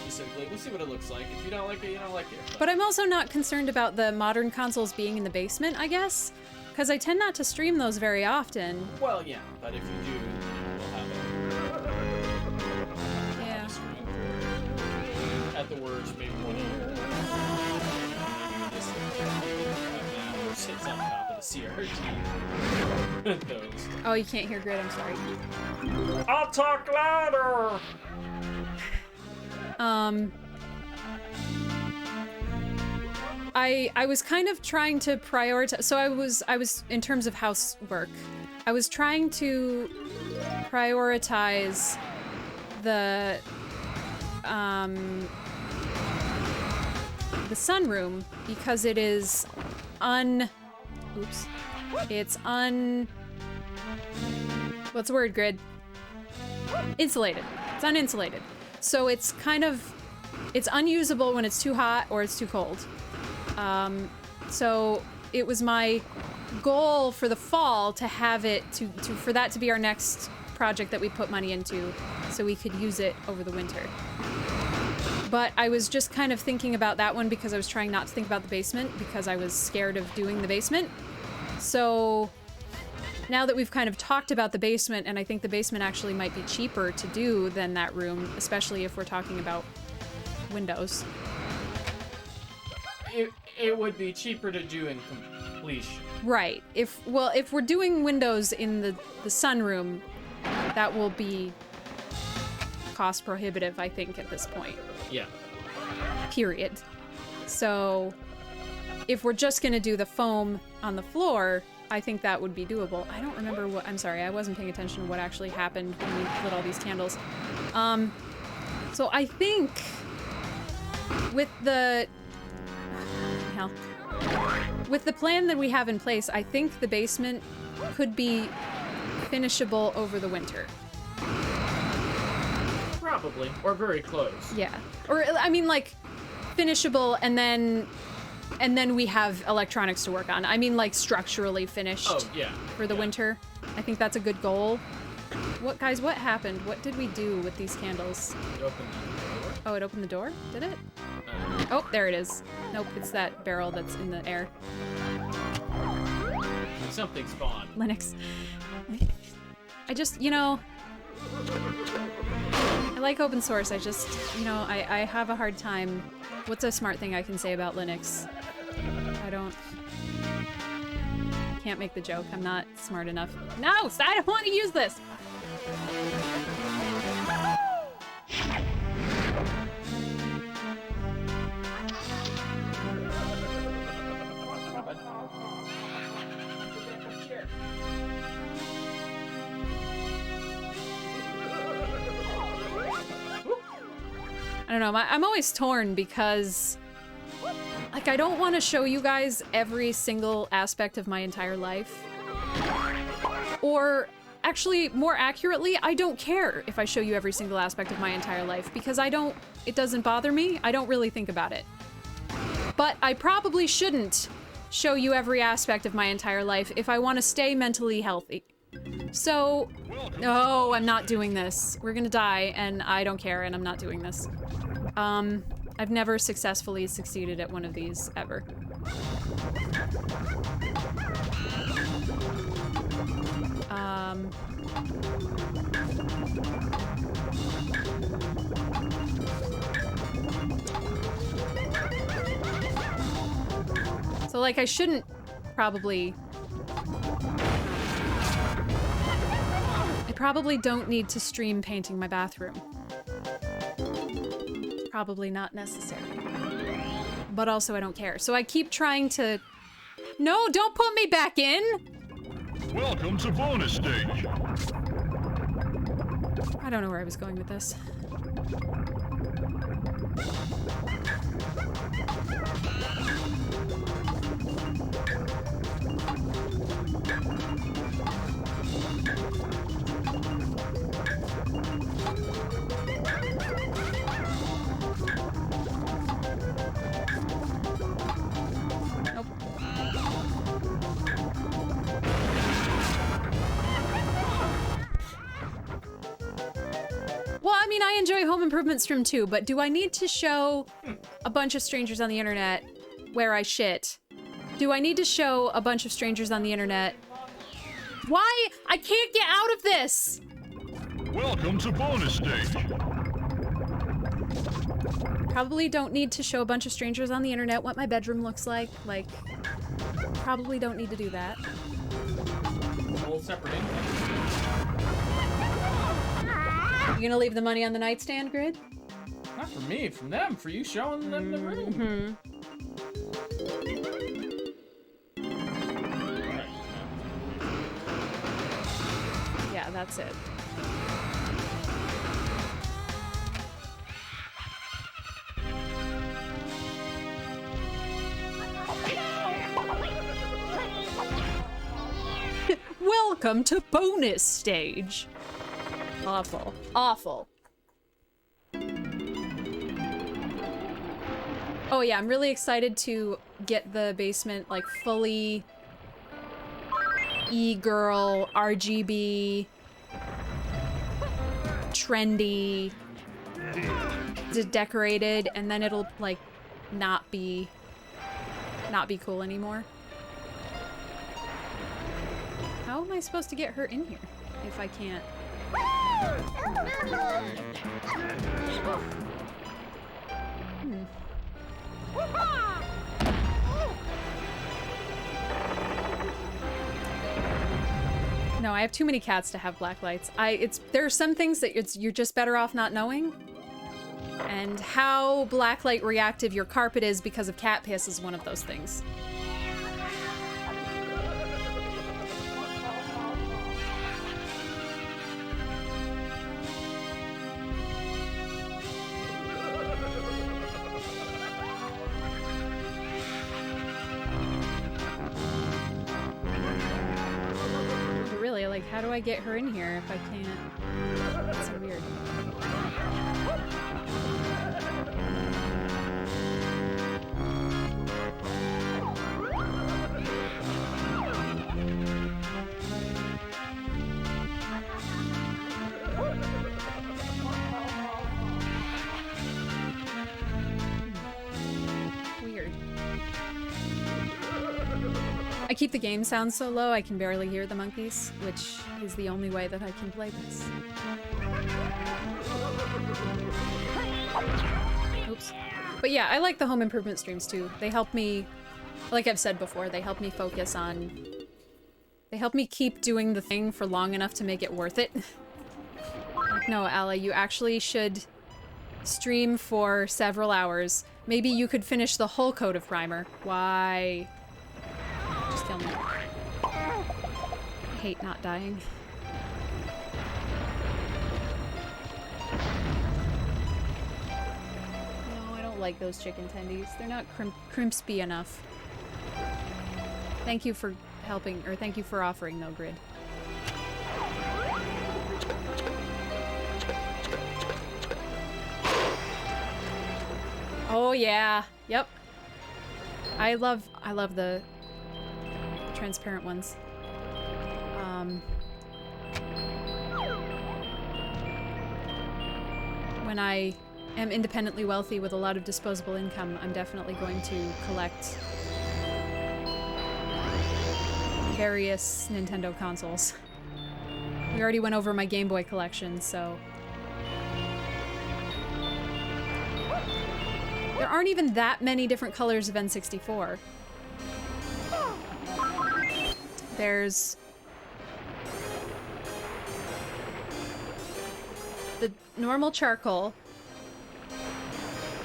[SPEAKER 3] specifically. We'll see what it looks like. If you don't like it, you don't like it.
[SPEAKER 1] But I'm also not concerned about the modern consoles being in the basement, I guess. Because I tend not to stream those very often.
[SPEAKER 3] Well, yeah, but if you do, we'll have
[SPEAKER 1] Yeah.
[SPEAKER 3] a screen for it. At the worst, maybe one year. Maybe this now sits on top of the CRT. Those.
[SPEAKER 1] Oh, you can't hear Grid, I'm sorry.
[SPEAKER 3] I'll talk louder!
[SPEAKER 1] I was kind of trying to prioritize. So I was in terms of housework, I was trying to prioritize the sunroom because it is what's the word, Grid? Insulated. It's uninsulated. So it's it's unusable when it's too hot or it's too cold. So it was my goal for the fall to have it for that to be our next project that we put money into so we could use it over the winter. But I was just kind of thinking about that one because I was trying not to think about the basement because I was scared of doing the basement. So now that we've kind of talked about the basement, and I think the basement actually might be cheaper to do than that room, especially if we're talking about windows.
[SPEAKER 3] It would be cheaper to do in completion.
[SPEAKER 1] Right. If we're doing windows in the sunroom, that will be cost prohibitive, I think, at this point.
[SPEAKER 3] Yeah.
[SPEAKER 1] Period. So if we're just gonna do the foam on the floor, I think that would be doable. I don't remember I'm sorry, I wasn't paying attention to what actually happened when we lit all these candles. So I think with the plan that we have in place, I think the basement could be finishable over the winter.
[SPEAKER 3] Probably, or very close.
[SPEAKER 1] Yeah. Or, I mean, like, finishable and then we have electronics to work on. I mean, like, structurally finished for the winter. I think that's a good goal. What happened? What did we do with these candles?
[SPEAKER 3] It opened the door.
[SPEAKER 1] Oh, it opened the door? Did it? Oh, there it is. Nope, it's that barrel that's in the air.
[SPEAKER 3] Something spawned.
[SPEAKER 1] Linux. I just, I like open source. I just, I have a hard time. What's a smart thing I can say about Linux? Can't make the joke. I'm not smart enough. No, I don't want to use this. I don't know, I'm always torn because, like, I don't want to show you guys every single aspect of my entire life. Or, actually, more accurately, I don't care if I show you every single aspect of my entire life because it doesn't bother me. I don't really think about it. But I probably shouldn't show you every aspect of my entire life if I want to stay mentally healthy. So, no, I'm not doing this. We're gonna die, and I don't care, and I'm not doing this. I've never successfully succeeded at one of these, ever. So, like, I shouldn't probably... I probably don't need to stream painting my bathroom. Probably not necessary. But also I don't care. So I keep trying to No, don't put me back in!
[SPEAKER 2] Welcome to bonus stage.
[SPEAKER 1] I don't know where I was going with this. Nope. Well, I mean, I enjoy Home Improvement Stream too, but do I need to show a bunch of strangers on the internet where I shit? Do I need to show a bunch of strangers on the internet? Why? I can't get out of this!
[SPEAKER 2] Welcome to bonus stage.
[SPEAKER 1] Probably don't need to show a bunch of strangers on the internet what my bedroom looks like. Like, probably don't need to do that.
[SPEAKER 3] Whole separate income.
[SPEAKER 1] You gonna leave the money on the nightstand, Grid?
[SPEAKER 3] Not for me, from them, for you showing them the room.
[SPEAKER 1] Yeah, that's it. Welcome to bonus stage. Awful. Awful. Oh yeah, I'm really excited to get the basement like fully e-girl, RGB, trendy, decorated, and then it'll like not be cool anymore. How am I supposed to get her in here if I can't? No, I have too many cats to have black lights. There are some things that you're just better off not knowing. And how blacklight reactive your carpet is because of cat piss is one of those things. Really, like, how do I get her in here if I can't? It's so weird. Weird. I keep the game sound so low I can barely hear the monkeys, which is the only way that I can play this. Oops. But yeah, I like the home improvement streams too. They help me, like I've said before, they help me focus on... They help me keep doing the thing for long enough to make it worth it. Like, no, Ala, you actually should stream for several hours. Maybe you could finish the whole Code of Primer. Why? Just kill me. I hate not dying. No, I don't like those chicken tendies. They're not crispy enough. Thank you for helping, or thank you for offering, though, Grid. Oh yeah, yep. I love the transparent ones. When I am independently wealthy with a lot of disposable income, I'm definitely going to collect various Nintendo consoles. We already went over my Game Boy collection, so... There aren't even that many different colors of N64. There's... the normal charcoal.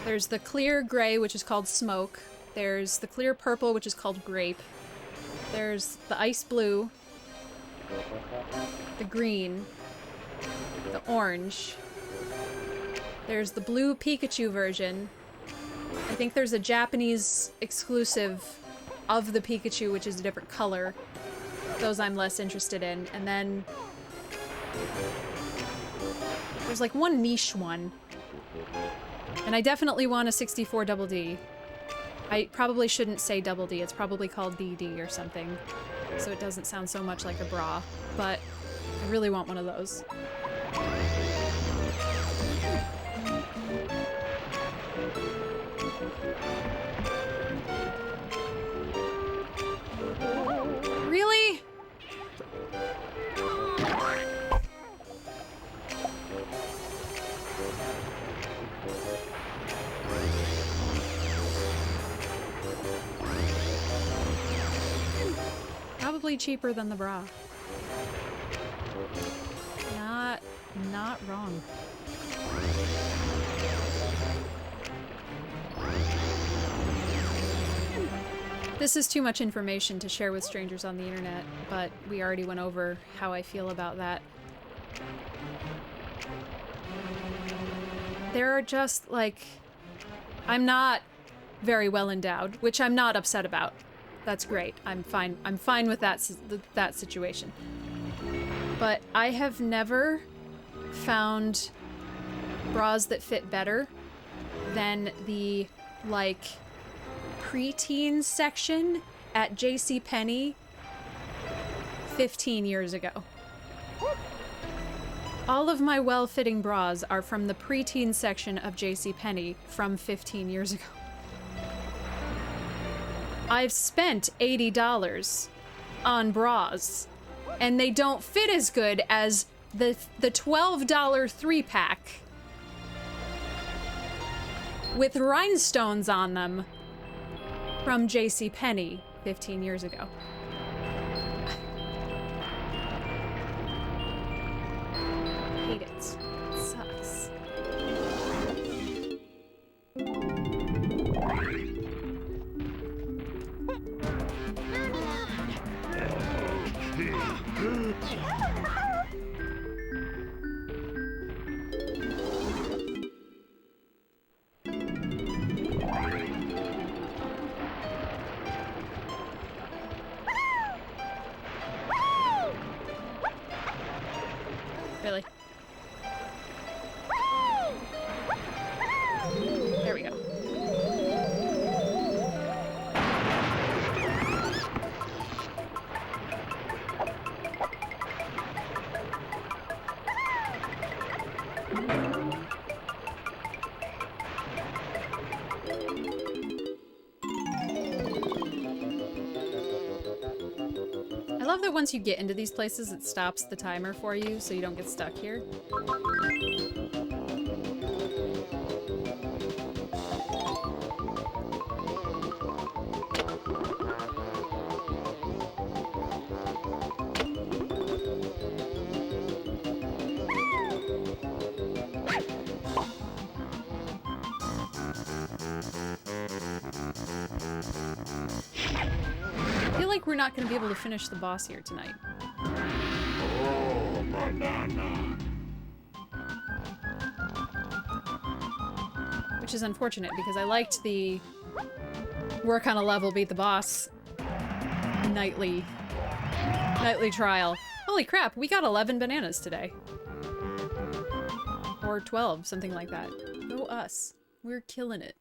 [SPEAKER 1] There's the clear gray, which is called smoke. There's the clear purple, which is called grape. There's the ice blue, the green, the orange. There's the blue Pikachu version. I think there's a Japanese exclusive of the Pikachu, which is a different color. Those I'm less interested in. And then there's like one niche one. And I definitely want a 64 Double D. I probably shouldn't say Double D. It's probably called DD or something. So it doesn't sound so much like a bra. But I really want one of those. Really? Probably cheaper than the bra. Not wrong. This is too much information to share with strangers on the internet, but we already went over how I feel about that. There are just, like... I'm not very well endowed, which I'm not upset about. That's great. I'm fine with that situation. But I have never found bras that fit better than the, like, preteen section at JCPenney 15 years ago. All of my well-fitting bras are from the preteen section of JCPenney from 15 years ago. I've spent $80 on bras, and they don't fit as good as the $12 3-pack with rhinestones on them from JCPenney 15 years ago. I hate it. It sucks. Really? There we go. I love that once you get into these places, it stops the timer for you, so you don't get stuck here. I feel like we're not going to be able to finish the boss here tonight.
[SPEAKER 2] Oh, banana.
[SPEAKER 1] Which is unfortunate, because I liked the work on a level, beat the boss nightly trial. Holy crap, we got 11 bananas today. Or 12, something like that. Go us. We're killing it.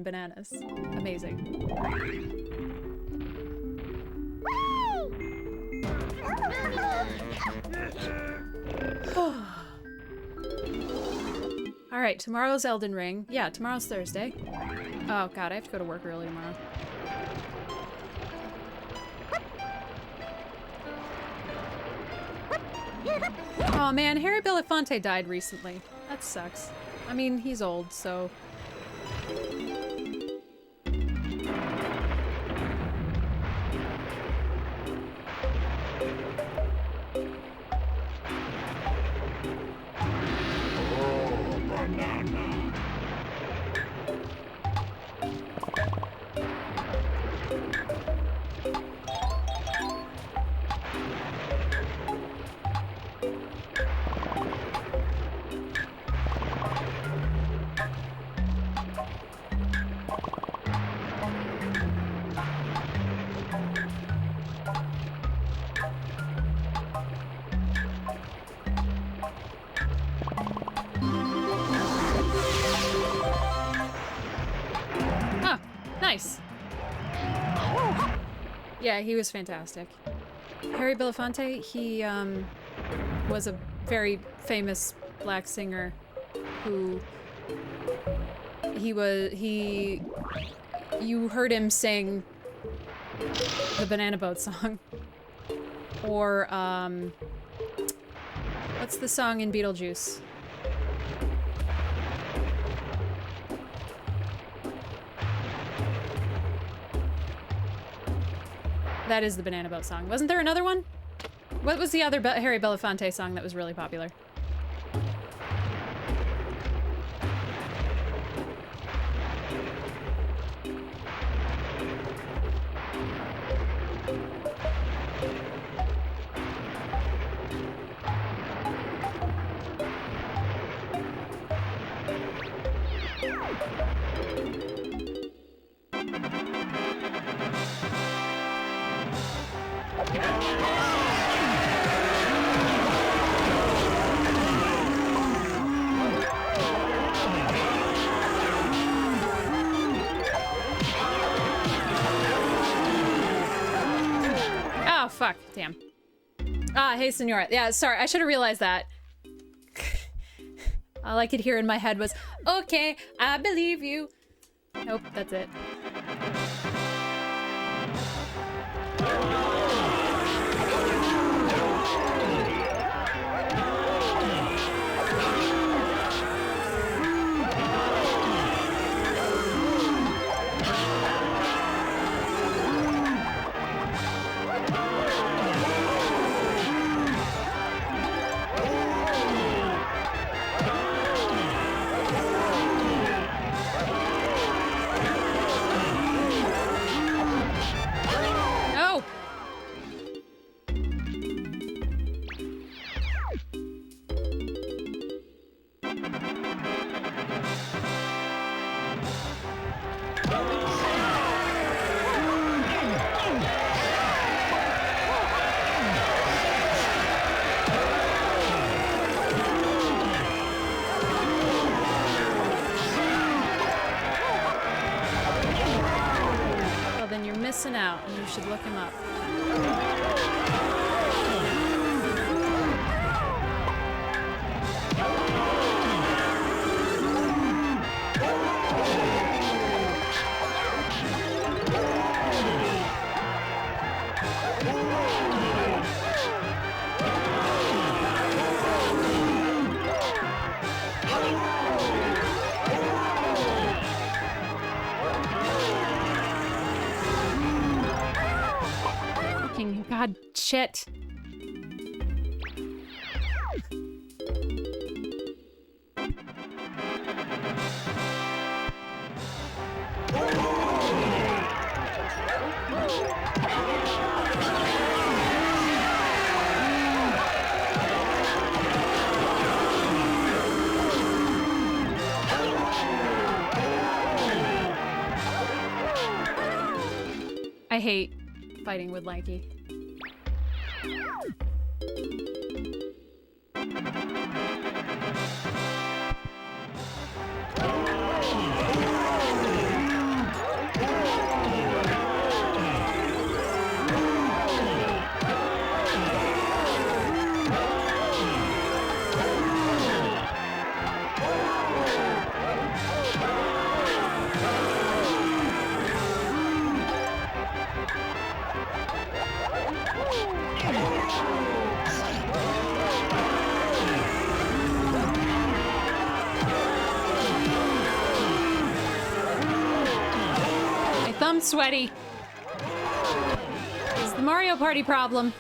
[SPEAKER 1] Bananas. Amazing. Alright, tomorrow's Elden Ring. Yeah, tomorrow's Thursday. Oh god, I have to go to work early tomorrow. Oh man, Harry Belafonte died recently. That sucks. I mean, he's old, so... Yeah, he was fantastic. Harry Belafonte, he was a very famous black singer who you heard him sing the Banana Boat song. Or what's the song in Beetlejuice? That is the Banana Boat song. Wasn't there another one? What was the other Harry Belafonte song that was really popular? Oh, fuck. Damn. Ah, hey, Senora. Yeah, sorry. I should have realized that. All I could hear in my head was, okay, I believe you. Nope, that's it. Oh! Well, then you're missing out, and you should look him up. Fucking god, shit. I hate fighting with Lanky. My thumb's sweaty. It's the Mario Party problem.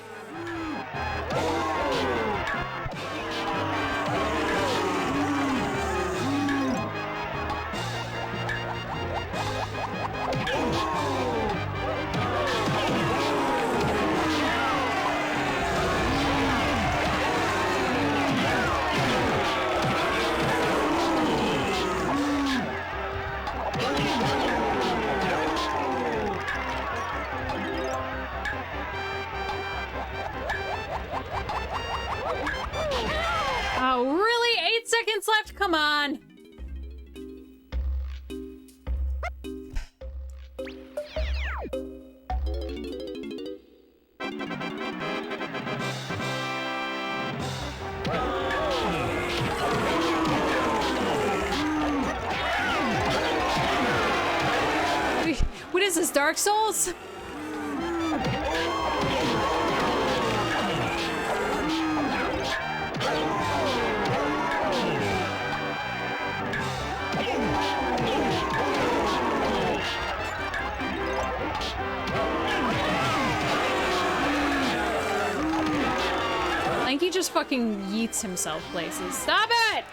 [SPEAKER 1] Oh, really? 8 seconds left? Come on. Dark Souls? I think he just fucking yeets himself places. Stop it!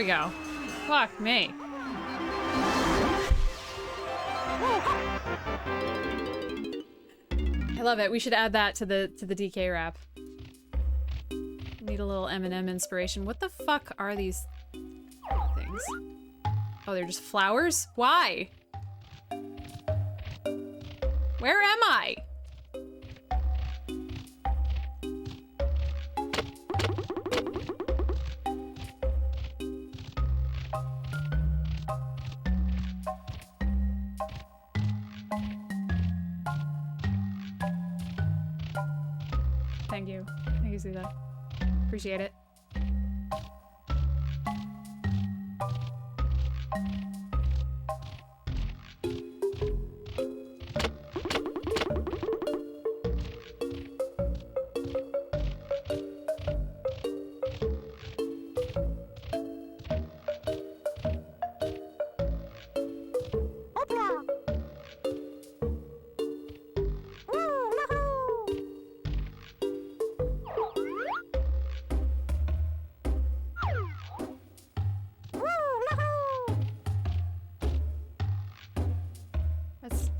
[SPEAKER 1] Go. Fuck me. I love it. We should add that to the DK rap. Need a little Eminem inspiration. What the fuck are these things? Oh, they're just flowers? Why? Where am I? Thank you. Thank you, Zeta. Appreciate it.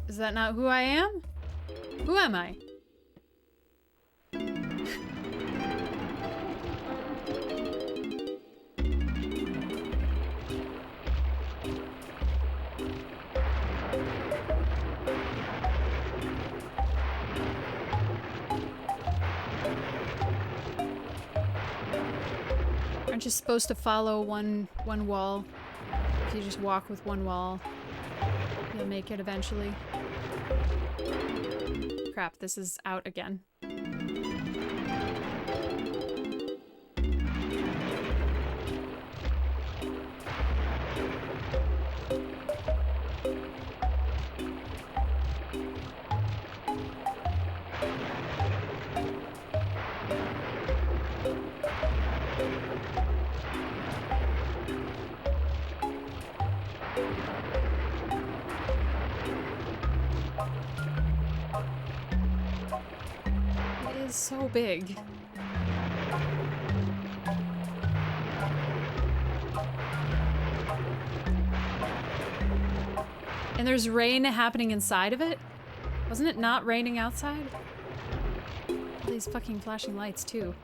[SPEAKER 1] Is that not who I am? Who am I? Aren't you supposed to follow one wall? If you just walk with one wall, you'll make it eventually. Crap, this is out again. It is so big. And there's rain happening inside of it? Wasn't it not raining outside? All these fucking flashing lights too.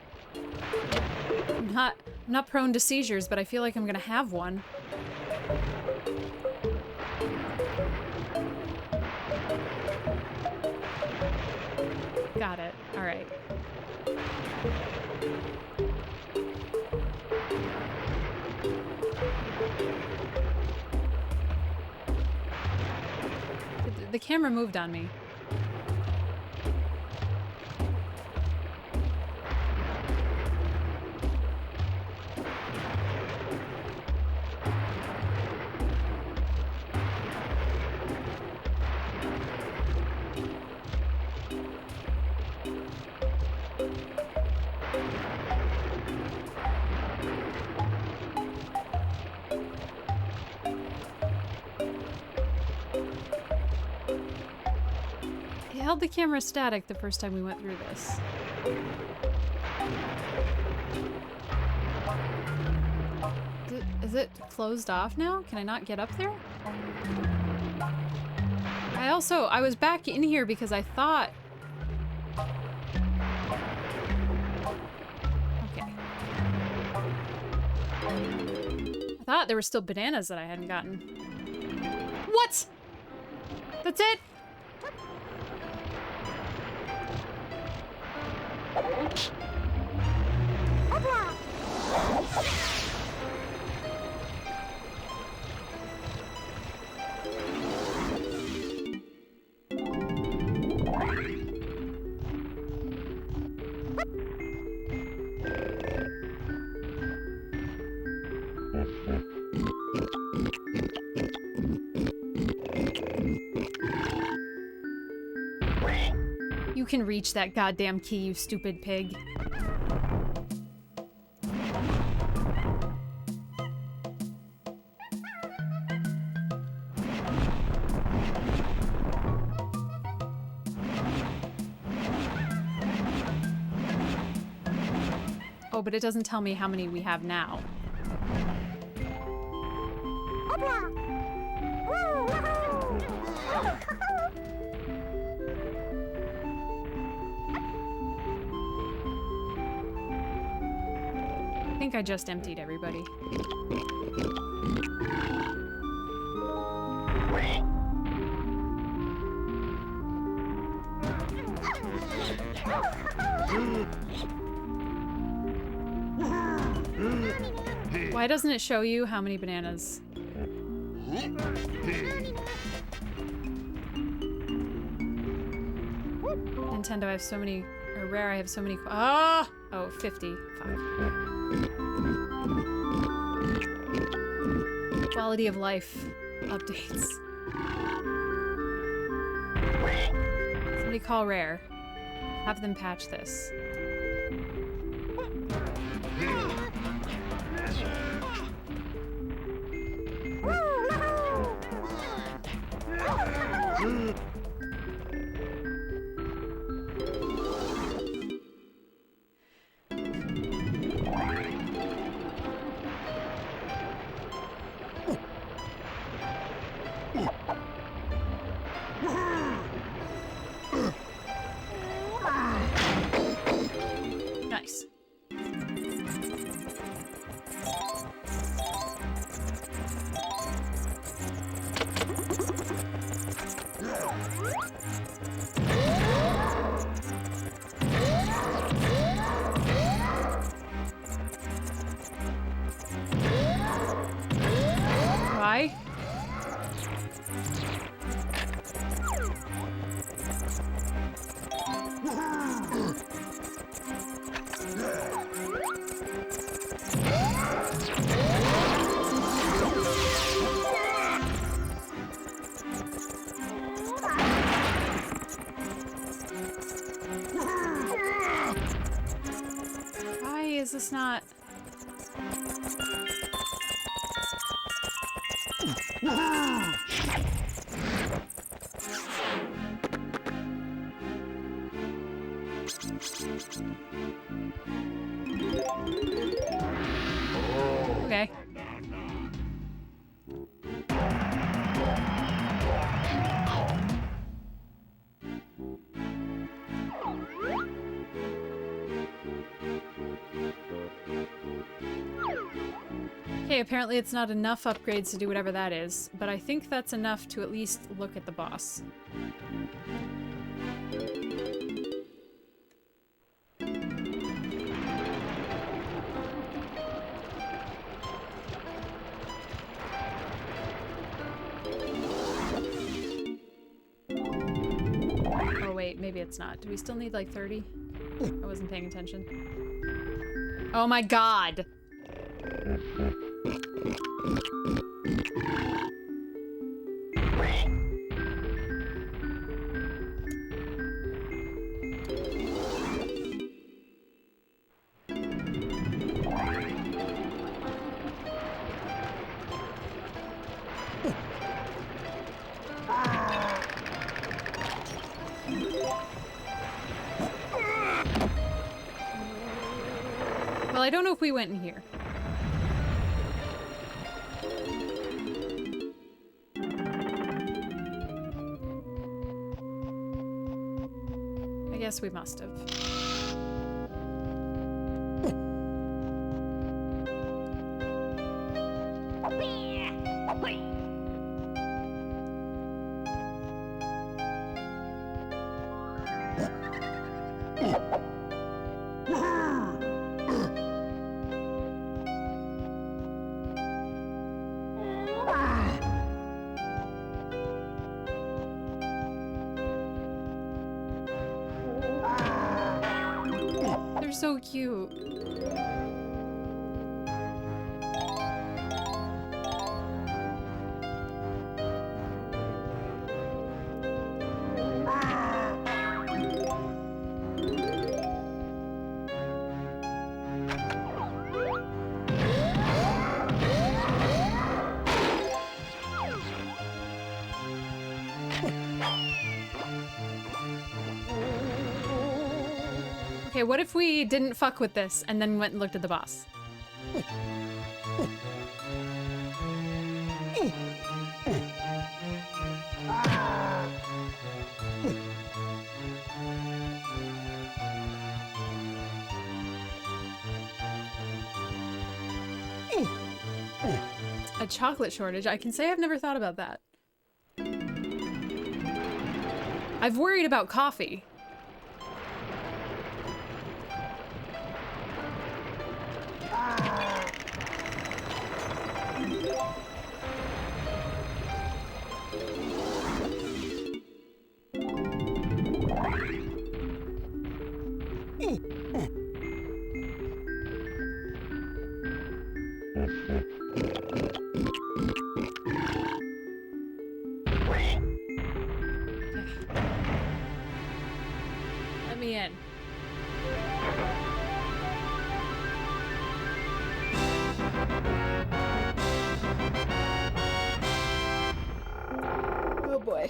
[SPEAKER 1] I'm not prone to seizures, but I feel like I'm gonna have one. Got it. All right. The camera moved on me. It held the camera static the first time we went through this. Is it closed off now? Can I not get up there? I was back in here because I thought... Okay. I thought there were still bananas that I hadn't gotten. What? That's it? You can reach that goddamn key, you stupid pig. Oh, but it doesn't tell me how many we have now. I think I just emptied everybody. Why doesn't it show you how many bananas? Nintendo, I have so many, or Rare, I have so many. Ah! Oh, 50. Fuck. Quality of life updates. Somebody call Rare. Have them patch this. Nice. Why? Why is this not... Okay. Okay, apparently it's not enough upgrades to do whatever that is, but I think that's enough to at least look at the boss. maybe it's not. Do we still need like 30? I wasn't paying attention. Oh my god! Well, I don't know if we went in here. I guess we must have. They're so cute. Okay, what if we didn't fuck with this and then went and looked at the boss? A chocolate shortage? I can say I've never thought about that. I've worried about coffee. Let me in. Oh boy.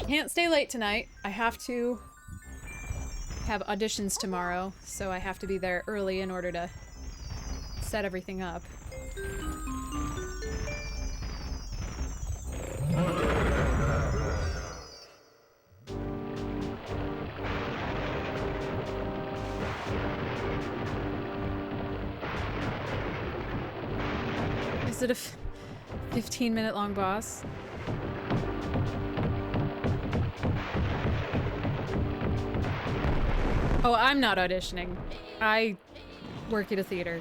[SPEAKER 1] Can't stay late tonight. I have to have auditions tomorrow, so I have to be there early in order to set everything up. Is it a 15-minute long boss? Oh, I'm not auditioning. I work at a theater.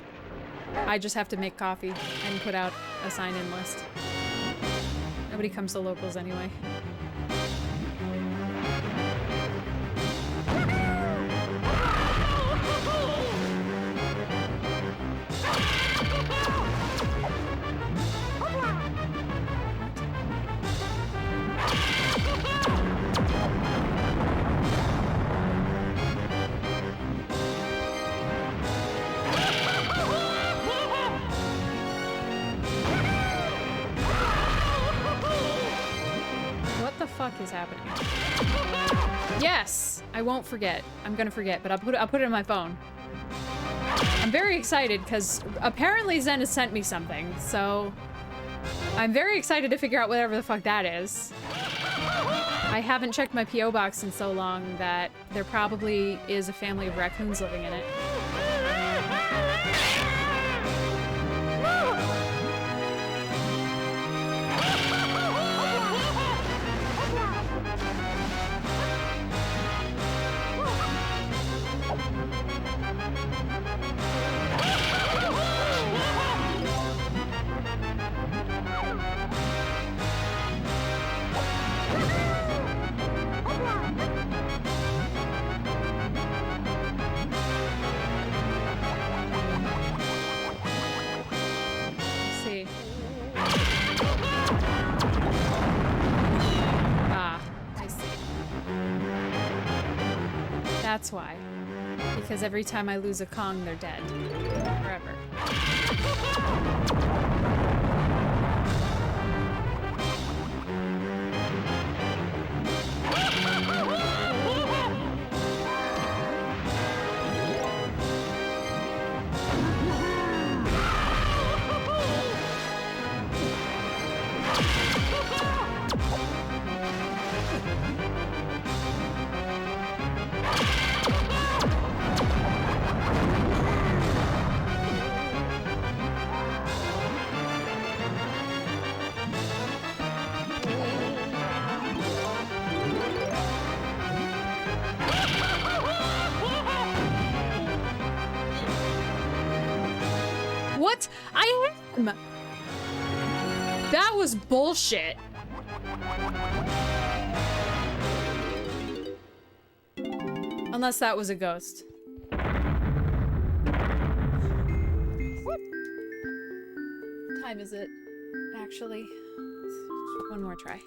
[SPEAKER 1] I just have to make coffee and put out a sign-in list. Nobody comes to locals anyway. Is happening. Yes! I won't forget. I'm gonna forget, but I'll put it in my phone. I'm very excited because apparently Zen has sent me something, so I'm very excited to figure out whatever the fuck that is. I haven't checked my P.O. box in so long that there probably is a family of raccoons living in it. That's why. Because every time I lose a Kong, they're dead. Forever. What? I am! That was bullshit. Unless that was a ghost. What time is it, actually? One more try.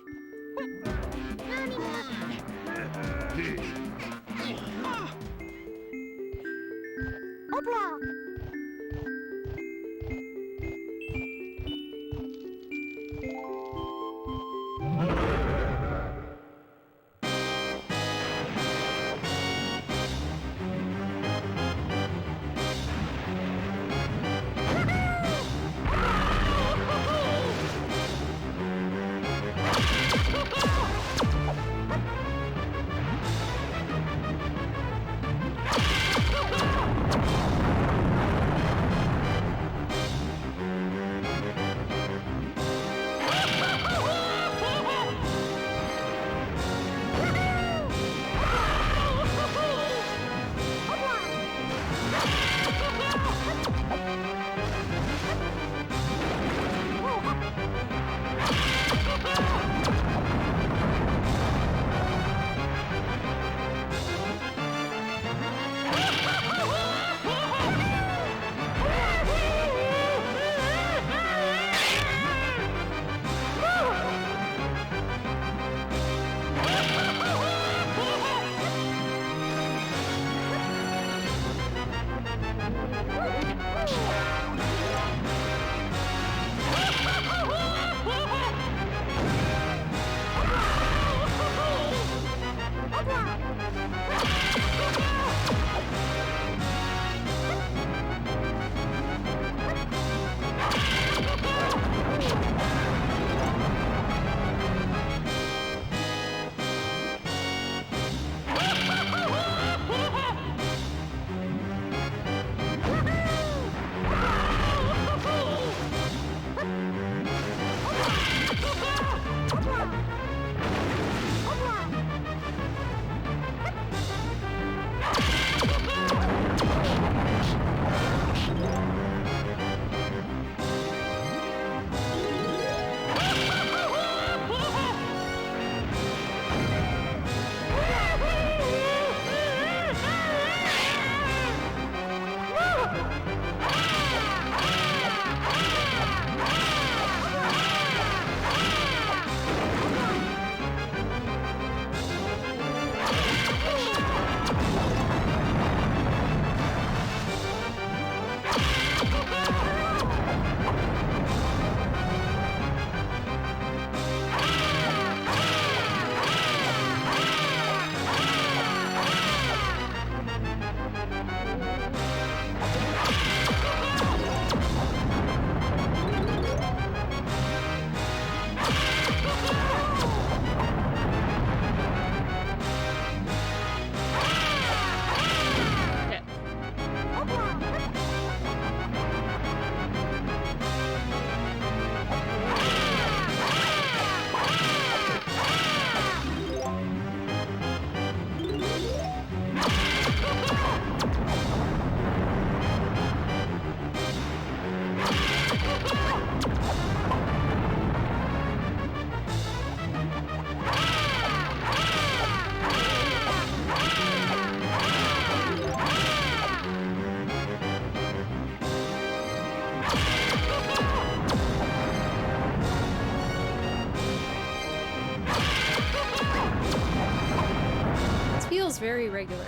[SPEAKER 1] Very regular.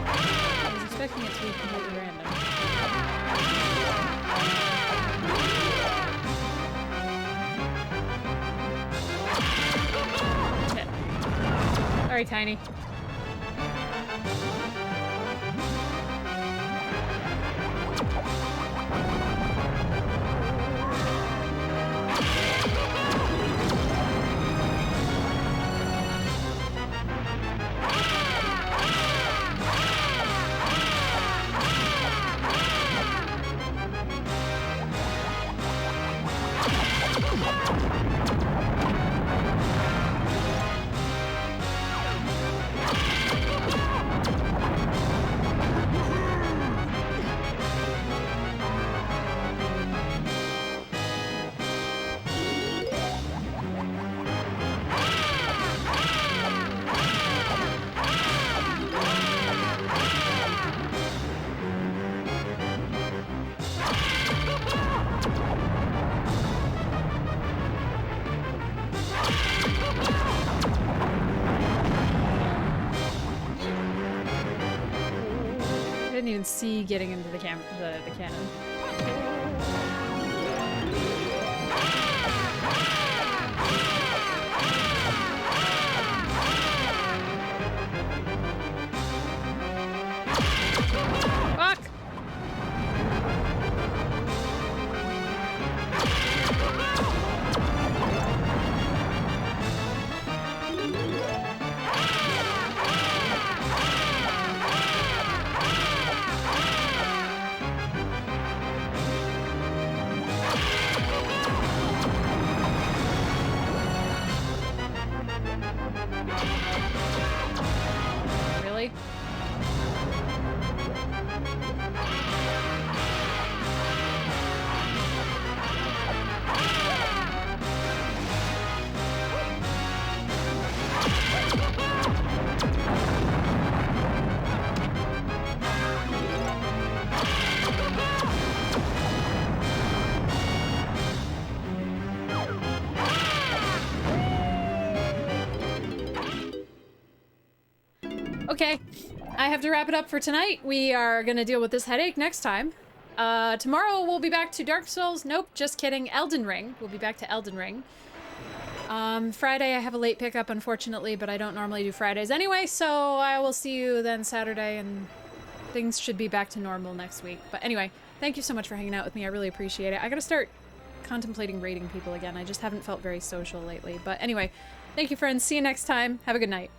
[SPEAKER 1] I was expecting it to be completely random. Shit. Sorry, Tiny. I didn't even see getting into the cannon. Fuck! Really? Okay, I have to wrap it up for tonight. We are gonna deal with this headache next time. Tomorrow we'll be back to Dark Souls. Nope, just kidding. Elden Ring. We'll be back to Elden Ring. Friday I have a late pickup, unfortunately, but I don't normally do Fridays anyway, so I will see you then Saturday, and things should be back to normal next week. But anyway, thank you so much for hanging out with me. I really appreciate it. I gotta start contemplating raiding people again. I just haven't felt very social lately. But anyway, thank you, friends. See you next time. Have a good night.